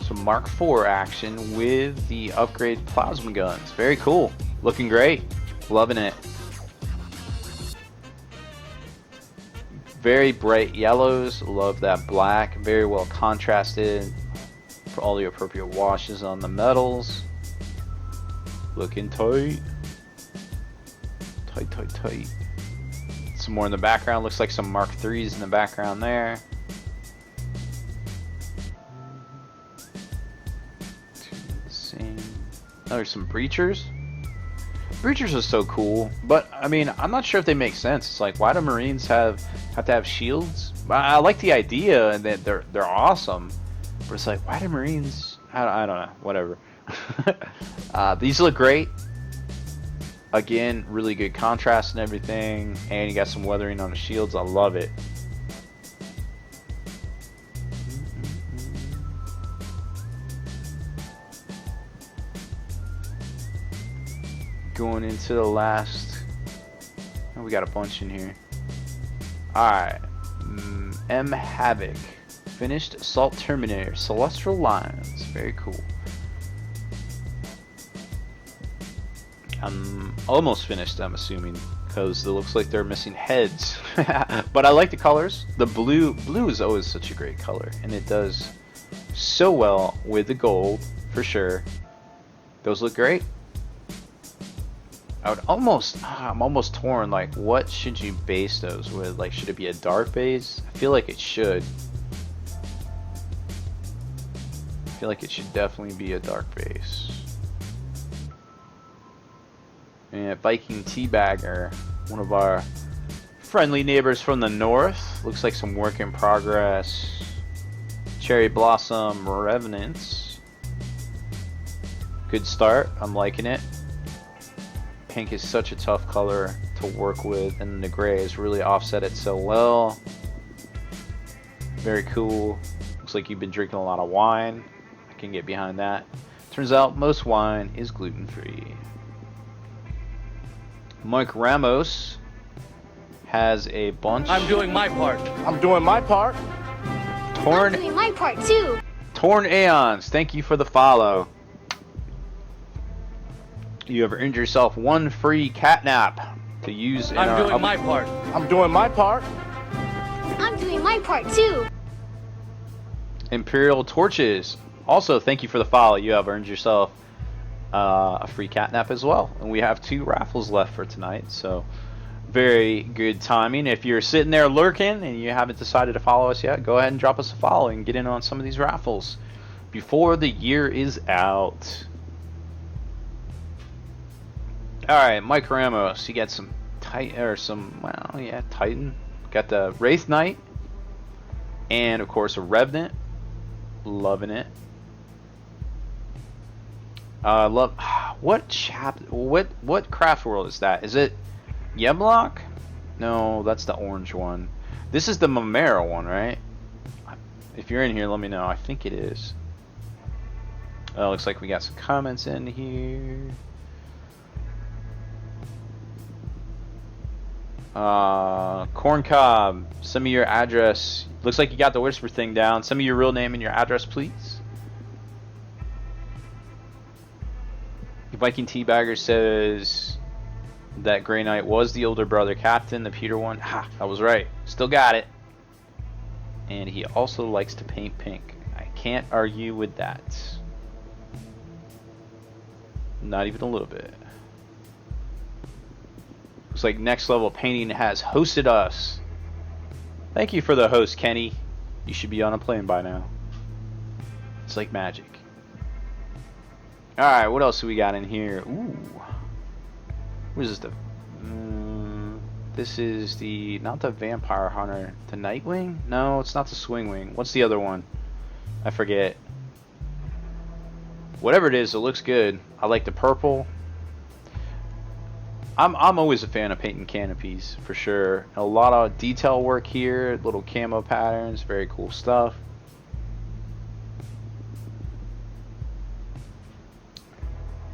Some Mark IV action with the upgrade plasma guns. Very cool. Looking great. Loving it. Very bright yellows. Love that black. Very well contrasted for all the appropriate washes on the metals. Looking tight. Tight, tight, tight. Some more in the background. Looks like some Mark IIIs in the background there. Oh, there's some breachers. Breachers are so cool, but I mean, I'm not sure if they make sense. It's like, why do Marines have to have shields? I like the idea and that they're awesome, but it's like, why do Marines? I don't know. Whatever. These look great. Again, really good contrast and everything, and you got some weathering on the shields. I love it. Going into the last, oh, we got a bunch in here. Alright, M Havoc, finished Assault Terminator, Celestial Lines, very cool. I'm almost finished, I'm assuming, because it looks like they're missing heads. But I like the colors. The blue is always such a great color, and it does so well with the gold, for sure. Those look great. I'm almost torn, like, what should you base those with? Like, should it be a dark base? I feel like it should. I feel like it should definitely be a dark base. And Viking Teabagger, one of our friendly neighbors from the north. Looks like some work in progress. Cherry Blossom Revenants. Good start, I'm liking it. Pink is such a tough color to work with, and the gray has really offset it so well. Very cool. Looks like you've been drinking a lot of wine. I can get behind that. Turns out most wine is gluten-free. Mike Ramos has a bunch. I'm doing my part. I'm doing my part. Torn. I'm doing my part too. Torn Aeons, thank you for the follow. You have earned yourself one free catnap to use in I'm doing my part. I'm doing my part. I'm doing my part too. Imperial Torches. Also, thank you for the follow. You have earned yourself a free catnap as well. And we have 2 raffles left for tonight, so very good timing. If you're sitting there lurking and you haven't decided to follow us yet, go ahead and drop us a follow and get in on some of these raffles before the year is out. Alright, Mike Ramos, you got some Titan. Got the Wraith Knight. And of course a Revenant. Loving it. What craft world is that? Is it Yemlock? No, that's the orange one. This is the Mamera one, right? If you're in here, let me know. I think it is. Looks like we got some comments in here. Corn Cob, send me your address. Looks like you got the whisper thing down. Send me your real name and your address, please. Viking Teabagger says that Grey Knight was the older brother captain, the Peter one. Ha, I was right. Still got it. And he also likes to paint pink. I can't argue with that. Not even a little bit. Looks like Next Level Painting has hosted us. Thank you for the host, Kenny. You should be on a plane by now. It's like magic. Alright, what else do we got in here? Ooh. What is this? This is the, not the Vampire Hunter, the Nightwing? No, it's not the Swingwing. What's the other one? I forget. Whatever it is, it looks good. I like the purple. I'm always a fan of painting canopies, for sure. A lot of detail work here, little camo patterns, very cool stuff.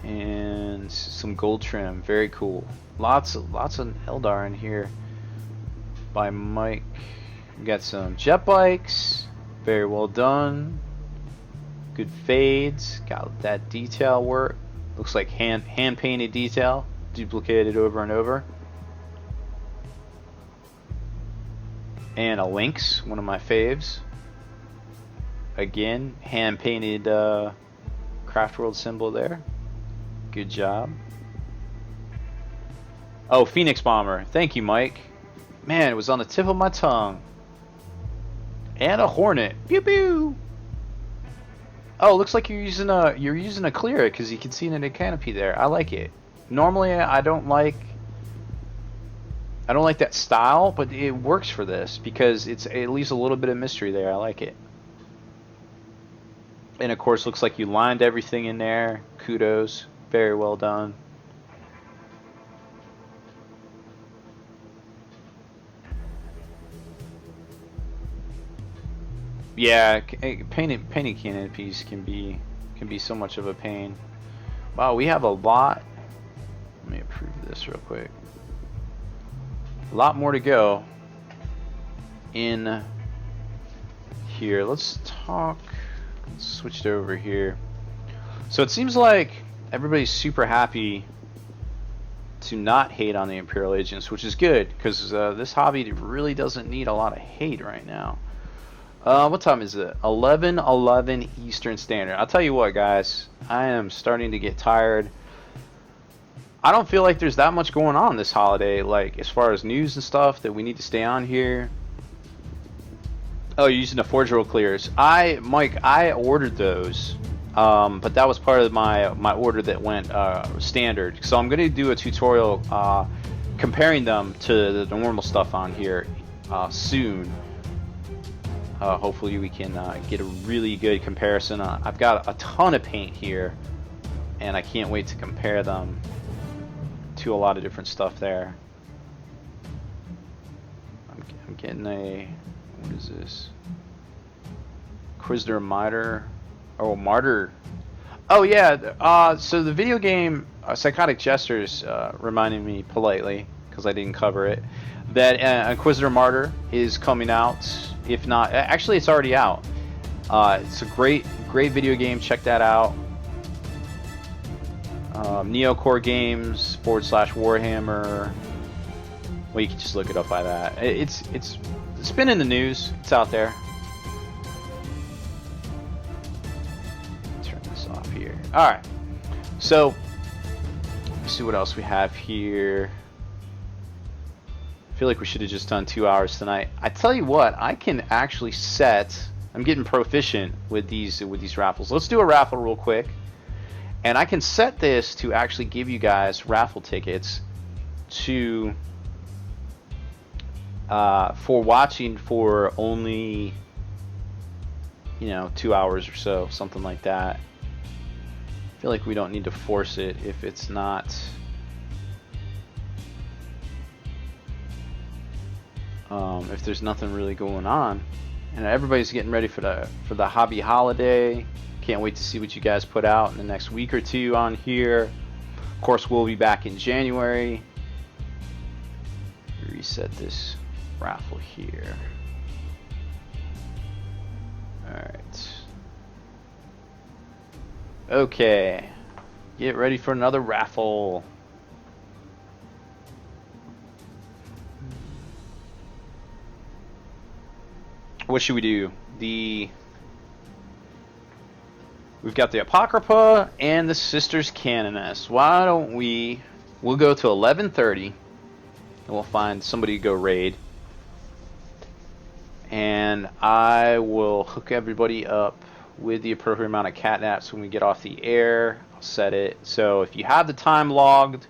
And some gold trim, very cool. Lots of Eldar in here by Mike. We got some jet bikes, very well done. Good fades. Got that detail work. Looks like hand painted detail, duplicated over and over. And a Lynx, one of my faves. Again, hand painted Craft World symbol there. Good job. Oh, Phoenix Bomber. Thank you, Mike. Man, it was on the tip of my tongue. And a Hornet. Pew pew. Oh, looks like you're using a clear because you can see it in the canopy there. I like it. Normally, I don't like that style, but it works for this because it leaves a little bit of mystery there. I like it. And of course, looks like you lined everything in there. Kudos. Very well done. Yeah, painting canopies can be so much of a pain. Wow, we have a lot. Let me approve this real quick. A lot more to go in here. Let's switch it over here. So it seems like everybody's super happy to not hate on the Imperial agents, which is good because this hobby really doesn't need a lot of hate right now. What time is it? 11:11 Eastern Standard. I'll tell you what, guys. I am starting to get tired. I don't feel like there's that much going on this holiday, like as far as news and stuff that we need to stay on here. Oh, you're using the Forge Roll clears. Mike, I ordered those, but that was part of my order that went standard. So I'm going to do a tutorial comparing them to the normal stuff on here soon. Hopefully we can get a really good comparison. I've got a ton of paint here, and I can't wait to compare them to a lot of different stuff there. I'm getting a, what is this? Inquisitor Martyr. Oh, Martyr. Oh yeah, so the video game Psychotic Jesters reminded me politely, because I didn't cover it, that Inquisitor Martyr is coming out. If not, actually it's already out. It's a great video game. Check that out. Neocore Games / Warhammer. Well, you can just look it up by that. It's been in the news. It's out there. Turn this off here. All right. So let's see what else we have here. I feel like we should have just done 2 hours tonight. I tell you what, I can actually set. I'm getting proficient with these raffles. Let's do a raffle real quick, and I can set this to actually give you guys raffle tickets to for watching for only 2 hours or so, something like that. I feel like we don't need to force it if it's not. If there's nothing really going on, and everybody's getting ready for the hobby holiday. Can't wait to see what you guys put out in the next week or two on here. Of course, we'll be back in January. Reset this raffle here. Alright. Okay. Get ready for another raffle. What should we do? We've got the Apocrypha and the Sisters Canoness. Why don't we'll go to 11:30 and we'll find somebody to go raid. And I will hook everybody up with the appropriate amount of catnaps when we get off the air. I'll set it. So if you have the time logged,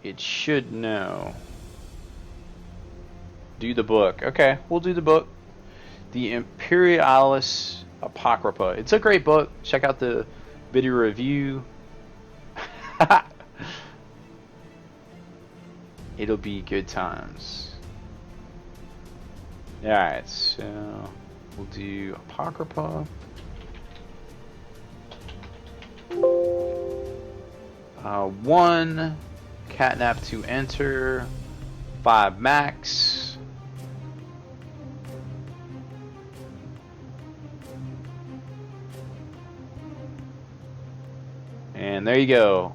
it should know. Do the book. Okay, we'll do the book. The Imperialis Apocrypha. It's a great book. Check out the video review. It'll be good times. Alright, so we'll do Apocrypha. One catnap to enter. 5 max. And there you go.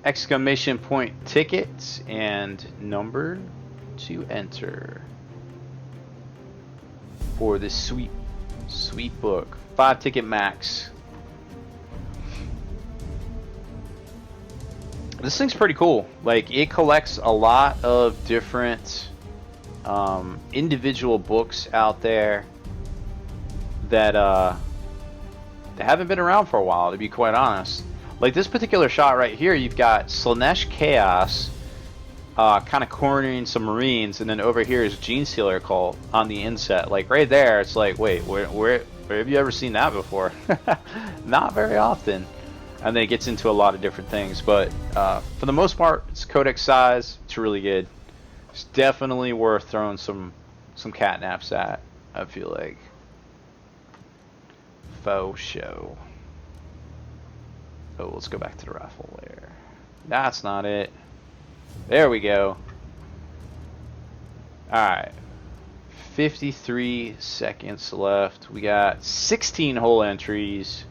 Exclamation point tickets and number to enter for this sweet book. 5 ticket max. This thing's pretty cool. Like, it collects a lot of different individual books out there that haven't been around for a while, to be quite honest. Like this particular shot right here, you've got Slanesh Chaos kind of cornering some Marines, and then over here is Gene Stealer Cult on the inset. Like right there, it's like, wait, where have you ever seen that before? Not very often. And then it gets into a lot of different things, but for the most part, it's codex size. It's really good. It's definitely worth throwing some catnaps at, I feel like. Faux show. Oh, let's go back to the raffle there. That's not it. There we go. Alright. 53 seconds left. We got 16 whole entries.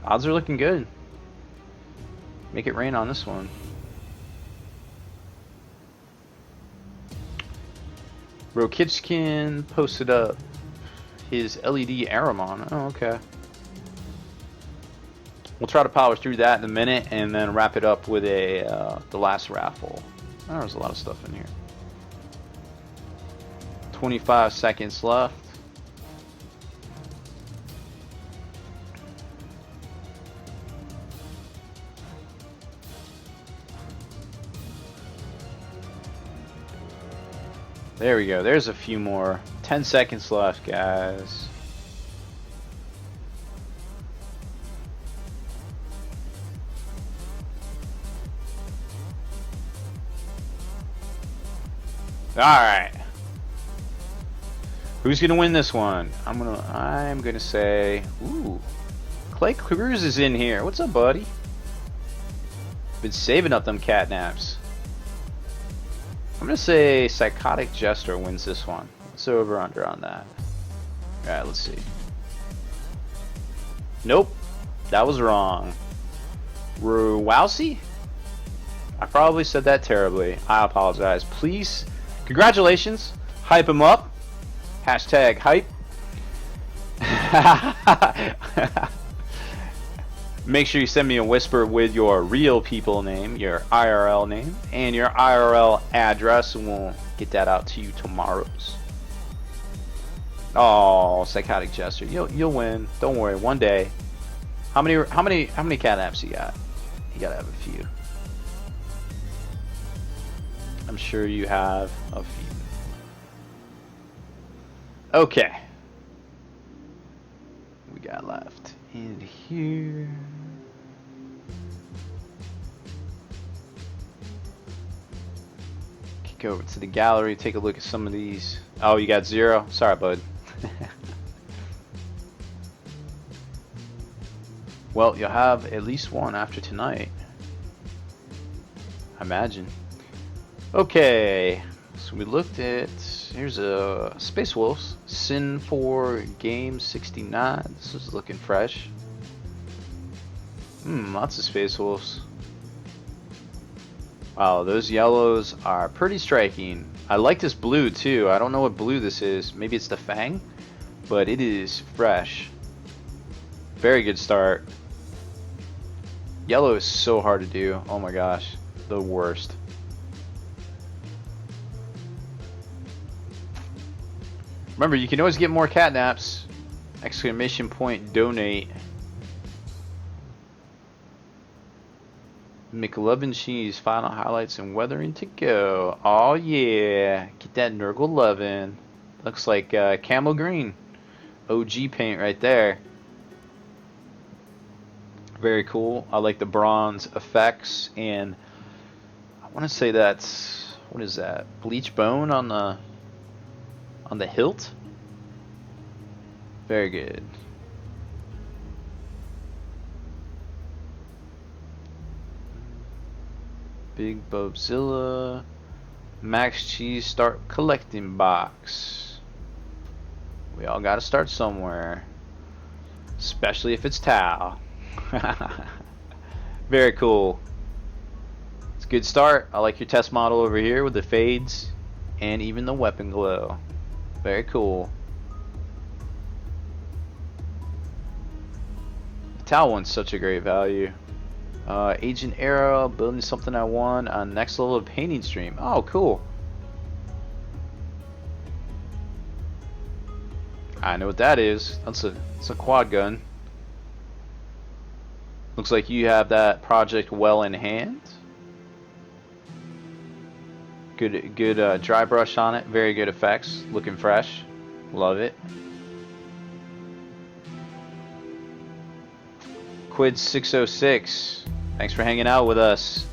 Odds are looking good. Make it rain on this one. Rokitchkin posted up his LED Aramon. Oh, okay. We'll try to power through that in a minute and then wrap it up with the last raffle. Oh, there's a lot of stuff in here. 25 seconds left. There we go. There's a few more. 10 seconds left, guys. Alright. Who's gonna win this one? I'm gonna say, ooh, Clay Cruz is in here. What's up, buddy? Been saving up them catnaps. I'm gonna say Psychotic Jester wins this one. What's the over under on that? Alright, let's see. Nope, that was wrong. Ruwowsy? I probably said that terribly. I apologize. Please, congratulations. Hype him up. Hashtag hype. Make sure you send me a whisper with your real people name, your IRL name, and your IRL address, and we'll get that out to you tomorrow's. Oh, Psychotic Jester, you'll win. Don't worry. One day. How many catnaps you got? You gotta have a few. I'm sure you have a few. Okay. We got left in here. Kick over to the gallery, take a look at some of these. Oh, you got 0? Sorry, bud. Well, you'll have at least one after tonight, I imagine. Okay, so we looked at, here's a Space Wolves, Sin 4 Game 69. This is looking fresh. Lots of Space Wolves. Wow, those yellows are pretty striking. I like this blue too. I don't know what blue this is. Maybe it's the Fang, but it is fresh. Very good start. Yellow is so hard to do. Oh my gosh, the worst. Remember, you can always get more catnaps. Exclamation point donate. McLovin Cheese, final highlights and weathering to go. Oh yeah, get that Nurgle lovin'. Looks like camel green. OG paint right there. Very cool. I like the bronze effects, and I want to say that's, what is that? Bleach bone on the hilt. Very good. Big Bobzilla. Max Cheese start collecting box. We all got to start somewhere, especially if it's Tau. Very cool. It's a good start. I like your test model over here with the fades and even the weapon glow. Very cool. The towel one's such a great value. Agent Arrow, building something I won on next level of painting stream. Oh, cool. I know what that is. It's a quad gun. Looks like you have that project well in hand. Good dry brush on it. Very good effects. Looking fresh. Love it. Quid 606. Thanks for hanging out with us.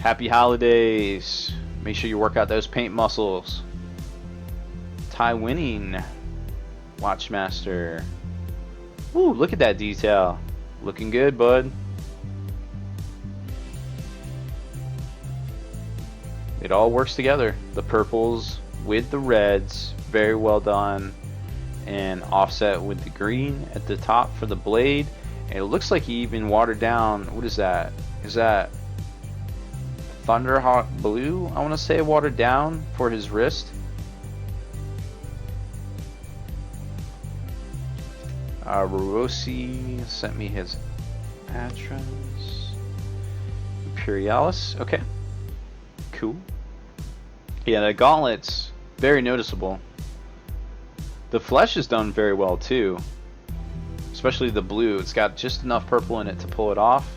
Happy holidays. Make sure you work out those paint muscles. Ty winning. Watchmaster. Woo, look at that detail. Looking good, bud. It all works together. The purples with the reds. Very well done. And offset with the green at the top for the blade. And it looks like he even watered down. What is that? Is that Thunderhawk blue? I want to say watered down for his wrist. Rossi sent me his address. Imperialis. Okay. Cool. Yeah, the gauntlets very noticeable. The flesh is done very well too. Especially the blue. It's got just enough purple in it to pull it off.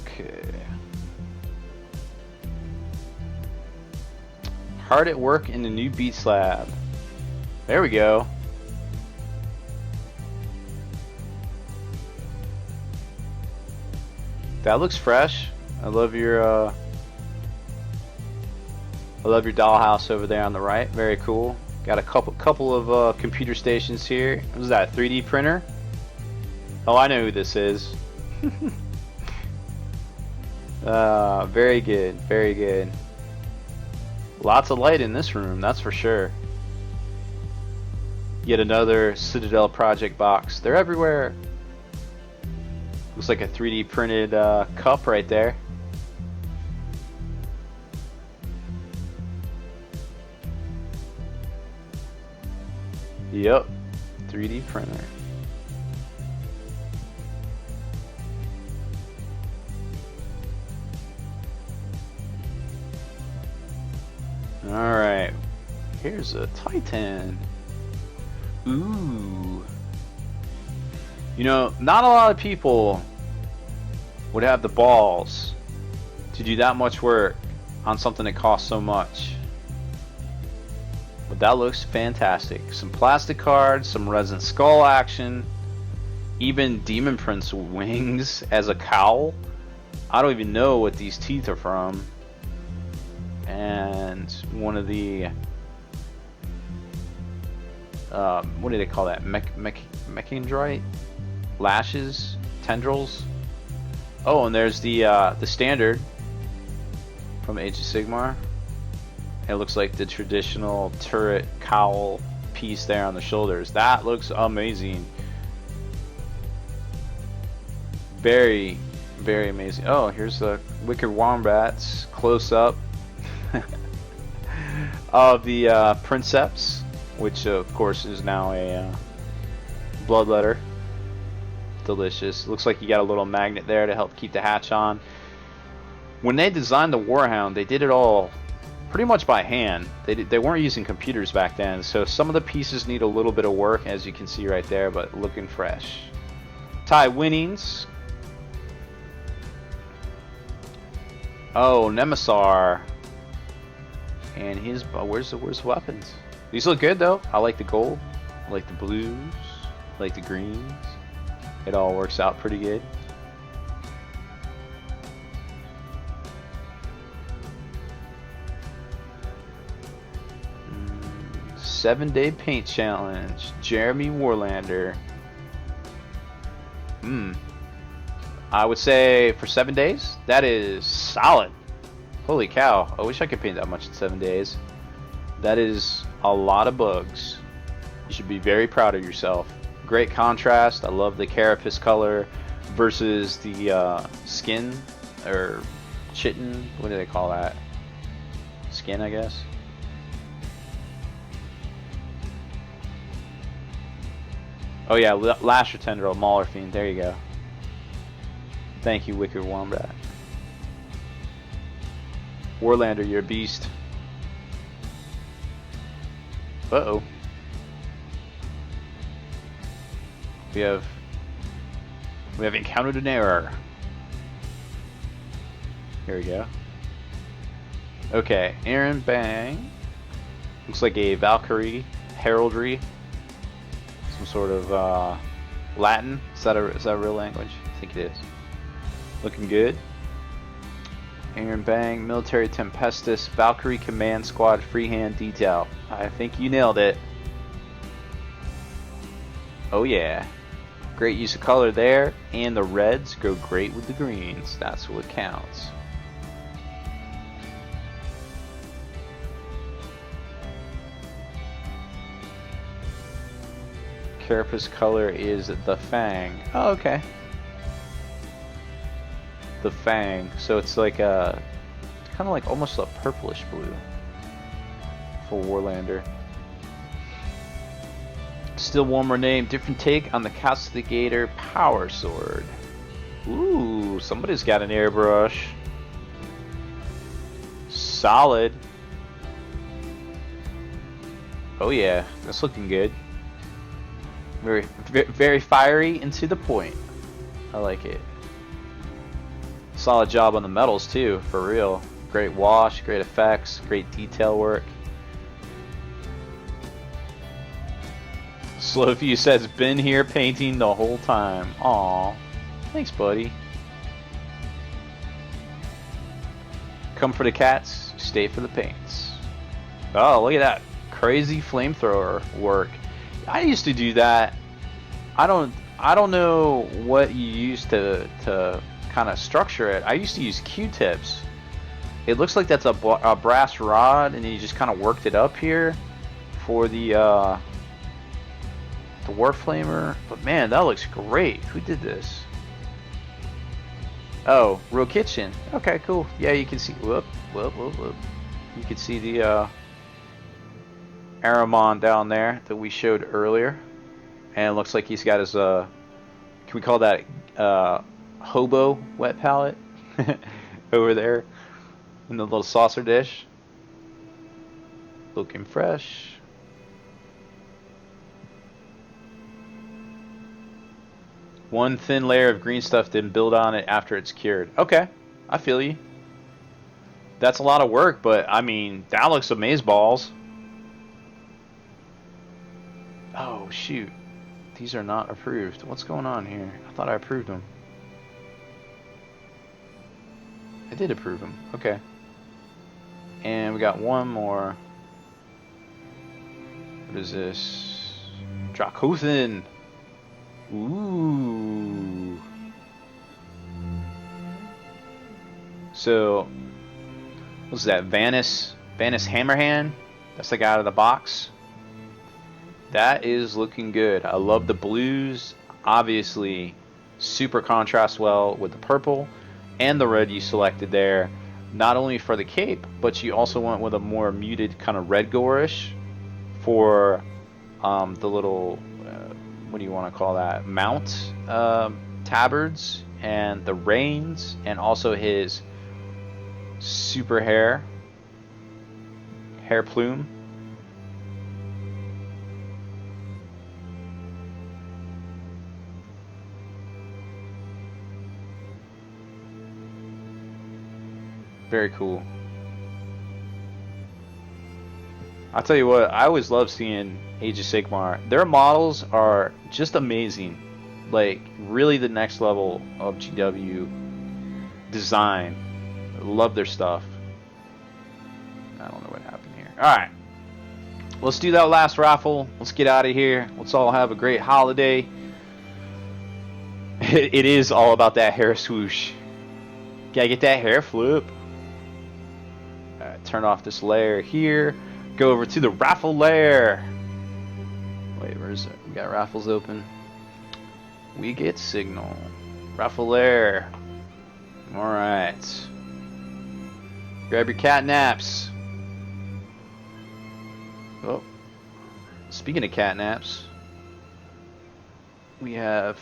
Okay. Hard at work in the new Beatslab. There we go. That looks fresh. I love your dollhouse over there on the right. Very cool. Got a couple of computer stations here. What is that? 3D printer? Oh, I know who this is. Very good. Very good. Lots of light in this room, that's for sure. Yet another Citadel project box. They're everywhere. Looks like a 3D printed cup right there. Yep, 3D printer. Alright, here's a Titan. Ooh. You know, not a lot of people would have the balls to do that much work on something that costs so much. But that looks fantastic. Some plastic cards, some resin skull action, even Demon Prince wings as a cowl. I don't even know what these teeth are from. And one of the what do they call that? Mechindrite lashes, tendrils. Oh, and there's the standard from Age of Sigmar. It looks like the traditional turret cowl piece there on the shoulders. That looks amazing. Very, very amazing. Oh, here's the wicked wombats close up of the Princeps, which of course is now a bloodletter. Delicious. Looks like you got a little magnet there to help keep the hatch on. When they designed the Warhound, they did it all pretty much by hand. They weren't using computers back then, so some of the pieces need a little bit of work, as you can see right there, but looking fresh. Ty winnings. Oh, Nemesis. And his where's the weapons? These look good though. I like the gold. I like the blues. I like the greens. It all works out pretty good. Seven-day paint challenge. Jeremy Warlander. I would say for 7 days, that is solid. Holy cow. I wish I could paint that much in 7 days. That is a lot of bugs. You should be very proud of yourself. Great contrast. I love the carapace color versus the skin or chitin. What do they call that? Skin, I guess. Oh yeah, Lasher Tendril, Mauler Fiend. There you go. Thank you, Wicked Wombat. Warlander, you're a beast. Uh-oh. We have encountered an error. Here we go. Okay, Aaron Bang. Looks like a Valkyrie heraldry. Some sort of Latin. Is that a real language? I think it is. Looking good. Aaron Bang, Military Tempestus, Valkyrie Command Squad, Freehand Detail. I think you nailed it. Oh yeah. Great use of color there, and the reds go great with the greens. That's what counts. Carapace color is the Fang. Oh, okay. The Fang. So it's like a kind of like almost a purplish blue for Warlander. Still warmer name, different take on the Castigator Power Sword. Ooh, somebody's got an airbrush. Solid. Oh yeah, that's looking good. Very fiery and to the point. I like it. Solid job on the metals too, for real. Great wash, great effects, great detail work. Slowview says, been here painting the whole time. Aw, thanks buddy. Come for the cats, stay for the paints. Oh, look at that crazy flamethrower work. I used to do that. I don't know what you used to kind of structure it. I used to use Q-tips. It looks like that's a brass rod, and then you just kind of worked it up here for the Warflamer. But man, that looks great. Who did this? Oh, Real Kitchen. Okay, cool. Yeah, you can see. Whoop. You can see the Aramon down there that we showed earlier, and it looks like he's got his can we call that hobo wet palette over there in the little saucer dish. Looking fresh. One thin layer of green stuff, then build on it after it's cured. Okay, I feel you. That's a lot of work, but I mean, that looks amazeballs. Oh shoot, these are not approved. What's going on here? I thought I approved them. I did approve them. Okay. And we got one more. What is this? Dracothan. Ooh. So, what's that? Vanis Hammerhand? That's the guy out of the box. That is looking good. I love the blues. Obviously, super contrast well with the purple and the red you selected there. Not only for the cape, but you also went with a more muted kind of red gorish for the little, what do you want to call that? Mount tabards and the reins, and also his super hair plume. Very cool. I'll tell you what, I always love seeing Age of Sigmar. Their models are just amazing. Like, really the next level of GW design. Love their stuff. I don't know what happened here. Alright. Let's do that last raffle. Let's get out of here. Let's all have a great holiday. It is all about that hair swoosh. Gotta get that hair flip. Turn off this layer here. Go over to the raffle layer. Wait, where is it? We got raffles open. we get signal. Raffle. Alright. Grab your cat naps. Oh. Speaking of cat naps, we have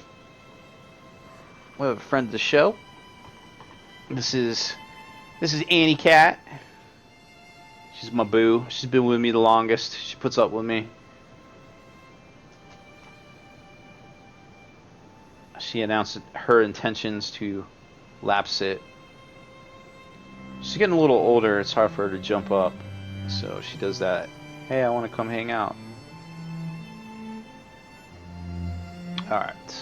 a friend of the show. This is Annie Cat. She's my boo. She's been with me the longest. She puts up with me. She announced her intentions to lap sit. She's getting a little older. It's hard for her to jump up. So she does that. Hey, I want to come hang out. Alright.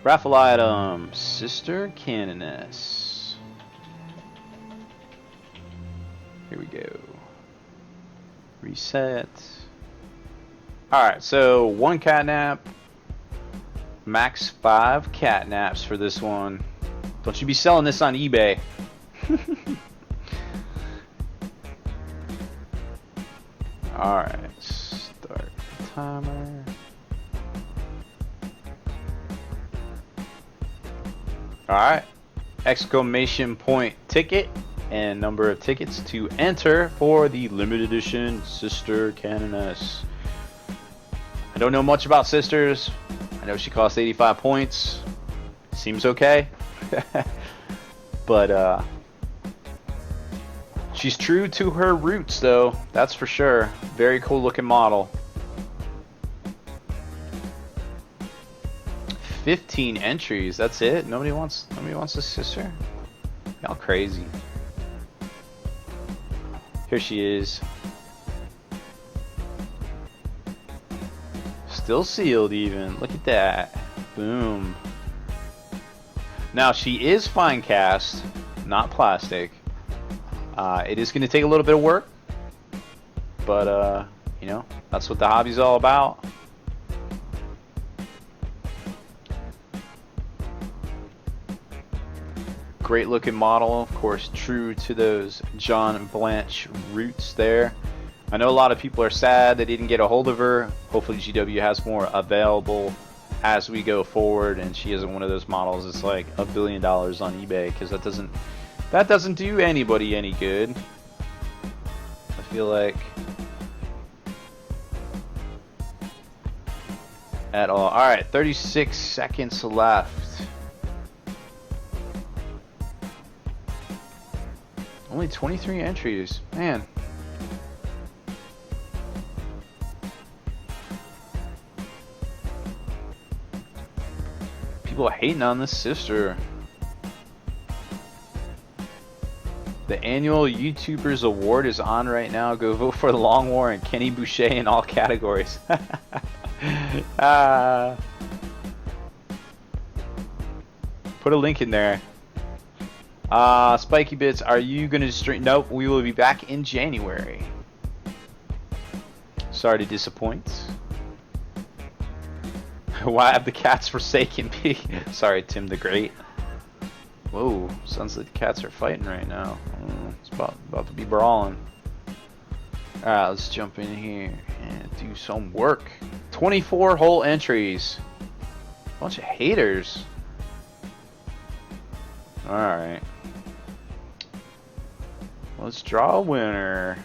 Raffle item. Sister Canoness. Here we go. Reset. Alright, so 1 catnap. Max 5 catnaps for this one. Don't you be selling this on eBay. Alright, start the timer. Alright, exclamation point ticket and number of tickets to enter for the limited edition Sister Canoness. I don't know much about Sisters. I know she costs 85 points. Seems okay. But she's true to her roots though, that's for sure. Very cool looking model. 15 entries, that's it? Nobody wants a sister? Y'all crazy. Here she is. Still sealed even. Look at that. Boom. Now she is fine cast, not plastic. It is going to take a little bit of work, but you know, that's what the hobby's all about. Great looking model, of course, true to those John Blanche roots there. I know a lot of people are sad they didn't get a hold of her. Hopefully GW has more available as we go forward, and she isn't one of those models that's like $1 billion on eBay, because that doesn't do anybody any good. I feel like at all. All right, 36 seconds left. Only 23 entries, man. People are hating on this sister. The annual YouTubers Award is on right now. Go vote for Long War and Kenny Boucher in all categories. Put a link in there. Spiky Bits, are you going to stream? Nope, we will be back in January. Sorry to disappoint. Why have the cats forsaken me? Sorry, Tim the Great. Whoa, sounds like the cats are fighting right now. It's about to be brawling. Alright, let's jump in here and do some work. 24 whole entries. Bunch of haters. Alright. Let's draw a winner.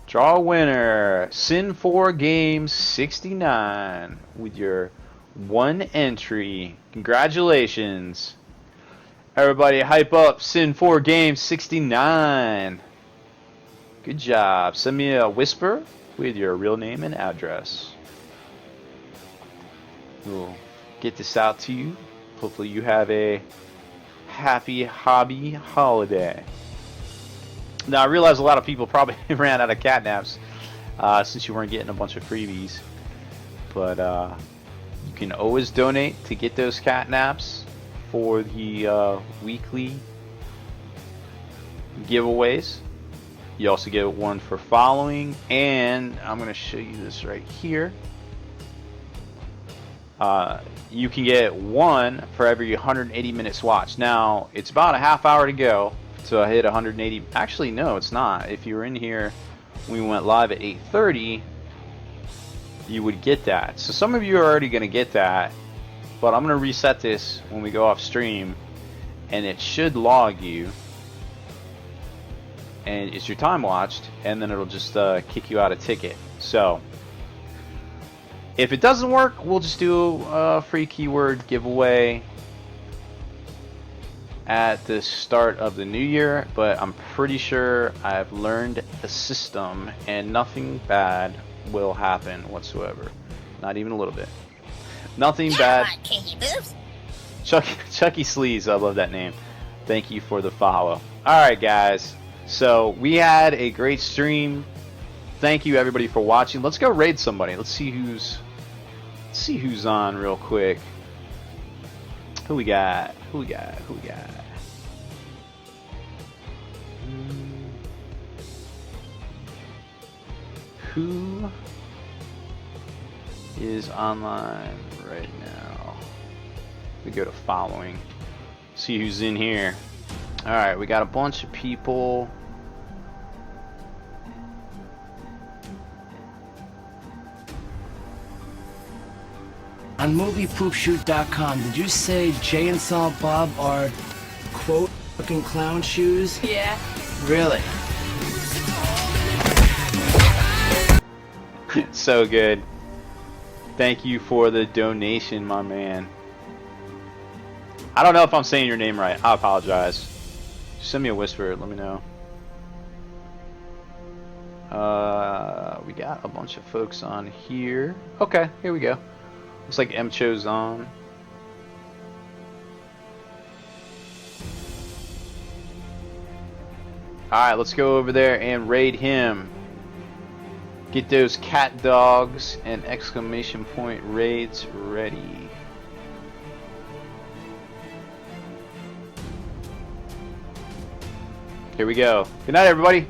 Draw a winner. Sin4 Games 69 with your 1 entry. Congratulations. Everybody hype up Sin4 Games 69. Good job. Send me a whisper with your real name and address. We'll get this out to you. Hopefully you have a happy hobby holiday. Now I realize a lot of people probably ran out of catnaps since you weren't getting a bunch of freebies. But you can always donate to get those catnaps for the weekly giveaways. You also get one for following, and I'm going to show you this right here. You can get one for every 180 minutes watched. Now, it's about a half hour to go. So I hit 180. Actually, no, it's not. If you were in here when we went live at 8:30, you would get that. So some of you are already going to get that, but I'm going to reset this when we go off stream, and it should log you, and it's your time watched, and then it'll just kick you out a ticket. So if it doesn't work, we'll just do a free keyword giveaway at the start of the new year, but I'm pretty sure I've learned the system and nothing bad will happen whatsoever. Not even a little bit. Nothing bad. Chucky Sleaze, I love that name. Thank you for the follow. Alright guys, so we had a great stream. Thank you everybody for watching. Let's go raid somebody. Let's see who's on real quick. Who we got? Who we got? Who is online right now? We go to following. See who's in here. Alright, we got a bunch of people. On moviepoopshoot.com, did you say Jay and Silent Bob are, quote, fucking clown shoes? Yeah. Really? So good. Thank you for the donation, my man. I don't know if I'm saying your name right. I apologize. Just send me a whisper. Let me know. We got a bunch of folks on here. Okay, here we go. Looks like Mcho's on. Alright, let's go over there and raid him. Get those cat dogs and exclamation point raids ready. Here we go. Good night, everybody.